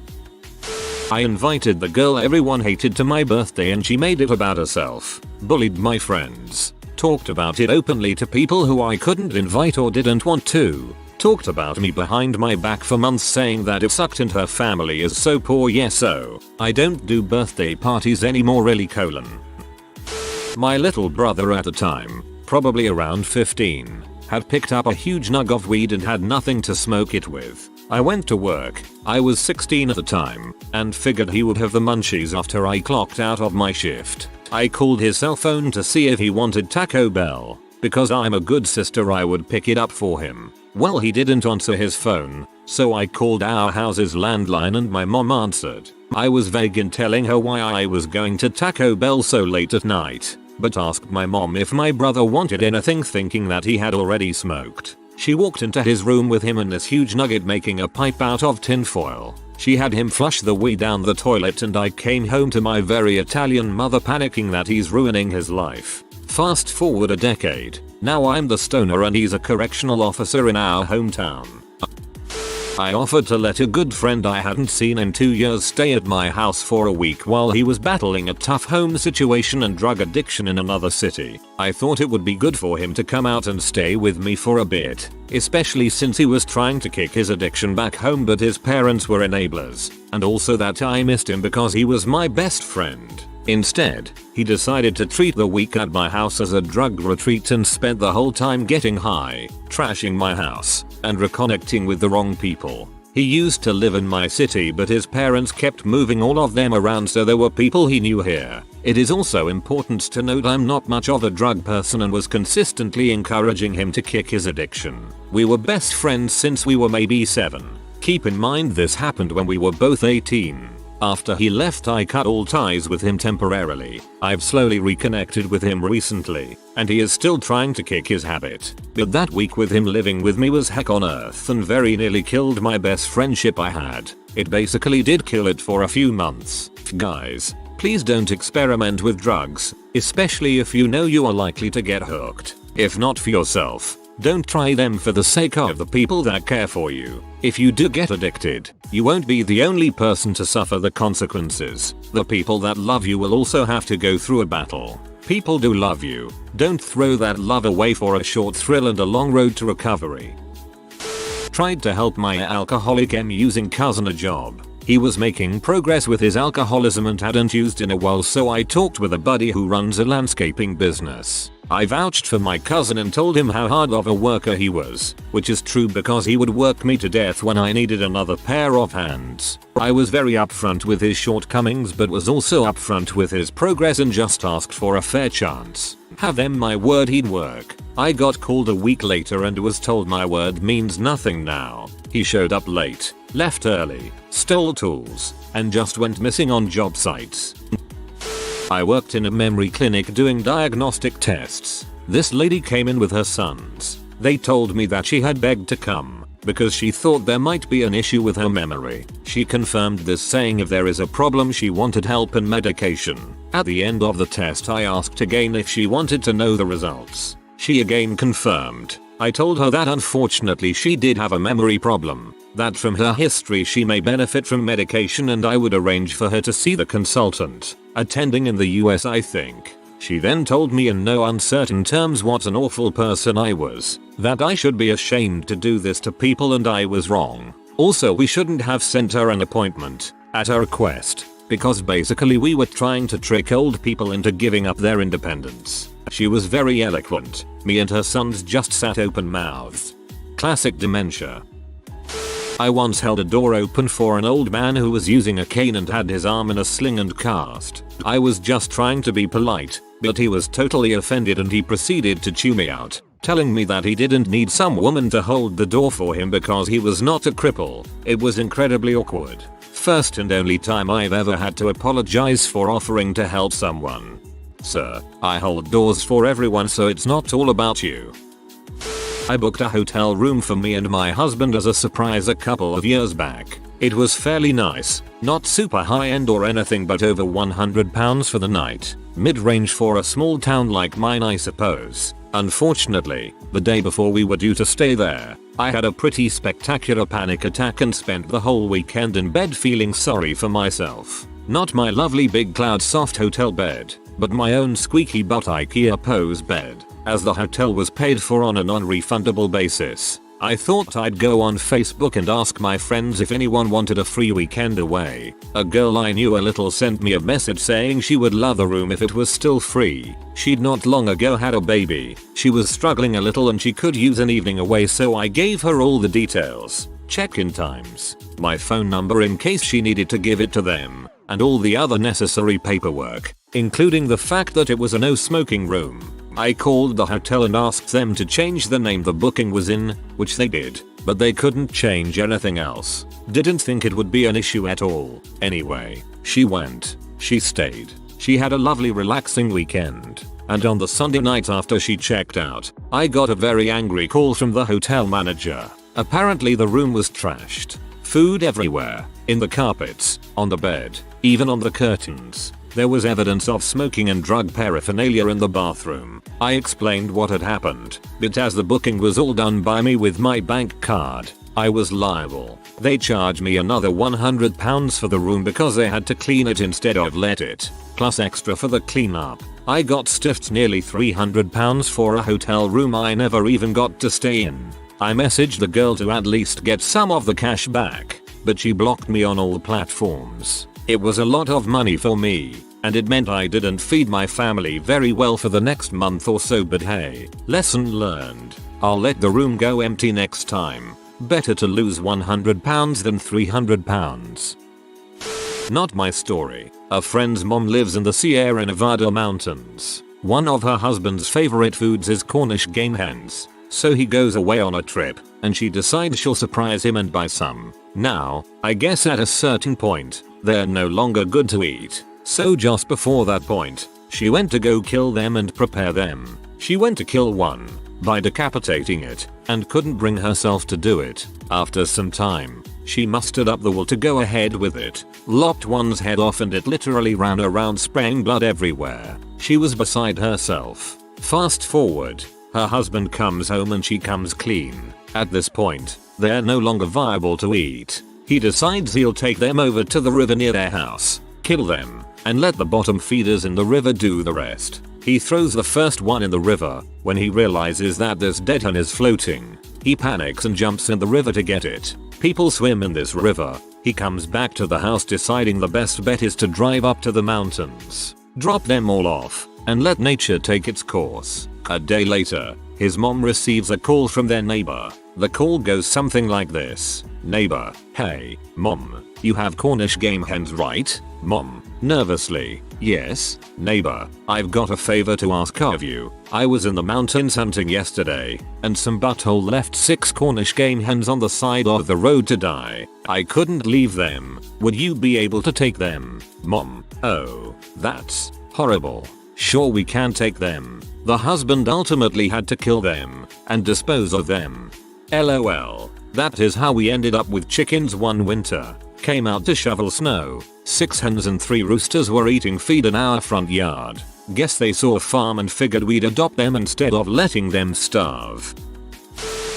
Speaker 1: I invited the girl everyone hated to my birthday and she made it about herself, bullied my friends, talked about it openly to people who I couldn't invite or didn't want to, talked about me behind my back for months saying that it sucked and her family is so poor, yes, so I don't do birthday parties anymore really. My little brother at the time, probably around 15, had picked up a huge nug of weed and had nothing to smoke it with. I went to work, I was 16 at the time, and figured he would have the munchies after I clocked out of my shift. I called his cell phone to see if he wanted Taco Bell. Because I'm a good sister I would pick it up for him. Well, he didn't answer his phone, so I called our house's landline and my mom answered. I was vague in telling her why I was going to Taco Bell so late at night, but asked my mom if my brother wanted anything, thinking that he had already smoked. She walked into his room with him and this huge nugget making a pipe out of tinfoil. She had him flush the weed down the toilet and I came home to my very Italian mother panicking that he's ruining his life. Fast forward a decade, now I'm the stoner and he's a correctional officer in our hometown. I offered to let a good friend I hadn't seen in 2 years stay at my house for a week while he was battling a tough home situation and drug addiction in another city. I thought it would be good for him to come out and stay with me for a bit, especially since he was trying to kick his addiction back home but his parents were enablers, and also that I missed him because he was my best friend. Instead, he decided to treat the week at my house as a drug retreat and spent the whole time getting high, trashing my house, and reconnecting with the wrong people. He used to live in my city but his parents kept moving all of them around, so there were people he knew here, It is also important to note I'm not much of a drug person and was consistently encouraging him to kick his addiction. We were best friends since we were maybe 7. Keep in mind this happened when we were both 18. After he left I cut all ties with him temporarily. I've slowly reconnected with him recently, and he is still trying to kick his habit. But that week with him living with me was heck on earth and very nearly killed my best friendship I had. It basically did kill it for a few months. Guys, please don't experiment with drugs, especially if you know you are likely to get hooked. If not for yourself, don't try them for the sake of the people that care for you. If you do get addicted, you won't be the only person to suffer the consequences. The people that love you will also have to go through a battle. People do love you. Don't throw that love away for a short thrill and a long road to recovery. Tried to help my alcoholic using cousin a job. He was making progress with his alcoholism and hadn't used in a while, so I talked with a buddy who runs a landscaping business. I vouched for my cousin and told him how hard of a worker he was, which is true because he would work me to death when I needed another pair of hands. I was very upfront with his shortcomings but was also upfront with his progress and just asked for a fair chance. Have them my word he'd work. I got called a week later and was told my word means nothing now. He showed up late, left early, stole tools, and just went missing on job sites. I worked in a memory clinic doing diagnostic tests. This lady came in with her sons. They told me that she had begged to come because she thought there might be an issue with her memory. She confirmed this, saying if there is a problem she wanted help and medication. At the end of the test I asked again if she wanted to know the results. She again confirmed. I told her that unfortunately she did have a memory problem, that from her history she may benefit from medication and I would arrange for her to see the consultant, attending in the US I think. She then told me in no uncertain terms what an awful person I was, that I should be ashamed to do this to people and I was wrong. Also we shouldn't have sent her an appointment, at her request, because basically we were trying to trick old people into giving up their independence. She was very eloquent. Me and her sons just sat open-mouthed. Classic dementia. I once held a door open for an old man who was using a cane and had his arm in a sling and cast. I was just trying to be polite, but he was totally offended and he proceeded to chew me out, telling me that he didn't need some woman to hold the door for him because he was not a cripple. It was incredibly awkward. First and only time I've ever had to apologize for offering to help someone. Sir, I hold doors for everyone, so it's not all about you. I booked a hotel room for me and my husband as a surprise a couple of years back. It was fairly nice, not super high end or anything, but over £100 for the night. Mid-range for a small town like mine I suppose. Unfortunately, the day before we were due to stay there, I had a pretty spectacular panic attack and spent the whole weekend in bed feeling sorry for myself. Not my lovely big cloud soft hotel bed, but my own squeaky butt IKEA pose bed, as the hotel was paid for on a non-refundable basis. I thought I'd go on Facebook and ask my friends if anyone wanted a free weekend away. A girl I knew a little sent me a message saying she would love the room if it was still free. She'd not long ago had a baby. She was struggling a little and she could use an evening away, so I gave her all the details, check-in times, my phone number in case she needed to give it to them, and all the other necessary paperwork, including the fact that it was a no smoking room. I called the hotel and asked them to change the name the booking was in, which they did, but they couldn't change anything else. Didn't think it would be an issue at all. Anyway, she went. She stayed. She had a lovely relaxing weekend. And on the Sunday night after she checked out, I got a very angry call from the hotel manager. Apparently the room was trashed. Food everywhere. In the carpets, on the bed, even on the curtains. There was evidence of smoking and drug paraphernalia in the bathroom. I explained what had happened, but as the booking was all done by me with my bank card, I was liable. They charged me another £100 for the room because they had to clean it instead of let it, plus extra for the cleanup. I got stiffed nearly £300 for a hotel room I never even got to stay in. I messaged the girl to at least get some of the cash back, but she blocked me on all platforms. It was a lot of money for me, and it meant I didn't feed my family very well for the next month or so, but hey, lesson learned. I'll let the room go empty next time. Better to lose £100 than £300. Not my story. A friend's mom lives in the Sierra Nevada mountains. One of her husband's favorite foods is Cornish game hens. So he goes away on a trip, and she decides she'll surprise him and buy some. Now, I guess at a certain point, they're no longer good to eat. So just before that point, she went to go kill them and prepare them. She went to kill one by decapitating it, and couldn't bring herself to do it. After some time, she mustered up the will to go ahead with it, lopped one's head off, and it literally ran around spraying blood everywhere. She was beside herself. Fast forward, her husband comes home and she comes clean. At this point, they're no longer viable to eat. He decides he'll take them over to the river near their house, kill them, and let the bottom feeders in the river do the rest. He throws the first one in the river. When he realizes that this dead hen is floating, he panics and jumps in the river to get it. People swim in this river. He comes back to the house deciding the best bet is to drive up to the mountains, drop them all off, and let nature take its course. A day later, his mom receives a call from their neighbor. The call goes something like this. Neighbor, hey, mom, you have Cornish game hens, right? Mom, nervously, yes. Neighbor, I've got a favor to ask of you. I was in the mountains hunting yesterday, and some butthole left 6 Cornish game hens on the side of the road to die. I couldn't leave them. Would you be able to take them? Mom, oh, that's horrible. Sure, we can take them. The husband ultimately had to kill them and dispose of them. LOL. That is how we ended up with chickens one winter. Came out to shovel snow. 6 hens and 3 roosters were eating feed in our front yard. Guess they saw a farm and figured we'd adopt them instead of letting them starve.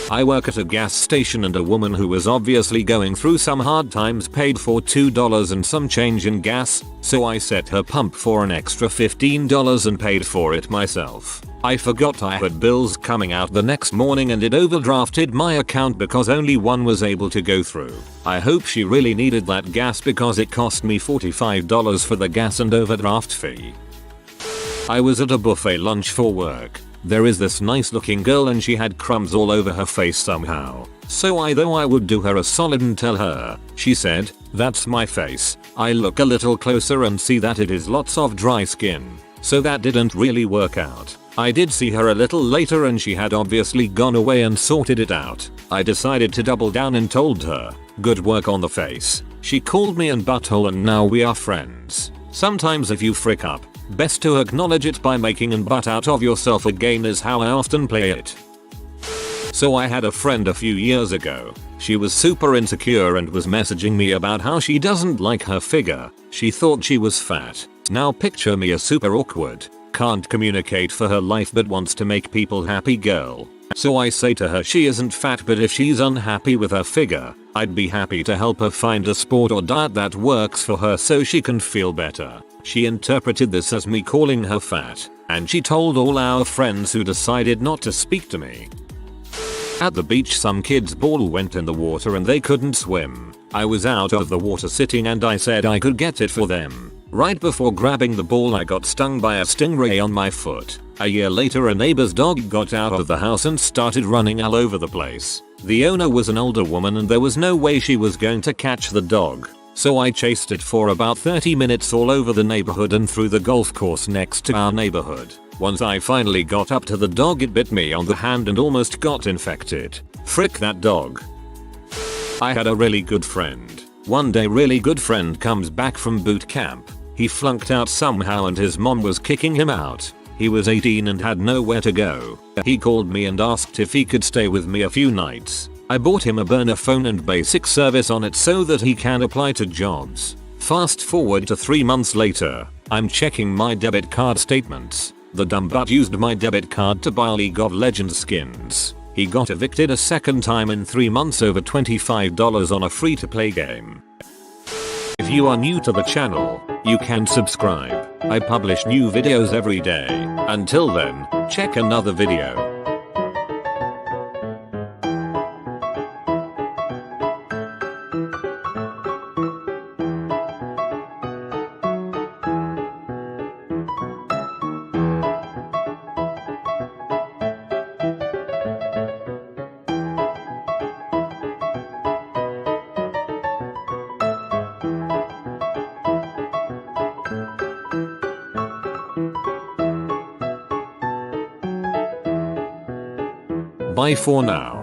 Speaker 1: I work at a gas station, and a woman who was obviously going through some hard times paid for $2 and some change in gas, so I set her pump for an extra $15 and paid for it myself. I forgot I had bills coming out the next morning and it overdrafted my account because only one was able to go through. I hope she really needed that gas because it cost me $45 for the gas and overdraft fee. I was at a buffet lunch for work. There is this nice looking girl and she had crumbs all over her face somehow. So I thought I would do her a solid and tell her. She said, "That's my face." I look a little closer and see that it is lots of dry skin. So that didn't really work out. I did see her a little later and she had obviously gone away and sorted it out. I decided to double down and told her, "Good work on the face." She called me an butthole and now we are friends. Sometimes if you frick up, best to acknowledge it by making an butt out of yourself again is how I often play it. So I had a friend a few years ago. She was super insecure and was messaging me about how she doesn't like her figure. She thought she was fat. Now picture me, a super awkward, can't communicate for her life but wants to make people happy girl. So I say to her she isn't fat, but if she's unhappy with her figure, I'd be happy to help her find a sport or diet that works for her so she can feel better. She interpreted this as me calling her fat, and she told all our friends who decided not to speak to me. At the beach, some kid's ball went in the water and they couldn't swim. I was out of the water sitting and I said I could get it for them. Right before grabbing the ball I got stung by a stingray on my foot. A year later a neighbor's dog got out of the house and started running all over the place. The owner was an older woman and there was no way she was going to catch the dog. So I chased it for about 30 minutes all over the neighborhood and through the golf course next to our neighborhood. Once I finally got up to the dog, it bit me on the hand and almost got infected. Frick that dog. I had a really good friend. One day really good friend comes back from boot camp. He flunked out somehow and his mom was kicking him out. He was 18 and had nowhere to go. He called me and asked if he could stay with me a few nights. I bought him a burner phone and basic service on it so that he can apply to jobs. Fast forward to 3 months later, I'm checking my debit card statements. The dumb butt used my debit card to buy League of Legends skins. He got evicted a second time in 3 months over $25 on a free-to-play game. If you are new to the channel, you can subscribe. I publish new videos every day. Until then, check another video. Bye for now.